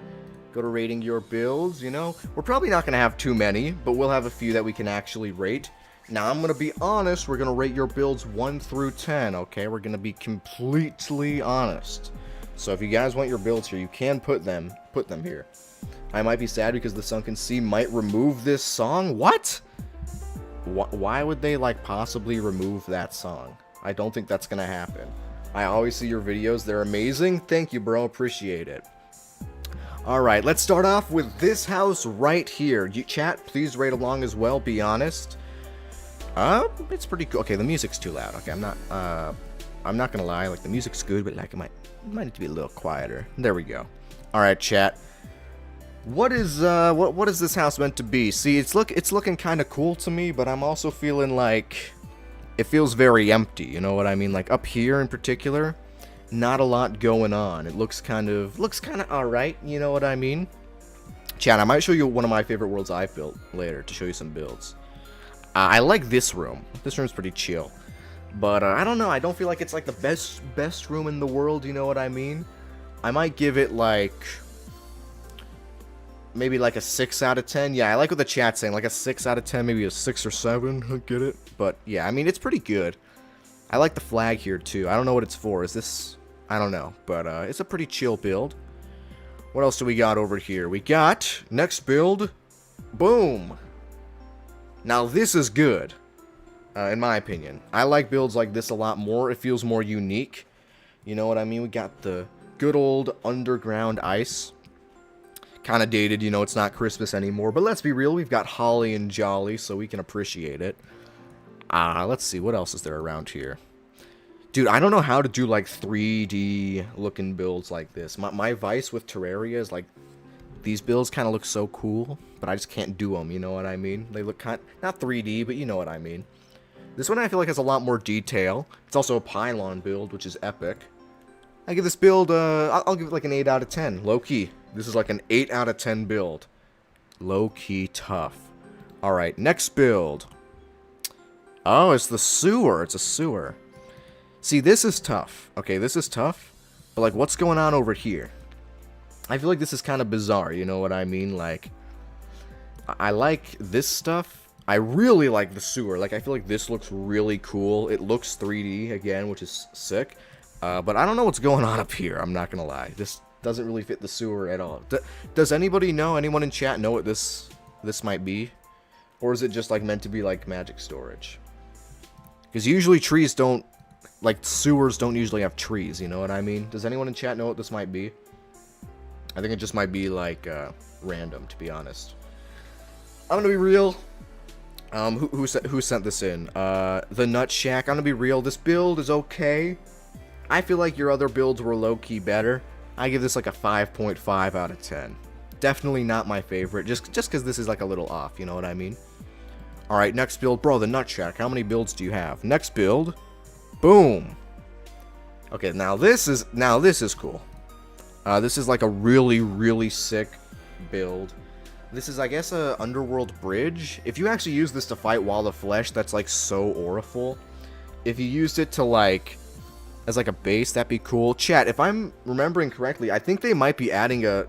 Go to rating your builds, you know? We're probably not going to have too many, but we'll have a few that we can actually rate. Now, I'm going to be honest, we're going to rate your builds 1 through 10, okay? We're going to be completely honest. So if you guys want your builds here, you can put them here. I might be sad because the Sunken Sea might remove this song. What? Why would they, like, possibly remove that song? I don't think that's going to happen. I always see your videos. They're amazing. Thank you, bro. Appreciate it. Alright, let's start off with this house right here. You, chat, please rate along as well. Be honest. It's pretty cool. Okay, the music's too loud. Okay, I'm not gonna lie. Like, the music's good, but, like, it might need to be a little quieter. There we go. Alright, chat. What is this house meant to be? See, it's looking kind of cool to me, but I'm also feeling like it feels very empty, you know what I mean? Like up here in particular, not a lot going on. It looks kind of all right, you know what I mean? Chat, I might show you one of my favorite worlds I've built later to show you some builds. I like this room. This room's pretty chill. But I don't know, I don't feel like it's like the best room in the world, you know what I mean? I might give it like maybe like a 6 out of 10. Yeah, I like what the chat's saying, like a 6 out of 10, maybe a 6 or 7. I get it. But yeah, I mean, it's pretty good. I like the flag here too. I don't know what it's for. Is this... I don't know. But it's a pretty chill build. What else do we got over here? We got... Next build. Boom. Now this is good. In my opinion. I like builds like this a lot more. It feels more unique. You know what I mean? We got the good old underground ice. Kind of dated, you know, it's not Christmas anymore. But let's be real, we've got holly and jolly, so we can appreciate it. Let's see, what else is there around here? Dude, I don't know how to do, like, 3D looking builds like this. My vice with Terraria is, like, these builds kind of look so cool, but I just can't do them, you know what I mean? They look kind of, not 3D, but you know what I mean. This one I feel like has a lot more detail. It's also a pylon build, which is epic. I give this build, I'll give it like an 8 out of 10, low-key. This is like an 8 out of 10 build. Low-key tough. Alright, next build. Oh, it's the sewer. It's a sewer. See, this is tough. Okay, this is tough. But, like, what's going on over here? I feel like this is kind of bizarre, you know what I mean? Like, I like this stuff. I really like the sewer. Like, I feel like this looks really cool. It looks 3D, again, which is sick. But I don't know what's going on up here, I'm not gonna lie. This doesn't really fit the sewer at all. Does anybody know, anyone in chat know what this might be? Or is it just, like, meant to be, like, magic storage? Because usually trees don't, like, sewers don't usually have trees, you know what I mean? Does anyone in chat know what this might be? I think it just might be, like, random, to be honest. I'm gonna be real. Who sent this in? The Nut Shack. I'm gonna be real. This build is okay. I feel like your other builds were low-key better. I give this, like, a 5.5 out of 10. Definitely not my favorite, just because this is, like, a little off, you know what I mean? Alright, next build. Bro, the Nut Shack. How many builds do you have? Next build. Boom. Okay, now this is cool. This is like a really, really sick build. This is, I guess, a underworld bridge. If you actually use this to fight Wall of Flesh, that's, like, so auriful. If you used it to, like, as, like, a base, that'd be cool. Chat, if I'm remembering correctly, I think they might be adding a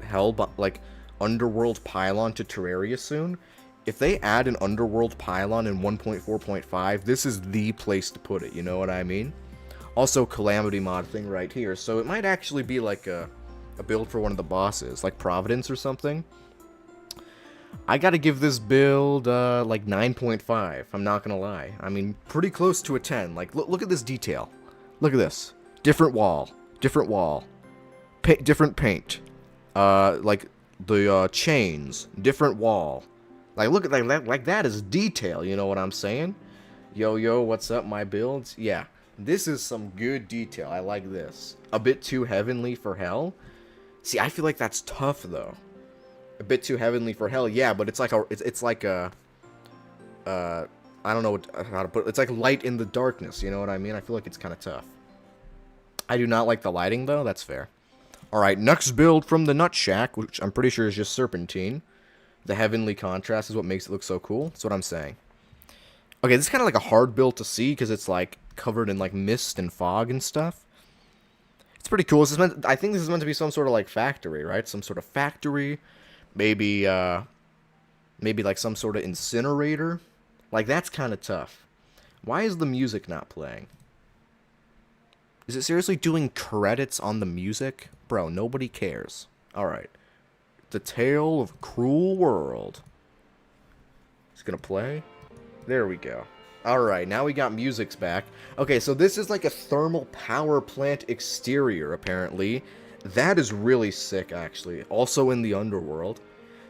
like, underworld pylon to Terraria soon. If they add an underworld pylon in 1.4.5, this is the place to put it, you know what I mean? Also, Calamity mod thing right here, so it might actually be like a build for one of the bosses, like Providence or something. I gotta give this build, like 9.5, I'm not gonna lie. I mean, pretty close to a 10. Like, look at this detail. Look at this. Different wall. Different wall. Different paint. Like, the, chains. Different wall. Like, look at that, like, that is detail, you know what I'm saying? Yo, what's up, my builds? Yeah, this is some good detail, I like this. A bit too heavenly for hell? See, I feel like that's tough, though. A bit too heavenly for hell, yeah, but it's like a, it's like a, I don't know how to put it, it's like light in the darkness, you know what I mean? I feel like it's kind of tough. I do not like the lighting, though, that's fair. Alright, next build from the Nut Shack, which I'm pretty sure is just Serpentine. The heavenly contrast is what makes it look so cool. That's what I'm saying. Okay, this is kind of like a hard build to see because it's like covered in like mist and fog and stuff. It's pretty cool. This is I think this is meant to be some sort of like factory, right? Some sort of factory. Maybe like some sort of incinerator. Like, that's kind of tough. Why is the music not playing? Is it seriously doing credits on the music? Bro, nobody cares. Alright. The Tale of Cruel World. It's gonna play. There we go. Alright, now we got music's back. Okay, so this is like a thermal power plant exterior, apparently. That is really sick, actually. Also in the underworld.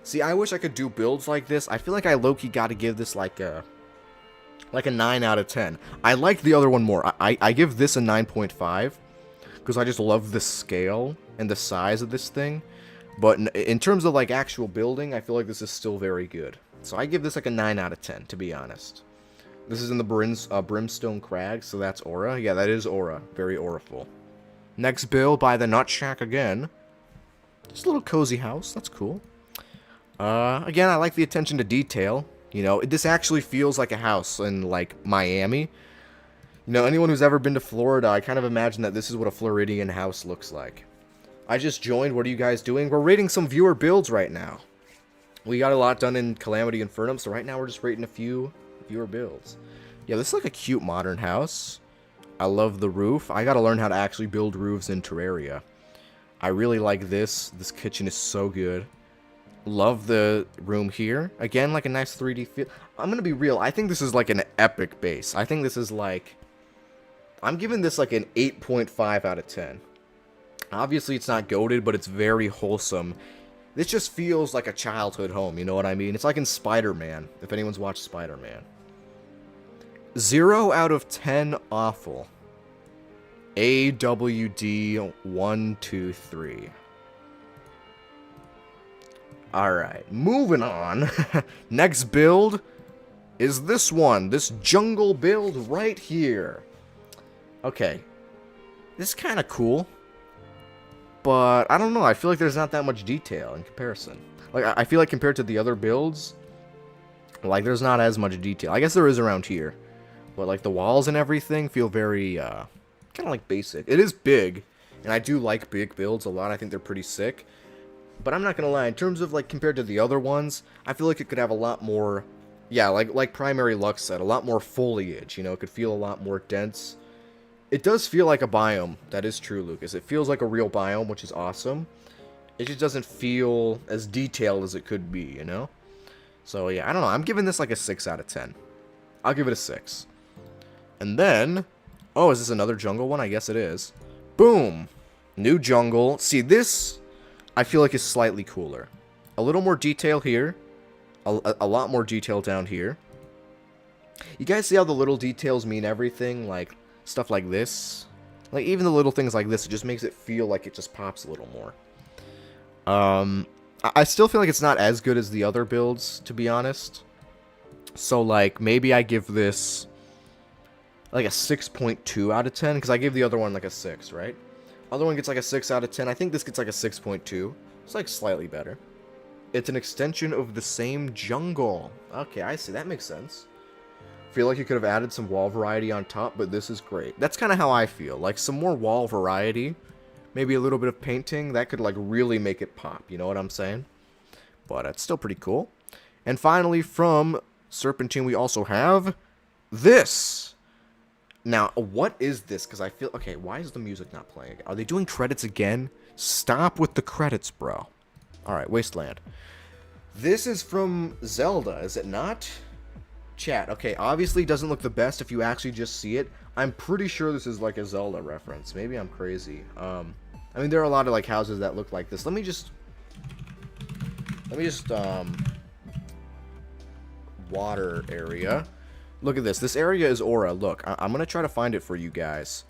See, I wish I could do builds like this. I feel like I low-key gotta give this like a 9 out of 10. I like the other one more. I give this a 9.5. Because I just love the scale and the size of this thing. But in terms of like actual building, I feel like this is still very good. So I give this like a 9 out of 10, to be honest. This is in the Brimstone Crag, so that's Aura. Yeah, that is Aura. Very auraful. Next build by the Nut Shack again. Just a little cozy house. That's cool. Again, I like the attention to detail. You know, this actually feels like a house in, like, Miami. You know, anyone who's ever been to Florida, I kind of imagine that this is what a Floridian house looks like. I just joined. What are you guys doing? We're rating some viewer builds right now. We got a lot done in Calamity Infernum, so right now we're just rating a few viewer builds. Yeah, this is like a cute modern house. I love the roof. I gotta learn how to actually build roofs in Terraria. I really like this. This kitchen is so good. Love the room here. Again, like a nice 3D feel. I'm gonna be real. I think this is like an epic base. I think this is like... I'm giving this like an 8.5 out of 10. Obviously, it's not goated, but it's very wholesome. This just feels like a childhood home, you know what I mean? It's like in Spider-Man, if anyone's watched Spider-Man. 0 out of 10 awful. AWD 123. Alright, moving on. Next build is this one. This jungle build right here. Okay. This is kind of cool. But, I don't know. I feel like there's not that much detail in comparison. Like, I feel like compared to the other builds, like, there's not as much detail. I guess there is around here. But, like, the walls and everything feel very, kind of, like, basic. It is big, and I do like big builds a lot. I think they're pretty sick. But I'm not gonna lie, in terms of, like, compared to the other ones, I feel like it could have a lot more, yeah, like Primary Lux said, a lot more foliage, you know? It could feel a lot more dense. It does feel like a biome. That is true, Lucas. It feels like a real biome, which is awesome. It just doesn't feel as detailed as it could be, you know? So, yeah, I don't know. I'm giving this like a 6 out of 10. I'll give it a 6. And then... Oh, is this another jungle one? I guess it is. Boom! New jungle. See, this, I feel like is slightly cooler. A little more detail here. A lot more detail down here. You guys see how the little details mean everything? Like... Stuff like this. Like, even the little things like this, it just makes it feel like it just pops a little more. I still feel like it's not as good as the other builds, to be honest. So, like, maybe I give this, like, a 6.2 out of 10, because I gave the other one, like, a 6, right? Other one gets, like, a 6 out of 10. I think this gets, like, a 6.2. It's, like, slightly better. It's an extension of the same jungle. Okay, I see. That makes sense. Feel like you could have added some wall variety on top, but this is great. That's kind of how I feel. Like, some more wall variety, maybe a little bit of painting, that could, like, really make it pop. You know what I'm saying? But it's still pretty cool. And finally, from Serpentine, we also have this. Now, what is this? Because I feel... Okay, why is the music not playing again? Are they doing credits again? Stop with the credits, bro. Alright, Wasteland. This is from Zelda, is it not? Chat, okay, obviously doesn't look the best if you actually just see it. I'm pretty sure this is like a Zelda reference. Maybe I'm crazy. I mean, there are a lot of like houses that look like this. Let me just water area. Look at this. This area is Aura. Look, I'm gonna try to find it for you guys.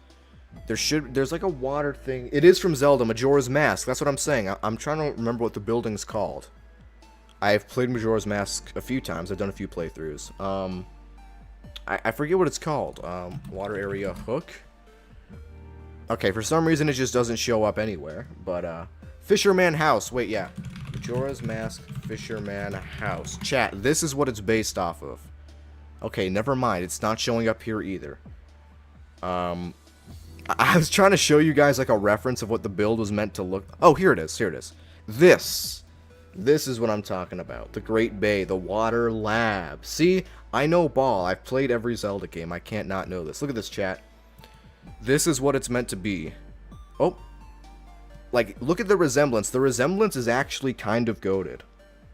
There's like a water thing. It is from Zelda, Majora's Mask. That's what I'm saying. I'm trying to remember what the building's called. I've played Majora's Mask a few times. I've done a few playthroughs. I forget what it's called. Water area hook. Okay, for some reason it just doesn't show up anywhere. But, Fisherman House. Wait, yeah. Majora's Mask, Fisherman House. Chat, this is what it's based off of. Okay, never mind. It's not showing up here either. I was trying to show you guys, like, a reference of what the build was meant to look... Oh, here it is. Here it is. This is what I'm talking about. The Great Bay, the Water Lab. See, I know ball. I've played every Zelda game. I can't not know this. Look at this, chat. This is what it's meant to be. Oh. Like, look at the resemblance. The resemblance is actually kind of goated.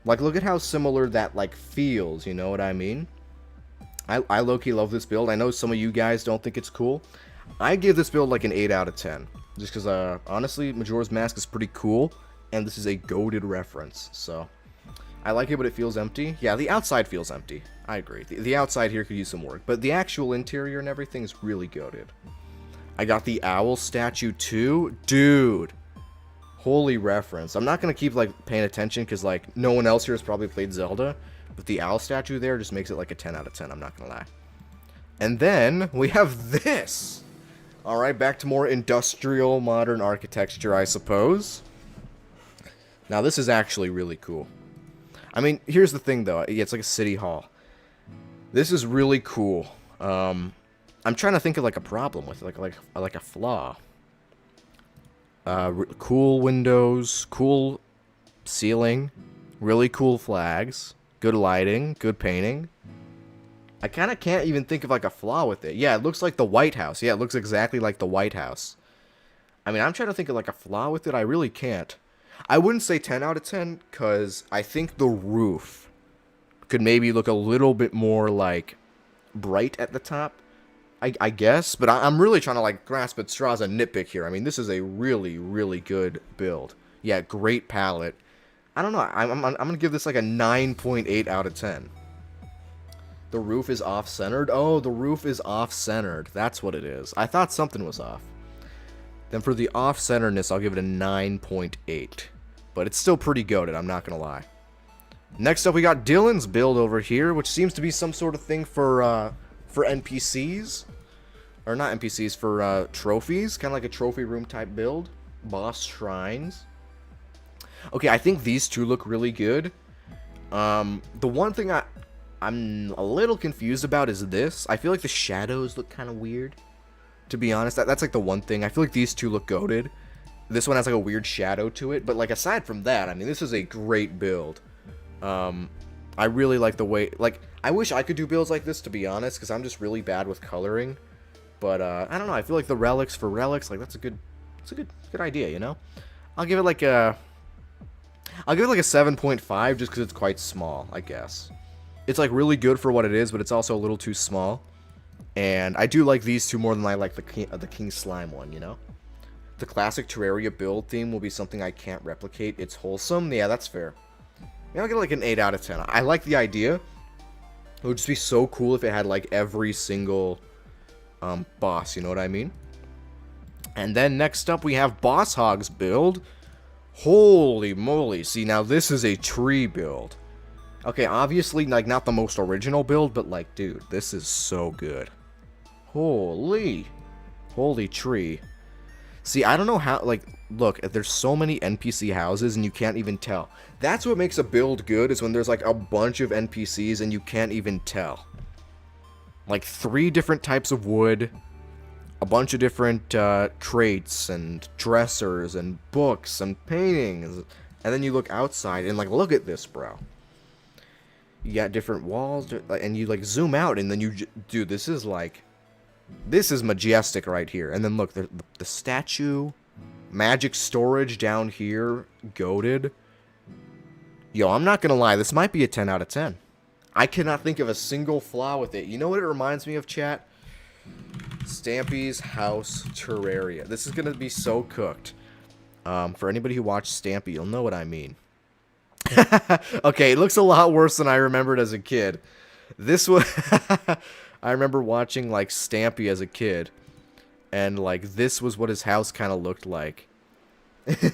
Like, look at how similar that, like, feels. You know what I mean? I low-key love this build. I know some of you guys don't think it's cool. I give this build, like, an 8 out of 10. Just because, honestly, Majora's Mask is pretty cool. And this is a goated reference, so I like it, but it feels empty. Yeah, the outside feels empty. I agree. The outside here could use some work, but the actual interior and everything is really goated. I got the owl statue too. Dude, Holy reference. I'm not going to keep, like, paying attention because, like, no one else here has probably played Zelda. But the owl statue there just makes it, like, a 10 out of 10. I'm not going to lie. And then we have this. Alright, back to more industrial modern architecture, I suppose. Now, this is actually really cool. I mean, here's the thing, though. Yeah, it's like a city hall. This is really cool. I'm trying to think of, like, a problem with it, like a flaw. Cool windows, cool ceiling, really cool flags, good lighting, good painting. I kind of can't even think of, like, a flaw with it. Yeah, it looks like the White House. Yeah, it looks exactly like the White House. I mean, I'm trying to think of, like, a flaw with it. I really can't. I wouldn't say 10 out of 10, because I think the roof could maybe look a little bit more, like, bright at the top. I guess, but I'm really trying to, like, grasp at straws and nitpick here. I mean, this is a really, really good build. Yeah, great palette. I don't know. I'm going to give this, like, a 9.8 out of 10. The roof is off-centered? Oh, the roof is off-centered. That's what it is. I thought something was off. Then for the off-centeredness, I'll give it a 9.8. But it's still pretty goated, I'm not going to lie. Next up, we got Dylan's build over here, which seems to be some sort of thing for NPCs. Or not NPCs, for trophies. Kind of like a trophy room type build. Boss shrines. Okay, I think these two look really good. The one thing I'm a little confused about is this. I feel like the shadows look kind of weird. To be honest, that's like the one thing. I feel like these two look goated. This one has like a weird shadow to it. But like aside from that, I mean, this is a great build. I really like the way, like, I wish I could do builds like this, to be honest, because I'm just really bad with coloring. But, I don't know, I feel like the relics for relics, like, that's a good idea, you know? I'll give it like a 7.5 just because it's quite small, I guess. It's, like, really good for what it is, but it's also a little too small. And I do like these two more than I like the King Slime one, you know? The classic Terraria build theme will be something I can't replicate. It's wholesome. Yeah, that's fair. Yeah, I'll get like an 8 out of 10. I like the idea. It would just be so cool if it had like every single boss, you know what I mean? And then next up we have Boss Hog's build. Holy moly. See, now this is a tree build. Okay, obviously like not the most original build, but like, dude, this is so good. Holy tree. See, I don't know how, like, look, there's so many NPC houses and you can't even tell. That's what makes a build good, is when there's, like, a bunch of NPCs and you can't even tell. Like, 3 different types of wood, a bunch of different crates and dressers and books and paintings. And then you look outside and, like, look at this, bro. You got different walls, and you, like, zoom out and then you, dude, this is, like... This is majestic right here. And then look, the statue, magic storage down here, goated. Yo, I'm not gonna lie, this might be a 10 out of 10. I cannot think of a single flaw with it. You know what it reminds me of, chat? Stampy's House Terraria. This is gonna be so cooked. For anybody who watched Stampy, you'll know what I mean. Okay, it looks a lot worse than I remembered as a kid. This was... I remember watching, like, Stampy as a kid, and, like, this was what his house kind of looked like.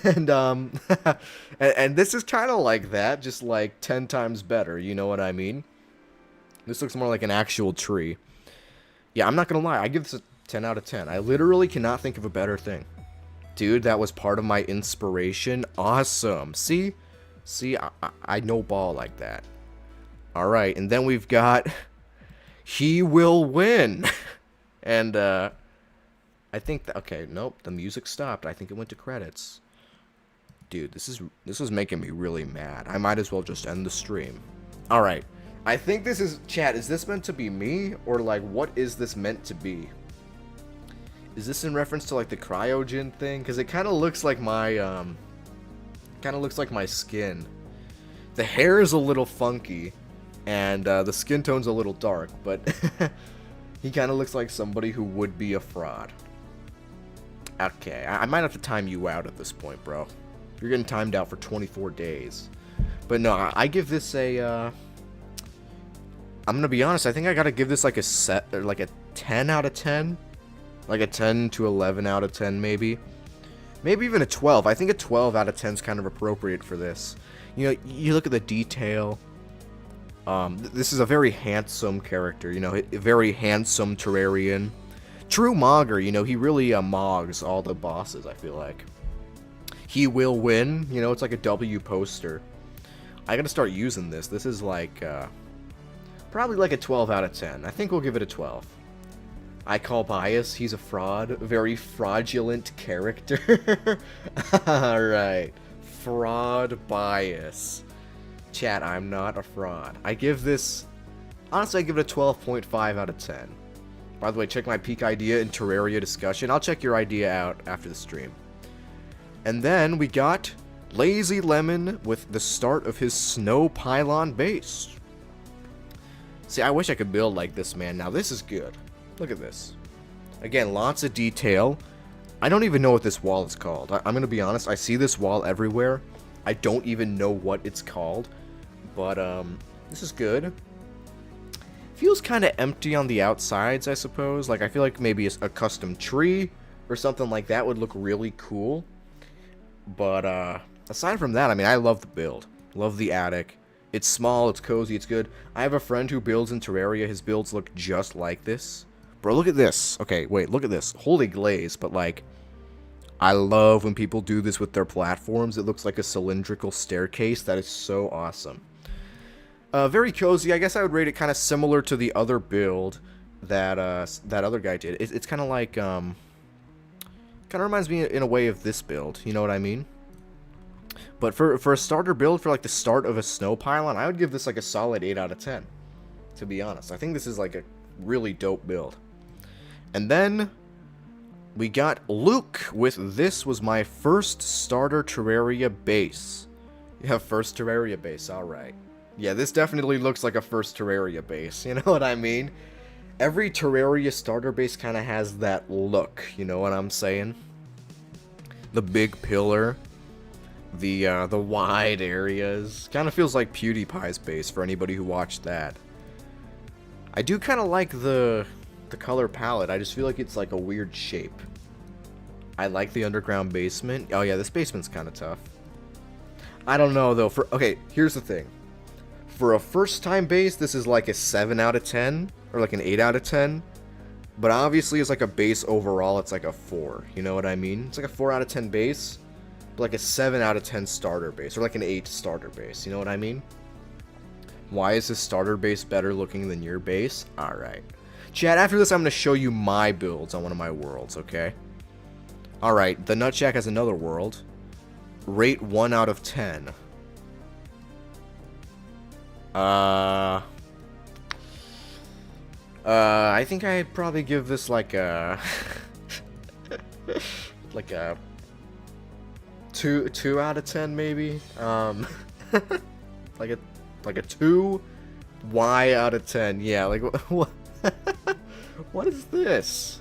And, and this is kind of like that, just, like, 10 times better, you know what I mean? This looks more like an actual tree. Yeah, I'm not gonna lie, I give this a 10 out of 10. I literally cannot think of a better thing. Dude, that was part of my inspiration. Awesome. See, I know ball like that. Alright, and then we've got... He will win. And, I think that, okay, nope, the music stopped. I think it went to credits. Dude, this is making me really mad. I might as well just end the stream. Alright, I think this is, chat, is this meant to be me? Or, like, what is this meant to be? Is this in reference to, like, the Cryogen thing? Because it kind of looks like my, skin. The hair is a little funky. And the skin tone's a little dark, but he kind of looks like somebody who would be a fraud. Okay, I might have to time you out at this point, bro. You're getting timed out for 24 days. But no, I give this a, I'm gonna be honest, I think I gotta give this like a 10 out of 10. Like a 10 to 11 out of 10, maybe. Maybe even a 12. I think a 12 out of 10 is kind of appropriate for this. You know, you look at the detail. This is a very handsome character, you know, a very handsome Terrarian. True Mogger, you know, he really mogs all the bosses, I feel like. He will win, you know, it's like a W poster. I gotta start using this. This is like, probably like a 12 out of 10. I think we'll give it a 12. I call bias, he's a fraud. A very fraudulent character. Alright. Fraud bias. Chat, I'm not a fraud. I give this... Honestly, I give it a 12.5 out of 10. By the way, check my peak idea in Terraria discussion. I'll check your idea out after the stream. And then we got Lazy Lemon with the start of his snow pylon base. See, I wish I could build like this, man. Now, this is good. Look at this. Again, lots of detail. I don't even know what this wall is called. I'm going to be honest. I see this wall everywhere. I don't even know what it's called. But, this is good. Feels kind of empty on the outsides, I suppose. Like, I feel like maybe a custom tree or something like that would look really cool. But, aside from that, I mean, I love the build. Love the attic. It's small, it's cozy, it's good. I have a friend who builds in Terraria. His builds look just like this. Bro, look at this. Okay, wait, look at this. Holy glaze, but like, I love when people do this with their platforms. It looks like a cylindrical staircase. That is so awesome. Very cozy. I guess I would rate it kind of similar to the other build that that other guy did. It's kind of like, kind of reminds me in a way of this build. You know what I mean? But for a starter build, for like the start of a snow pylon, I would give this like a solid 8 out of 10. To be honest, I think this is like a really dope build. And then we got Luke with This Was My First Starter Terraria Base. Yeah, first Terraria base, alright. Yeah, this definitely looks like a first Terraria base, you know what I mean? Every Terraria starter base kind of has that look, you know what I'm saying? The big pillar, the wide areas. Kind of feels like PewDiePie's base for anybody who watched that. I do kind of like the color palette. I just feel like it's like a weird shape. I like the underground basement. Oh yeah, this basement's kind of tough. I don't know though. Okay, here's the thing. For a first time base, this is like a 7 out of 10 or like an 8 out of 10. But obviously it's like a base overall, it's like a 4. You know what I mean? It's like a 4 out of 10 base, but like a 7 out of 10 starter base or like an 8 starter base. You know what I mean? Why is this starter base better looking than your base? Alright. Chat, after this I'm going to show you my builds on one of my worlds, okay? Alright, the Nut Shack has another world. Rate 1 out of 10. I think I'd probably give this like a... like a... 2 out of 10 maybe? like a 2? Y out of 10, yeah, like, what? What is this?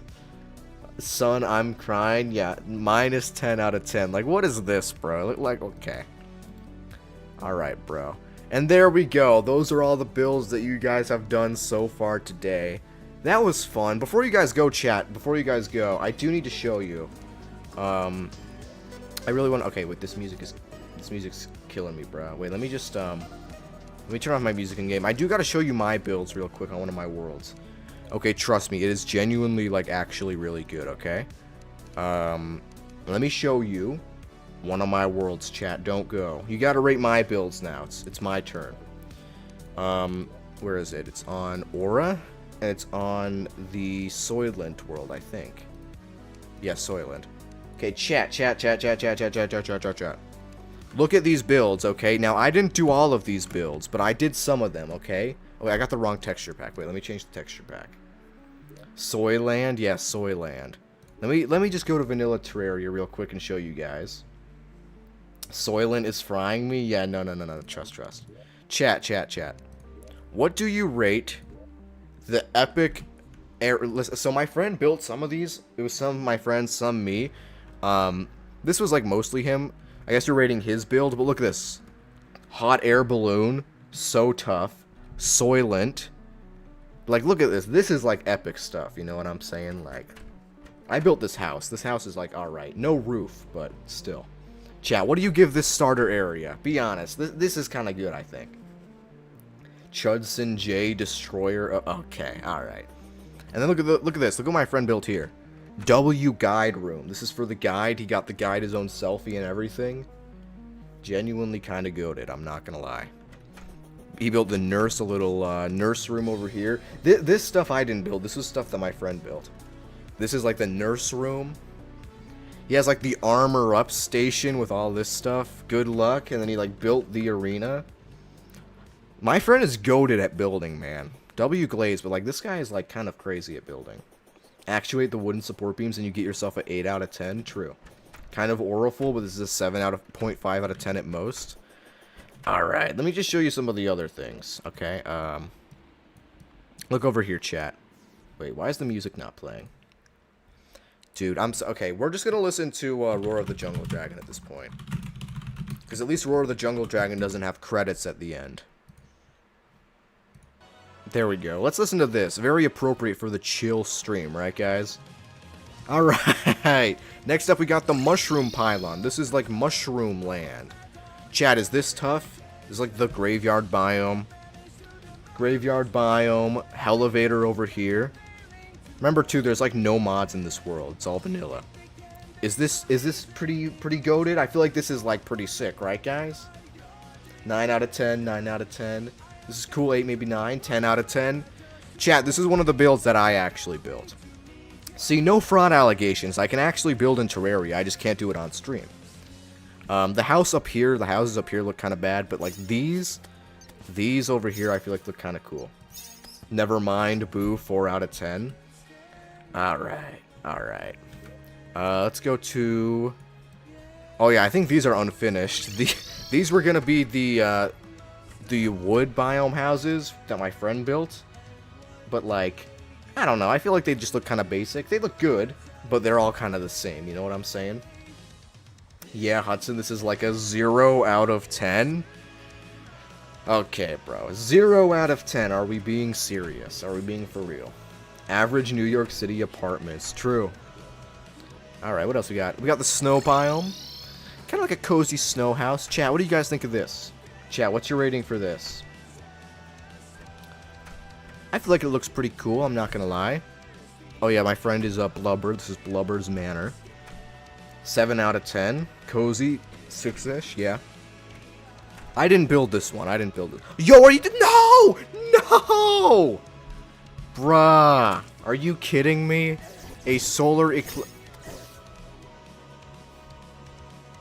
Son, I'm crying. Yeah, minus 10 out of 10. Like, what is this, bro? Like, okay. Alright, bro. And there we go. Those are all the builds that you guys have done so far today. That was fun. Before you guys go, chat, before you guys go, I do need to show you. I really want to... Okay, wait, this music's killing me, bro. Wait, let me just, let me turn off my music in game. I do gotta show you my builds real quick on one of my worlds. Okay, trust me, it is genuinely, like, actually really good, okay? Let me show you one of my worlds, chat. Don't go. You gotta rate my builds now. It's my turn. Where is it? It's on Aura, and it's on the Soylent world, I think. Yeah, Soylent. Okay, chat. Look at these builds, okay? Now, I didn't do all of these builds, but I did some of them, okay? Oh, I got the wrong texture pack. Wait, let me change the texture pack. Soyland? Yeah, Soyland. Let me just go to Vanilla Terraria real quick and show you guys. Soylent is frying me? Yeah, no. Trust. Chat. What do you rate the epic air... So my friend built some of these. It was some of my friends, some me. This was like mostly him. I guess you're rating his build, but look at this. Hot air balloon. So tough. Soylent. Like, look at this. This is like epic stuff. You know what I'm saying? Like, I built this house. This house is like, alright. No roof, but still. Chat, what do you give this starter area? Be honest. This is kind of good, I think. Chudson J. Destroyer. Okay, alright. And then look at this. Look what my friend built here. W guide room. This is for the guide. He got the guide his own selfie and everything. Genuinely kind of goated, I'm not gonna lie. He built the nurse, a little nurse room over here. This stuff I didn't build. This was stuff that my friend built. This is like the nurse room. He has like the armor up station with all this stuff. Good luck. And then he like built the arena. My friend is goated at building, man. W glaze, but like this guy is like kind of crazy at building. Actuate the wooden support beams and you get yourself an 8 out of 10. True. Kind of oriful, but this is a 0.5 out of 10 at most. Alright, let me just show you some of the other things. Okay, look over here, chat. Wait, why is the music not playing? Dude, okay, we're just gonna listen to Roar of the Jungle Dragon at this point. Because at least Roar of the Jungle Dragon doesn't have credits at the end. There we go. Let's listen to this. Very appropriate for the chill stream, right, guys? Alright. Next up, we got the Mushroom Pylon. This is like Mushroom Land. Chat, is this tough? This is like the Graveyard Biome. Graveyard Biome. Elevator over here. Remember, too, there's like no mods in this world. It's all vanilla. Is this pretty goated? I feel like this is like pretty sick, right, guys? 9 out of 10, 9 out of 10. This is cool, 8, maybe 9, 10 out of 10. Chat, this is one of the builds that I actually built. See, no fraud allegations. I can actually build in Terraria, I just can't do it on stream. The houses up here look kind of bad, but like these over here I feel like look kind of cool. Never mind, boo, 4 out of 10. Alright. Let's go to... Oh yeah, I think these are unfinished. These were gonna be the wood biome houses that my friend built. But like, I don't know, I feel like they just look kind of basic. They look good, but they're all kind of the same, you know what I'm saying? Yeah, Hudson, this is like a 0 out of 10? Okay, bro. 0 out of 10. Are we being serious? Are we being for real? Average New York City apartments. True. Alright, what else we got? We got the snow biome. Kind of like a cozy snow house. Chat, what do you guys think of this? Chat, what's your rating for this? I feel like it looks pretty cool, I'm not gonna lie. Oh yeah, my friend is Blubber. This is Blubber's Manor. 7 out of 10. Cozy. 6-ish, yeah. I didn't build this one. I didn't build it. Yo, are you... No! No! Bruh. Are you kidding me? A solar eclipse...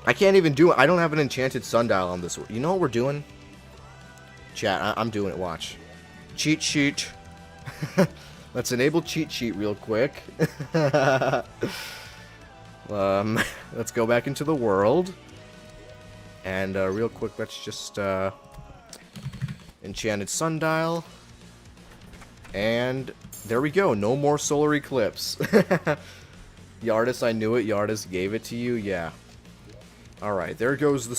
I can't even do it. I don't have an enchanted sundial on this. You know what we're doing? Chat, I'm doing it. Watch. Cheat sheet. Let's enable cheat sheet real quick. Let's go back into the world. And real quick, let's just enchanted sundial. And there we go. No more solar eclipse. Yardis, I knew it. Yardis gave it to you. Yeah. All right. There goes the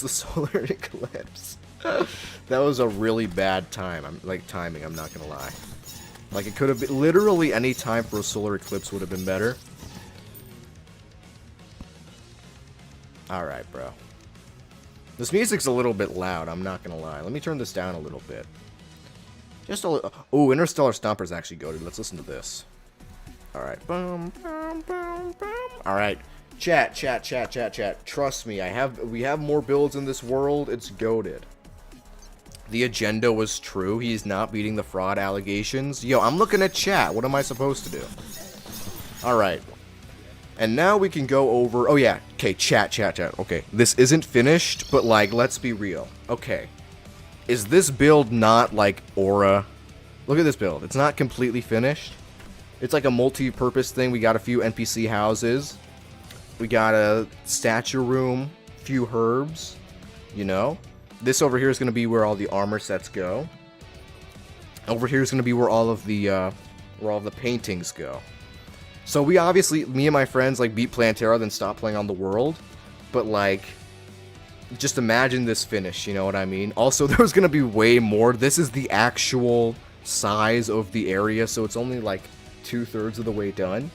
solar eclipse. That was a really bad time. Timing. I'm not gonna lie. Like it could have been literally any time for a solar eclipse would have been better. All right, bro. This music's a little bit loud. I'm not gonna lie. Let me turn this down a little bit. Just a little. Oh, Interstellar Stomper's actually goated. Let's listen to this. All right. Boom, boom, boom, boom. All right. Chat. Trust me. We have more builds in this world. It's goated. The agenda was true. He's not beating the fraud allegations. Yo, I'm looking at chat. What am I supposed to do? Alright. And now we can go over... Oh, yeah. Okay, chat. Okay, this isn't finished, but, like, let's be real. Okay. Is this build not, like, Aura? Look at this build. It's not completely finished. It's like a multi-purpose thing. We got a few NPC houses. We got a statue room. Few herbs. You know? This over here is going to be where all the armor sets go. Over here is going to be where all of the paintings go. So we obviously, me and my friends, like, beat Plantera, then stop playing on the world. But, like, just imagine this finish, you know what I mean? Also, there's going to be way more. This is the actual size of the area, so it's only, like, 2/3 of the way done.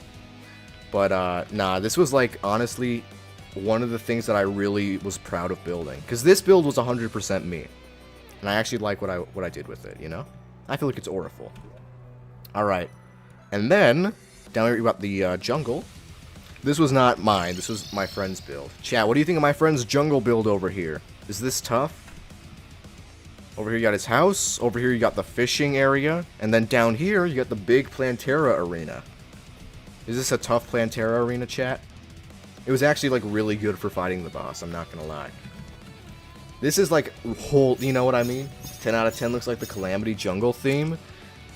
But, nah, this was, like, honestly, one of the things that I really was proud of building. Because this build was 100% me. And I actually like what I did with it, you know? I feel like it's auriful. Alright. And then, down here we got the jungle. This was not mine. This was my friend's build. Chat, what do you think of my friend's jungle build over here? Is this tough? Over here you got his house. Over here you got the fishing area. And then down here you got the big Plantera arena. Is this a tough Plantera arena, chat? It was actually, like, really good for fighting the boss, I'm not gonna lie. This is, like, whole, you know what I mean? 10 out of 10 looks like the Calamity Jungle theme.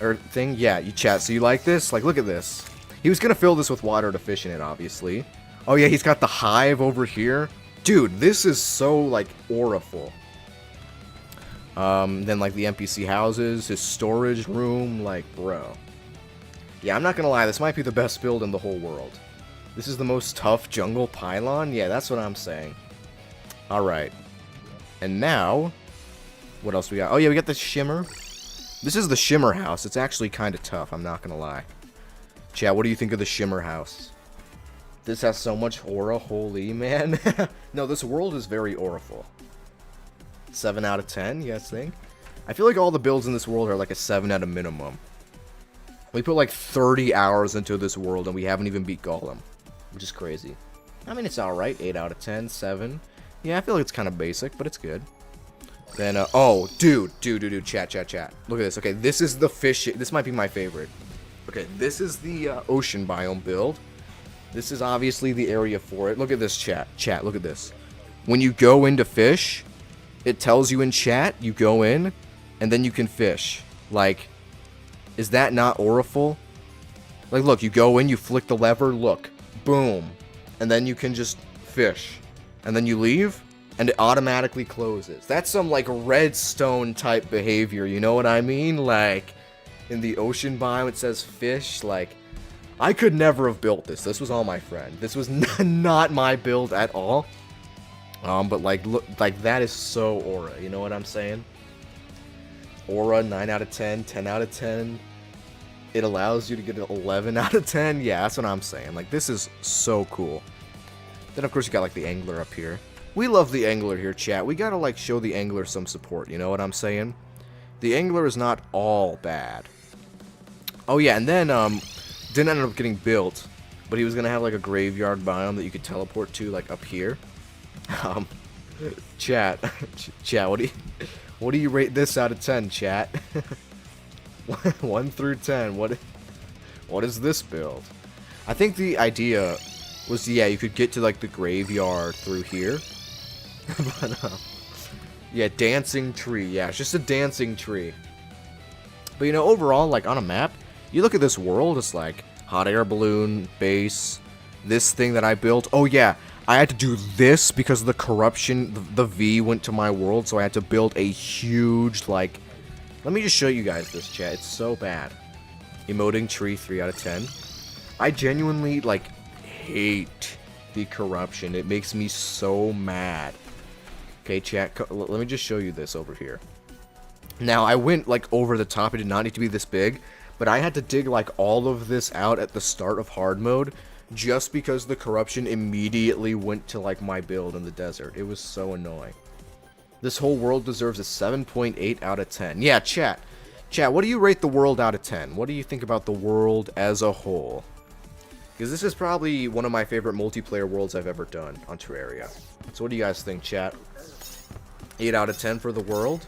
Or thing. Yeah, you chat, so you like this? Like, look at this. He was gonna fill this with water to fish in it, obviously. Oh yeah, he's got the hive over here. Dude, this is so, like, auriful. Then, like, the NPC houses, his storage room, like, bro. Yeah, I'm not gonna lie, this might be the best build in the whole world. This is the most tough jungle pylon? Yeah, that's what I'm saying. Alright. And now, what else we got? Oh yeah, we got the shimmer. This is the shimmer house. It's actually kind of tough, I'm not gonna lie. Chat, what do you think of the shimmer house? This has so much aura, holy man. No, this world is very auriful. 7 out of 10, you guys think? I feel like all the builds in this world are like a 7 at a minimum. We put like 30 hours into this world and we haven't even beat Golem. Which is crazy. I mean, it's alright. 8 out of 10, 7. Yeah, I feel like it's kind of basic, but it's good. Then, oh, dude, chat. Look at this. Okay, this is the fish. This might be my favorite. Okay, this is the ocean biome build. This is obviously the area for it. Look at this, chat. Chat, look at this. When you go into fish, it tells you in chat, you go in, and then you can fish. Like, is that not auriful? Like, look, you go in, you flick the lever, look, boom. And then you can just fish. And then you leave, and it automatically closes. That's some, like, redstone type behavior, you know what I mean? Like, in the ocean biome, it says fish, like, I could never have built this. This was all my friend. This was not my build at all. But, like, look, like, that is so aura, you know what I'm saying? Aura, 9 out of 10, 10 out of 10. It allows you to get an 11 out of 10. Yeah, that's what I'm saying. Like, this is so cool. Then, of course, you got, like, the angler up here. We love the angler here, chat. We gotta, like, show the angler some support, you know what I'm saying? The angler is not all bad. Oh, yeah, and then, didn't end up getting built, but he was gonna have, like, a graveyard biome that you could teleport to, like, up here. Chat, what do you rate this out of 10, chat? 1 through 10, what is this build? I think the idea was, yeah, you could get to, like, the graveyard through here. But, yeah, dancing tree, yeah, it's just a dancing tree. But, you know, overall, like, on a map, you look at this world, it's like, hot air balloon, base, this thing that I built, oh yeah, I had to do this because of the corruption, the V went to my world, so I had to build a huge, like, let me just show you guys this, chat, it's so bad. Emoting tree, 3 out of 10. I genuinely, like, hate the corruption, it makes me so mad. Okay, chat, let me just show you this over here. Now, I went, like, over the top, it did not need to be this big, but I had to dig, like, all of this out at the start of hard mode, just because the corruption immediately went to, like, my build in the desert. It was so annoying. This whole world deserves a 7.8 out of 10. Yeah, chat. Chat, what do you rate the world out of 10? What do you think about the world as a whole? Because this is probably one of my favorite multiplayer worlds I've ever done on Terraria. So what do you guys think, chat? 8 out of 10 for the world?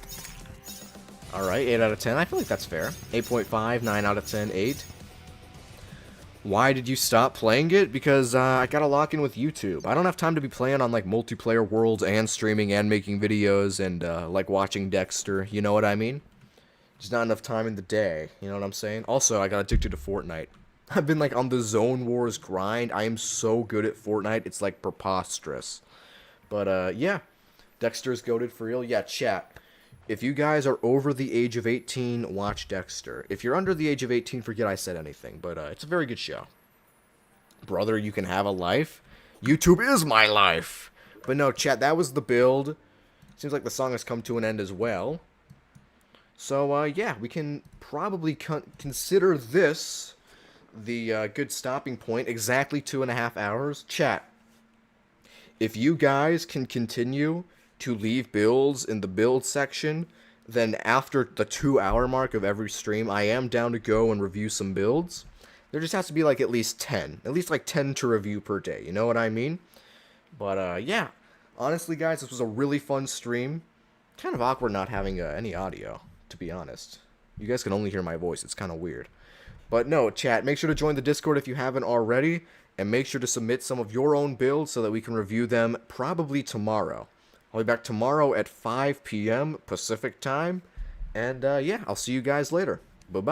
Alright, 8 out of 10. I feel like that's fair. 8.5, 9 out of 10, 8. Why did you stop playing it? Because I gotta lock in with YouTube. I don't have time to be playing on, like, multiplayer worlds and streaming and making videos and, like, watching Dexter. You know what I mean? Just not enough time in the day. You know what I'm saying? Also, I got addicted to Fortnite. I've been, like, on the Zone Wars grind. I am so good at Fortnite. It's, like, preposterous. But, yeah. Dexter's goated for real. Yeah, chat. If you guys are over the age of 18, watch Dexter. If you're under the age of 18, forget I said anything. But it's a very good show. Brother, you can have a life. YouTube is my life. But no, chat, that was the build. Seems like the song has come to an end as well. So, yeah, we can probably consider this the good stopping point, exactly 2.5 hours. Chat, if you guys can continue to leave builds in the build section, then after the 2 hour mark of every stream, I am down to go and review some builds. There just has to be like at least 10. At least like 10 to review per day. You know what I mean? But yeah. Honestly, guys, this was a really fun stream. Kind of awkward not having any audio, to be honest. You guys can only hear my voice. It's kind of weird. But no, chat, make sure to join the Discord if you haven't already, and make sure to submit some of your own builds so that we can review them probably tomorrow. I'll be back tomorrow at 5 p.m. Pacific time, and yeah, I'll see you guys later. Bye-bye.